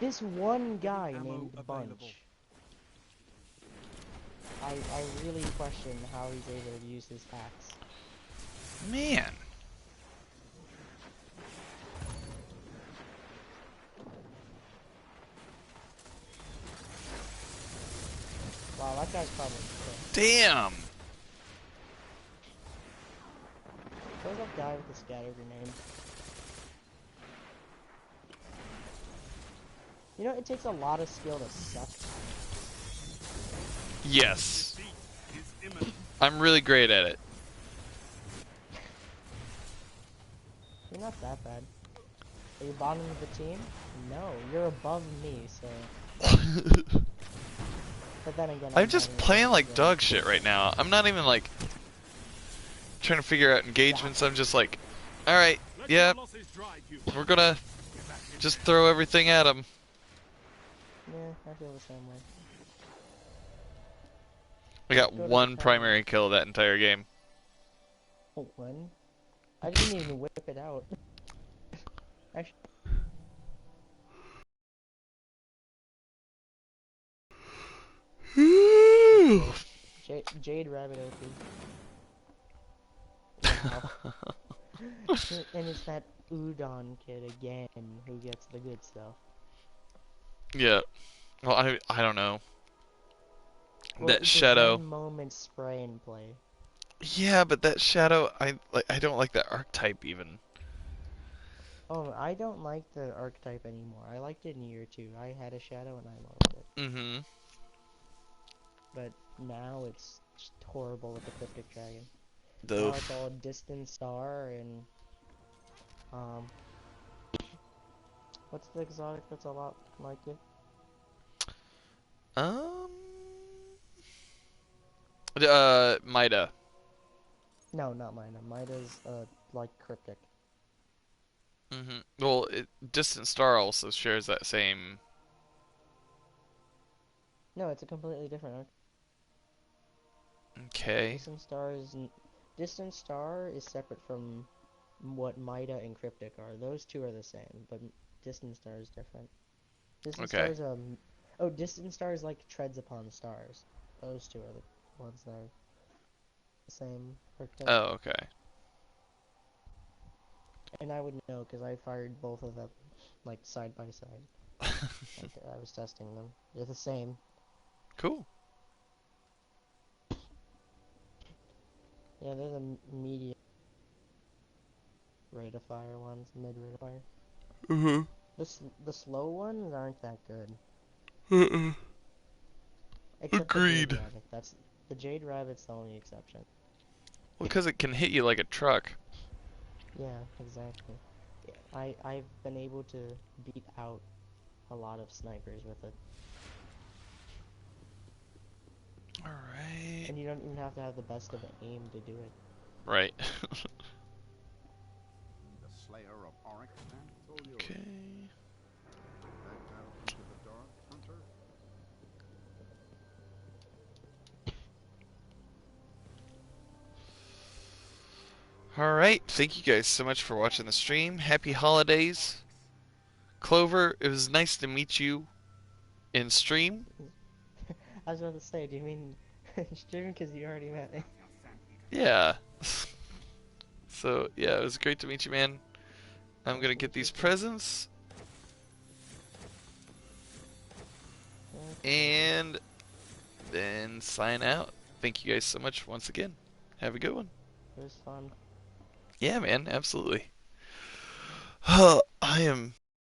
This one guy named Bunch. I really question how he's able to use his axe. Man. Wow, that guy's probably sick. Damn! Where's that guy with the scatter grenade? You know, it takes a lot of skill to suck. Yes. I'm really great at it. You're not that bad. Are you bottom of the team? No, you're above me, so... But then again, I'm just playing like dog shit right now. I'm not even like trying to figure out engagements. I'm just like, alright, yeah, we're gonna just throw everything at them. Yeah, I feel the same way. I got one primary kill that entire game. Oh, one? I didn't even whip it out. Actually. Jade Rabbit OP. And it's that Udon kid again who gets the good stuff. Yeah. Well, I don't know. Well, that Shadow. One moment spray and play. Yeah, but that Shadow, I don't like that archetype even. Oh, I don't like the archetype anymore. I liked it in year 2. I had a Shadow and I loved it. Mm-hmm. But now it's just horrible with the Cryptic Dragon. Doof. Now it's all Distant Star and what's the exotic that's a lot like it? Mida. No, not Mida. Mida's like Cryptic. Mm-hmm. Well, Distant Star also shares that same. No, it's a completely different arc. Okay. Distant Star is separate from what Mida and Cryptic are. Those two are the same, but Distant Star is different. Distant Star is Distant Star is like Treads Upon Stars. Those two are the ones that are the same archetype. Oh, okay. And I would know because I fired both of them like side by side. Like, I was testing them. They're the same. Cool. Yeah, there's a medium rate of fire ones, mid rate of fire. The slow ones aren't that good. Except Agreed. The Jade Rabbit. The Jade Rabbit's the only exception. Well, because it can hit you like a truck. Yeah, exactly. I've been able to beat out a lot of snipers with it. Alright. And you don't even have to have the best of aim to do it. Right. The Slayer of Auric, okay. Back out into the dark, Hunter. Alright, thank you guys so much for watching the stream. Happy holidays. Clover, it was nice to meet you in stream. I was about to say, do you mean stream because you already met me? Yeah. So, yeah, it was great to meet you, man. I'm gonna get these presents. And then sign out. Thank you guys so much once again. Have a good one. It was fun. Yeah, man, absolutely. I am